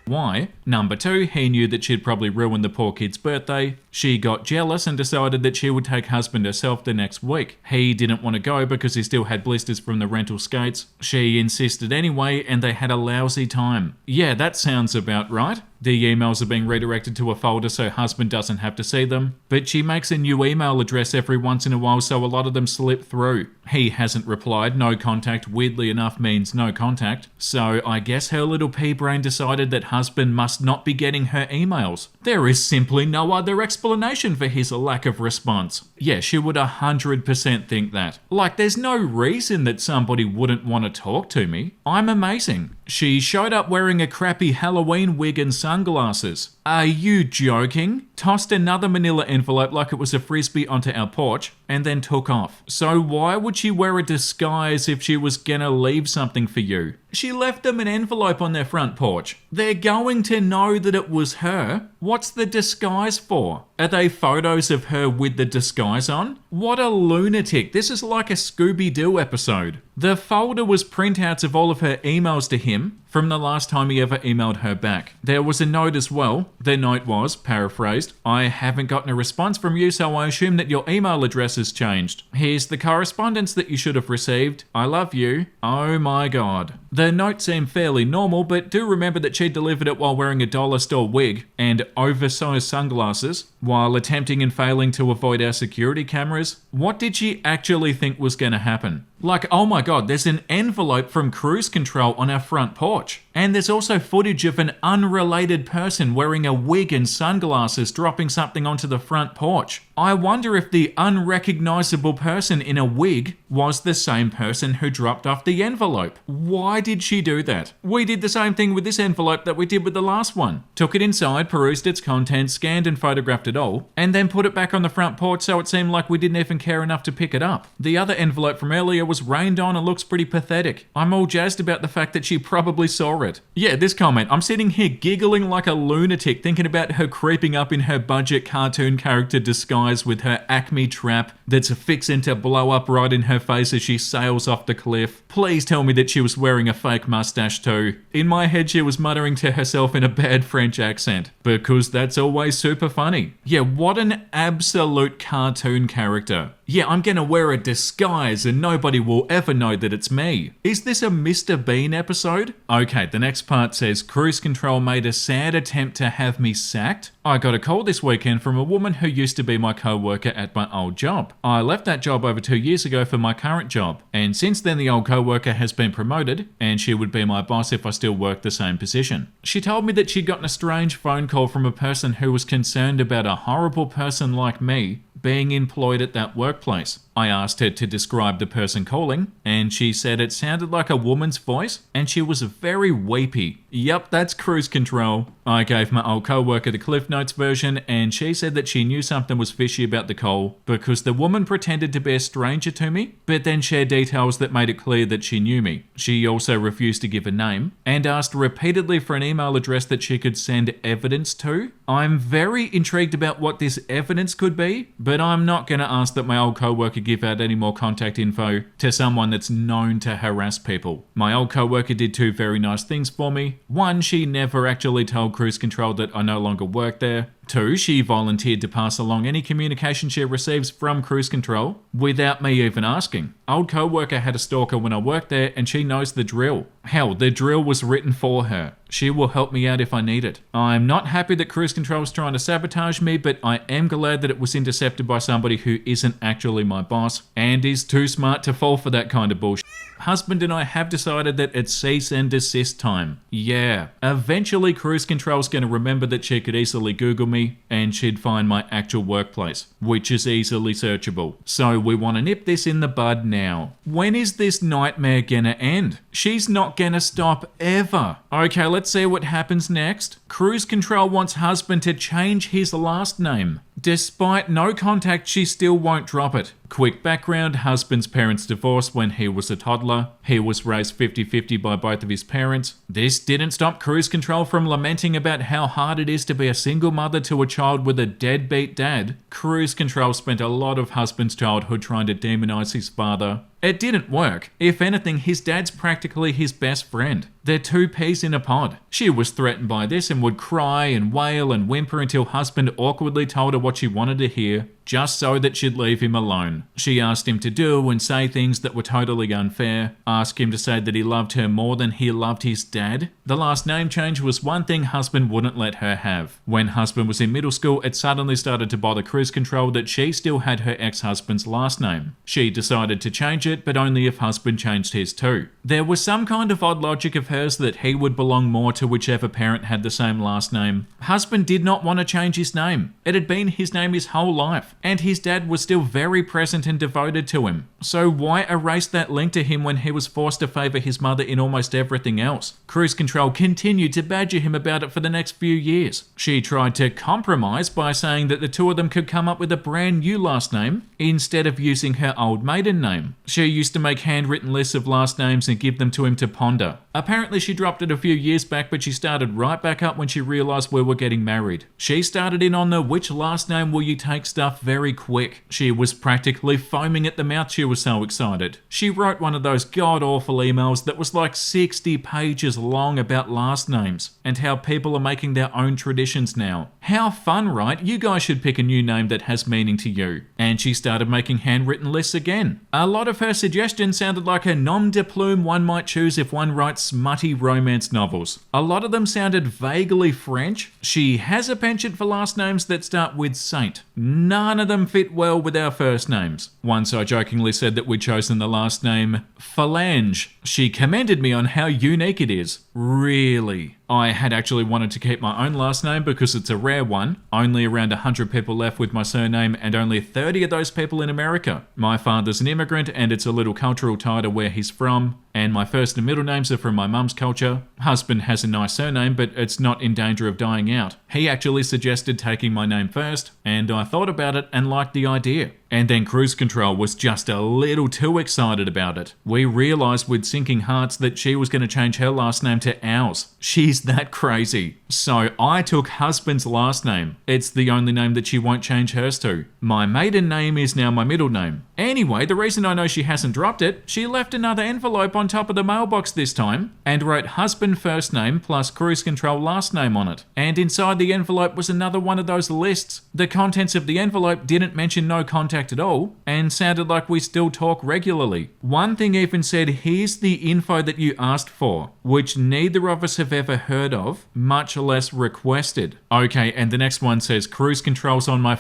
why? Number two, he knew that she'd probably ruin the poor kid's birthday. She got jealous and decided that she would take husband herself the next week. He didn't want to go because he still had blisters from the rental skates. She insisted anyway, and they had a lousy time. Yeah, that sounds about right. The emails are being redirected to a folder so husband doesn't have to see them. But she makes a new email address every once in a while, so a lot of them slip through. He hasn't replied. No contact, weirdly enough, means no contact. So I guess her little pea brain decided that husband must not be getting her emails. There is simply no other explanation for his lack of response. Yeah, she would 100% think that. Like, there's no reason that somebody wouldn't want to talk to me. I'm amazing. She showed up wearing a crappy Halloween wig and sunglasses. Are you joking? Tossed another manila envelope like it was a frisbee onto our porch, and then took off. So why would she wear a disguise if she was gonna leave something for you? She left them an envelope on their front porch. They're going to know that it was her. What's the disguise for? Are they photos of her with the disguise on? What a lunatic. This is like a Scooby-Doo episode. The folder was printouts of all of her emails to him from the last time he ever emailed her back. There was a note as well. The note was, paraphrased, "I haven't gotten a response from you, so I assume that your email address has changed. Here's the correspondence that you should have received. I love you." Oh my god. The note seemed fairly normal, but do remember that she delivered it while wearing a dollar store wig and oversized sunglasses, while attempting and failing to avoid our security cameras. What did she actually think was going to happen? Like, oh my god, there's an envelope from cruise control on our front porch. And there's also footage of an unrelated person wearing a wig and sunglasses dropping something onto the front porch. I wonder if the unrecognizable person in a wig was the same person who dropped off the envelope. Why did she do that? We did the same thing with this envelope that we did with the last one. Took it inside, perused its contents, scanned and photographed it all, and then put it back on the front porch so it seemed like we didn't even care enough to pick it up. The other envelope from earlier was rained on and looks pretty pathetic. I'm all jazzed about the fact that she probably saw it. Yeah, this comment, I'm sitting here giggling like a lunatic thinking about her creeping up in her budget cartoon character disguise with her Acme trap that's fixing to blow up right in her face as she sails off the cliff. Please tell me that she was wearing a fake mustache too. In my head she was muttering to herself in a bad French accent, because that's always super funny. Yeah, what an absolute cartoon character. Yeah, I'm gonna wear a disguise and nobody will ever know that it's me. Is this a Mr. Bean episode? Okay, the next part says, cruise control made a sad attempt to have me sacked. I got a call this weekend from a woman who used to be my co-worker at my old job. I left that job over 2 years ago for my current job, and since then the old co-worker has been promoted, and she would be my boss if I still worked the same position. She told me that she'd gotten a strange phone call from a person who was concerned about a horrible person like me being employed at that workplace. I asked her to describe the person calling, and she said it sounded like a woman's voice, and she was very weepy. Yep, that's cruise control. I gave my old co-worker the Cliff Notes version, and she said that she knew something was fishy about the call because the woman pretended to be a stranger to me, but then shared details that made it clear that she knew me. She also refused to give a name, and asked repeatedly for an email address that she could send evidence to. I'm very intrigued about what this evidence could be, but I'm not going to ask that my old co-worker give out any more contact info to someone that's known to harass people. My old co-worker did two very nice things for me. One, she never actually told Cruise Control that I no longer worked there. Two, she volunteered to pass along any communication she receives from Cruise Control without me even asking. Old co-worker had a stalker when I worked there, and she knows the drill. Hell, the drill was written for her. She will help me out if I need it. I'm not happy that Cruise Control is trying to sabotage me, but I am glad that it was intercepted by somebody who isn't actually my boss and is too smart to fall for that kind of bullshit. Husband and I have decided that it's cease and desist time. Yeah. Eventually, Cruise Control's going to remember that she could easily Google me and she'd find my actual workplace, which is easily searchable. So we want to nip this in the bud now. When is this nightmare gonna end? She's not gonna stop ever. Okay, let's see what happens next. Cruise Control wants husband to change his last name. Despite no contact, she still won't drop it. Quick background, husband's parents divorced when he was a toddler. He was raised 50-50 by both of his parents. This didn't stop Cruise Control from lamenting about how hard it is to be a single mother to a child with a deadbeat dad. Cruise Control spent a lot of husband's childhood trying to demonize his father. It didn't work. If anything, his dad's practically his best friend. They're two peas in a pod. She was threatened by this and would cry and wail and whimper until husband awkwardly told her what she wanted to hear, just so that she'd leave him alone. She asked him to do and say things that were totally unfair, asked him to say that he loved her more than he loved his dad. The last name change was one thing husband wouldn't let her have. When husband was in middle school, it suddenly started to bother Cruise Control that she still had her ex-husband's last name. She decided to change it, but only if husband changed his too. There was some kind of odd logic of hers that he would belong more to whichever parent had the same last name. Husband did not want to change his name. It had been his name his whole life, and his dad was still very present and devoted to him. So why erase that link to him when he was forced to favour his mother in almost everything else? Cruise Control continued to badger him about it for the next few years. She tried to compromise by saying that the two of them could come up with a brand new last name instead of using her old maiden name. She used to make handwritten lists of last names and give them to him to ponder. Apparently she dropped it a few years back, but she started right back up when she realised we were getting married. She started in on the which last name will you take stuff very quick. She was practically foaming at the mouth, she was so excited. She wrote one of those god-awful emails that was like 60 pages long about last names and how people are making their own traditions now. How fun, right? You guys should pick a new name that has meaning to you. And she started making handwritten lists again. A lot of her suggestions sounded like a nom de plume one might choose if one writes smutty romance novels. A lot of them sounded vaguely French. She has a penchant for last names that start with Saint. None of them fit well with our first names. Once I jokingly said that we'd chosen the last name Phalange. She commended me on how unique it is. Really? I had actually wanted to keep my own last name because it's a rare one. Only around 100 people left with my surname and only 30 of those people in America. My father's an immigrant and it's a little cultural tie to where he's from. And my first and middle names are from my mum's culture. Husband has a nice surname, but it's not in danger of dying out. He actually suggested taking my name first, and I thought about it and liked the idea. And then Cruise Control was just a little too excited about it. We realised with sinking hearts that she was going to change her last name to ours. She's that crazy. So I took husband's last name. It's the only name that she won't change hers to. My maiden name is now my middle name. Anyway, the reason I know she hasn't dropped it, she left another envelope on top of the mailbox this time and wrote husband first name plus Cruise Control last name on it. And inside the envelope was another one of those lists. The contents of the envelope didn't mention no contact at all and sounded like we still talk regularly. One thing even said, here's the info that you asked for, which neither of us have ever heard of, much less requested. Okay, and the next one says Cruise Control's on my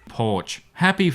porch. Happy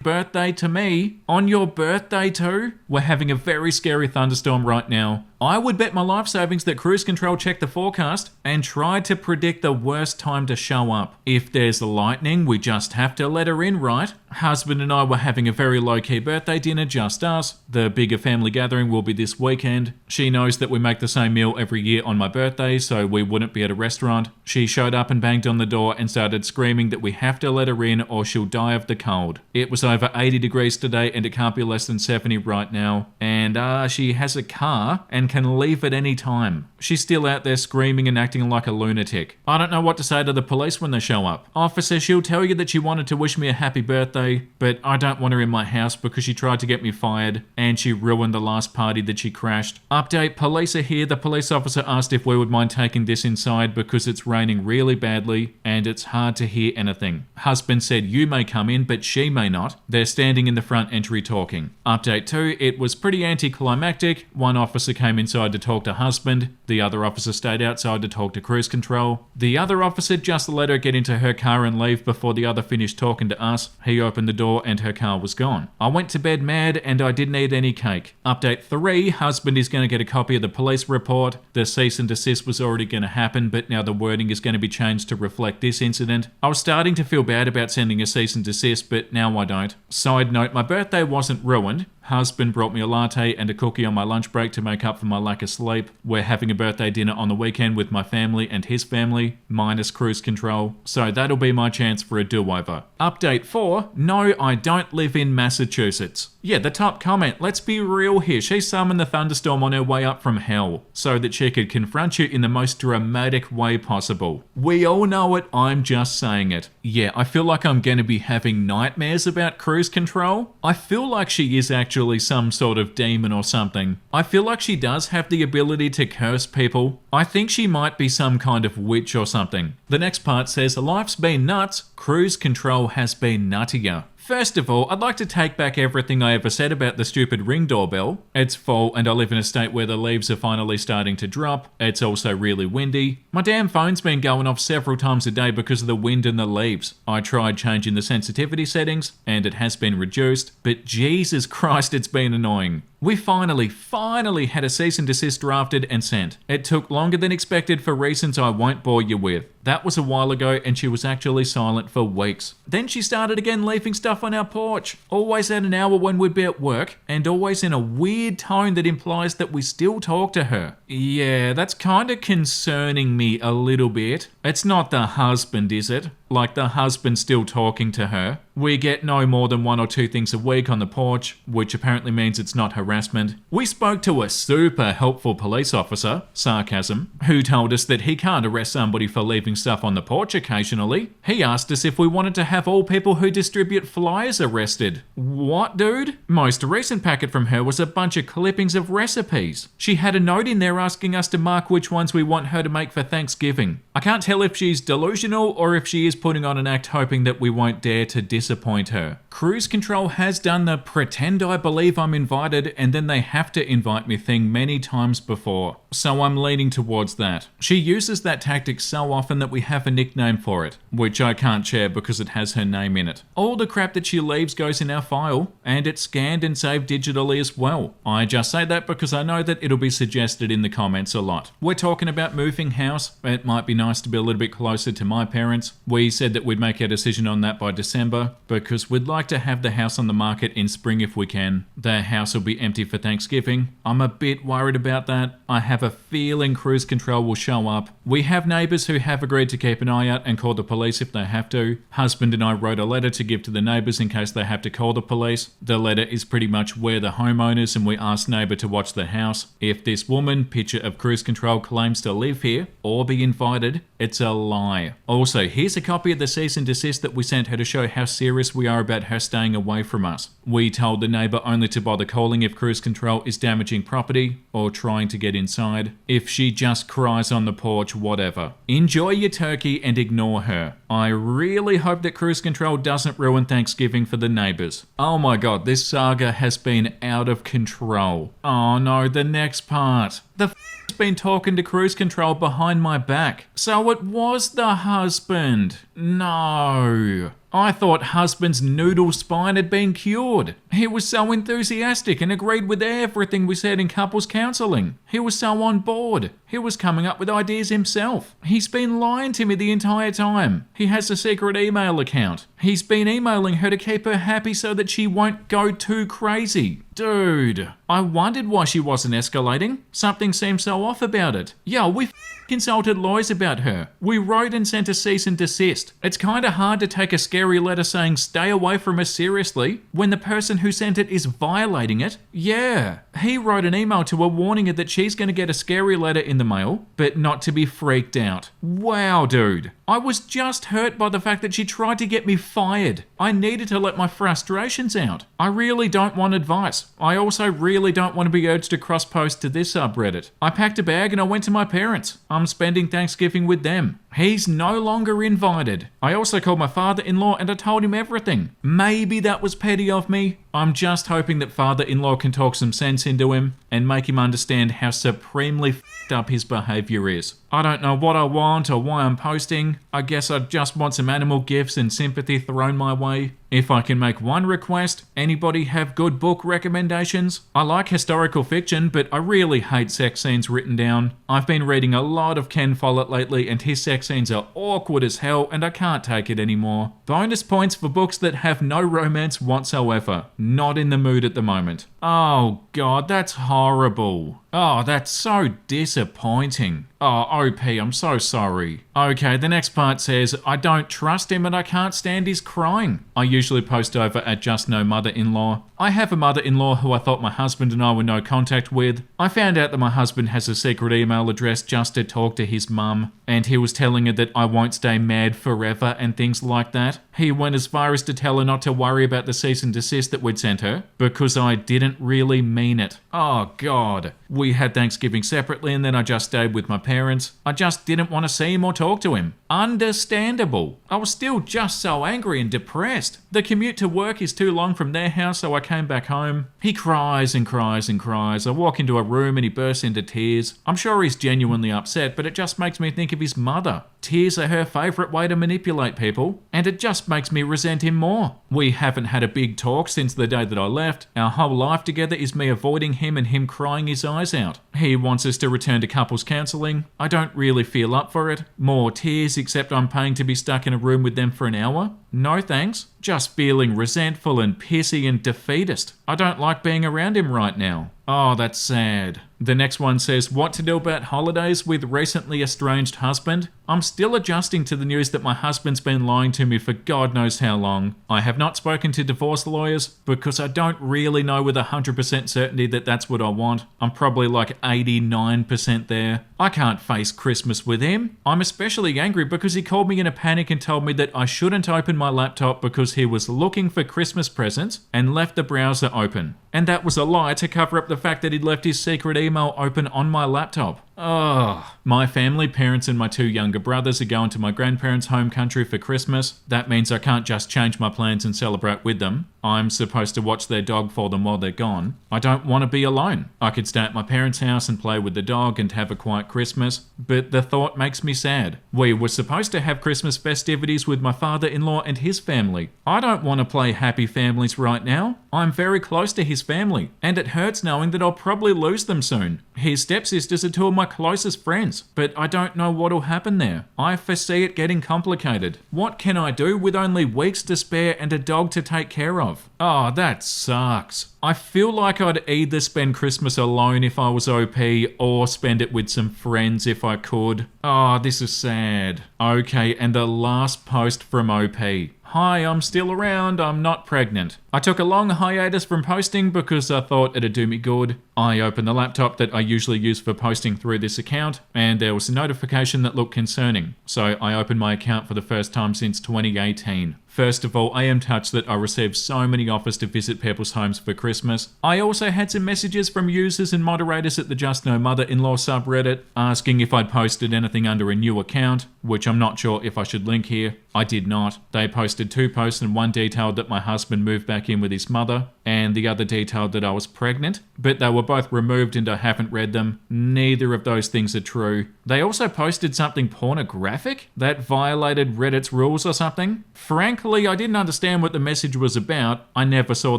birthday to me. On your birthday too? We're having a very scary thunderstorm right now. I would bet my life savings that cruise control checked the forecast and tried to predict the worst time to show up. If there's lightning, we just have to let her in, right? Husband and I were having a very low-key birthday dinner, just us. The bigger family gathering will be this weekend. She knows that we make the same meal every year on my birthday, so we wouldn't be at a restaurant. She showed up and banged on the door and started screaming that we have to let her in or she'll die of the cold. It was over 80 degrees today and it can't be less than 70 right now. And she has a car and can leave at any time. She's still out there screaming and acting like a lunatic. I don't know what to say to the police when they show up. Officer, she'll tell you that she wanted to wish me a happy birthday, but I don't want her in my house because she tried to get me fired and she ruined the last party that she crashed. Update, police are here. The police officer asked if we would mind taking this inside because it's raining really badly and it's hard to hear anything. Husband said you may come in, but she may not. They're standing in the front entry talking. Update 2, it was pretty anticlimactic. One officer came inside to talk to husband. The other officer stayed outside to talk to cruise control. The other officer just let her get into her car and leave before the other finished talking to us. He opened the door and her car was gone. I went to bed mad and I didn't eat any cake. Update 3, husband is going to get a copy of the police report. The cease and desist was already going to happen, but now the wording is going to be changed to reflect this incident. I was starting to feel bad about sending a cease and desist, but now I don't. Side note, my birthday wasn't ruined. Husband brought me a latte and a cookie on my lunch break to make up for my lack of sleep. We're having a birthday dinner on the weekend with my family and his family, minus cruise control, so that'll be my chance for a do-over. Update 4, no, I don't live in Massachusetts. Yeah, the top comment, let's be real here. She summoned the thunderstorm on her way up from hell so that she could confront you in the most dramatic way possible. We all know it, I'm just saying it. Yeah, I feel like I'm going to be having nightmares about cruise control. I feel like she is actually some sort of demon or something. I feel like she does have the ability to curse people. I think she might be some kind of witch or something. The next part says, life's been nuts, cruise control has been nuttier. First of all, I'd like to take back everything I ever said about the stupid Ring doorbell. It's fall and I live in a state where the leaves are finally starting to drop. It's also really windy. My damn phone's been going off several times a day because of the wind and the leaves. I tried changing the sensitivity settings and it has been reduced, but Jesus Christ, it's been annoying. We finally had a cease and desist drafted and sent. It took longer than expected for reasons I won't bore you with. That was a while ago and she was actually silent for weeks. Then she started again leaving stuff on our porch, always at an hour when we'd be at work, and always in a weird tone that implies that we still talk to her. Yeah, that's kind of concerning me a little bit. It's not the husband, is it? Like the husband still talking to her. We get no more than 1 or 2 things a week on the porch, which apparently means it's not harassment. We spoke to a super helpful police officer, sarcasm, who told us that he can't arrest somebody for leaving stuff on the porch occasionally. He asked us if we wanted to have all people who distribute flyers arrested. What, dude? Most recent packet from her was a bunch of clippings of recipes. She had a note in there asking us to mark which ones we want her to make for Thanksgiving. I can't tell if she's delusional or if she is putting on an act hoping that we won't dare to disappoint her. Cruise control has done the pretend I believe I'm invited and then they have to invite me thing many times before, so I'm leaning towards that. She uses that tactic so often that we have a nickname for it, which I can't share because it has her name in it. All the crap that she leaves goes in our file, and it's scanned and saved digitally as well. I just say that because I know that it'll be suggested in the comments a lot. We're talking about moving house. It might be nice to be a little bit closer to my parents. We said that we'd make a decision on that by December because we'd like to have the house on the market in spring if we can. The house will be empty for Thanksgiving. I'm a bit worried about that. I have a feeling cruise control will show up. We have neighbours who have agreed to keep an eye out and call the police if they have to. Husband and I wrote a letter to give to the neighbours in case they have to call the police. The letter is pretty much we're the homeowners and we asked neighbour to watch the house. If this woman, picture of cruise control, claims to live here or be invited, it's a lie. Also, here's a copy of the cease and desist that we sent her to show how serious we are about her staying away from us. We told the neighbour only to bother calling if cruise control is damaging property or trying to get inside. If she just cries on the porch, whatever. Enjoy your turkey and ignore her. I really hope that cruise control doesn't ruin Thanksgiving for the neighbours. Oh my god, this saga has been out of control. Oh no, the next part. The has been talking to cruise control behind my back. So it was the husband. No. I thought husband's noodle spine had been cured. He was so enthusiastic and agreed with everything we said in couples counselling. He was so on board. He was coming up with ideas himself. He's been lying to me the entire time. He has a secret email account. He's been emailing her to keep her happy so that she won't go too crazy. Dude, I wondered why she wasn't escalating. Something seemed so off about it. Yeah, we consulted lawyers about her. We wrote and sent a cease and desist. It's kinda hard to take a scary letter saying stay away from us seriously when the person who sent it is violating it. Yeah, he wrote an email to her warning her that she's gonna get a scary letter in the mail, but not to be freaked out. Wow, dude. I was just hurt by the fact that she tried to get me fired. I needed to let my frustrations out. I really don't want advice. I also really don't want to be urged to cross-post to this subreddit. I packed a bag and I went to my parents. I'm spending Thanksgiving with them. He's no longer invited. I also called my father-in-law and I told him everything. Maybe that was petty of me. I'm just hoping that father-in-law can talk some sense into him and make him understand how supremely f***ed up his behaviour is. I don't know what I want or why I'm posting. I guess I just want some animal gifts and sympathy thrown my way. If I can make one request, anybody have good book recommendations? I like historical fiction, but I really hate sex scenes written down. I've been reading a lot of Ken Follett lately and his sex scenes are awkward as hell and I can't take it anymore. Bonus points for books that have no romance whatsoever. Not in the mood at the moment. Oh god, that's horrible. Oh, that's so disappointing. Oh, OP, I'm so sorry. Okay, the next part says, I don't trust him and I can't stand his crying. I usually post over at Just No Mother-in-Law. I have a mother-in-law who I thought my husband and I were no contact with. I found out that my husband has a secret email address just to talk to his mum, and he was telling her that I won't stay mad forever and things like that. He went as far as to tell her not to worry about the cease and desist that we'd sent her, because I didn't really mean it. Oh god. We had Thanksgiving separately and then I just stayed with my parents. I just didn't want to see him or talk to him. Understandable. I was still just so angry and depressed. The commute to work is too long from their house, so I came back home. He cries and cries and cries. I walk into a room and he bursts into tears. I'm sure he's genuinely upset, but it just makes me think of his mother. Tears are her favourite way to manipulate people, and it just makes me resent him more. We haven't had a big talk since the day that I left. Our whole life together is me avoiding him and him crying his eyes out. He wants us to return to couples counselling. I don't really feel up for it. More tears, except I'm paying to be stuck in a room with them for an hour? No thanks. Just feeling resentful and pissy and defeatist. I don't like being around him right now. Oh, that's sad. The next one says, what to do about holidays with recently estranged husband? I'm still adjusting to the news that my husband's been lying to me for God knows how long. I have not spoken to divorce lawyers because I don't really know with 100% certainty that that's what I want. I'm probably like 89% there. I can't face Christmas with him. I'm especially angry because he called me in a panic and told me that I shouldn't open my laptop because he was looking for Christmas presents and left the browser open. And that was a lie to cover up the fact that he'd left his secret email open on my laptop. Ugh. My family, parents and my two younger brothers are going to my grandparents' home country for Christmas. That means I can't just change my plans and celebrate with them. I'm supposed to watch their dog for them while they're gone. I don't want to be alone. I could stay at my parents' house and play with the dog and have a quiet Christmas, but the thought makes me sad. We were supposed to have Christmas festivities with my father-in-law and his family. I don't want to play happy families right now. I'm very close to his family, and it hurts knowing that I'll probably lose them soon. His stepsisters are two of my closest friends, but I don't know what'll happen there. I foresee it getting complicated. What can I do with only weeks to spare and a dog to take care of? Oh, that sucks. I feel like I'd either spend Christmas alone if I was OP or spend it with some friends if I could. Oh, this is sad. Okay, and the last post from OP. Hi, I'm still around, I'm not pregnant. I took a long hiatus from posting because I thought it'd do me good. I opened the laptop that I usually use for posting through this account, and there was a notification that looked concerning. So I opened my account for the first time since 2018. First of all, I am touched that I received so many offers to visit people's homes for Christmas. I also had some messages from users and moderators at the Just No Mother-in-Law subreddit asking if I'd posted anything under a new account, which I'm not sure if I should link here. I did not. They posted 2 posts and one detailed that my husband moved back in with his mother, and the other detailed that I was pregnant, but they were both removed and I haven't read them. Neither of those things are true. They also posted something pornographic that violated Reddit's rules or something. Frankly, I didn't understand what the message was about. I never saw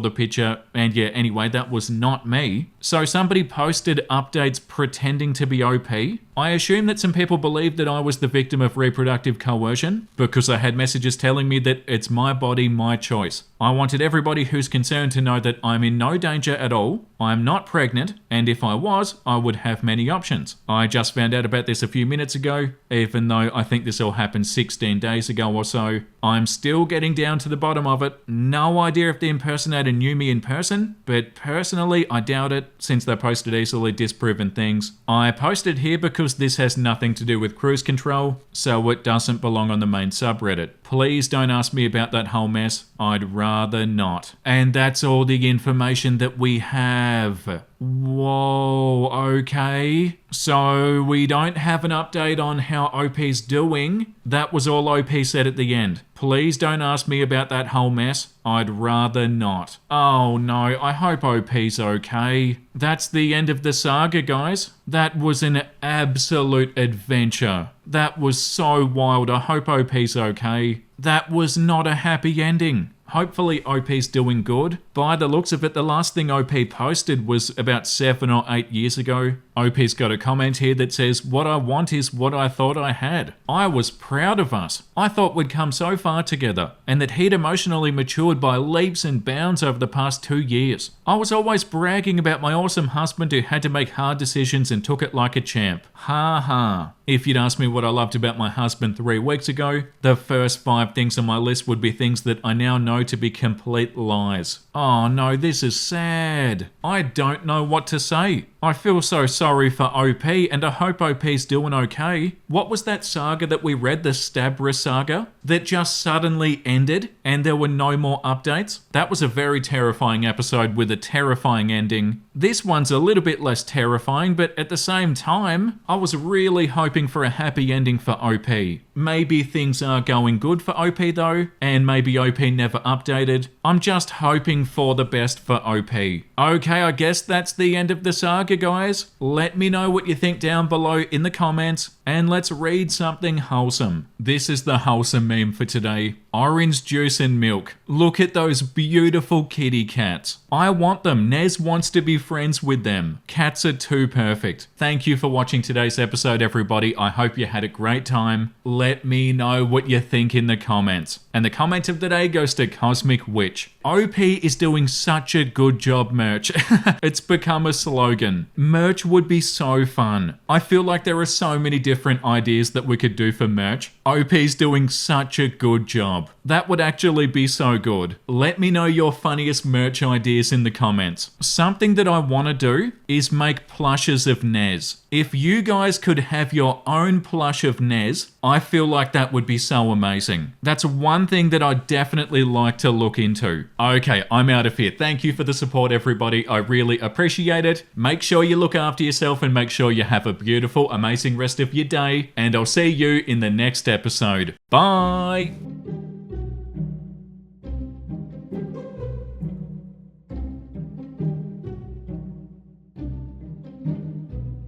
the picture, and yeah, anyway, that was not me. So somebody posted updates pretending to be OP. I assume that some people believed that I was the victim of reproductive coercion because I had messages telling me that it's my body, my choice. I wanted everybody who's concerned to know that I'm in no danger at all. I'm not pregnant, and if I was, I would have many options. I just found out about this a few minutes ago, even though I think this all happened 16 days ago or so. I'm still getting down to the bottom of it. No idea if the impersonator knew me in person, but personally, I doubt it, since they posted easily disproven things. I posted here because this has nothing to do with cruise control, so it doesn't belong on the main subreddit. Please don't ask me about that whole mess. I'd rather not. And that's all the information that we have. Whoa, okay. So we don't have an update on how OP's doing. That was all OP said at the end. Please don't ask me about that whole mess. I'd rather not. Oh no, I hope OP's okay. That's the end of the saga, guys. That was an absolute adventure. That was so wild. I hope OP's okay. That was not a happy ending. Hopefully OP's doing good. By the looks of it, the last thing OP posted was about 7 or 8 years ago. OP's got a comment here that says, "What I want is what I thought I had." I was proud of us. I thought we'd come so far together, and that he'd emotionally matured by leaps and bounds over the past 2 years. I was always bragging about my awesome husband who had to make hard decisions and took it like a champ. Ha ha. If you'd asked me what I loved about my husband 3 weeks ago, the first 5 things on my list would be things that I now know to be complete lies. Oh no, this is sad. I don't know what to say. I feel so sorry for OP, and I hope OP's doing okay. What was that saga that we read, the Stabra saga, that just suddenly ended and there were no more updates? That was a very terrifying episode with a terrifying ending. This one's a little bit less terrifying, but at the same time, I was really hoping for a happy ending for OP. Maybe things are going good for OP though, and maybe OP never updated. I'm just hoping for the best for OP. Okay, I guess that's the end of the saga, guys. Let me know what you think down below in the comments, and let's read something wholesome. This is the wholesome meme for today. Orange juice and milk. Look at those beautiful kitty cats. I want them. Nez wants to be friends with them. Cats are too perfect. Thank you for watching today's episode, everybody. I hope you had a great time. Let me know what you think in the comments. And the comment of the day goes to Cosmic Witch. OP is doing such a good job, merch. It's become a slogan. Merch would be so fun. I feel like there are so many different ideas that we could do for merch. OP's doing such a good job. That would actually be so good. Let me know your funniest merch ideas in the comments. Something that I want to do is make plushes of Nez. If you guys could have your own plush of Nez, I feel like that would be so amazing. That's one thing that I'd definitely like to look into. Okay, I'm out of here. Thank you for the support, everybody. I really appreciate it. Make sure you look after yourself and make sure you have a beautiful, amazing rest of your day. And I'll see you in the next episode. Bye!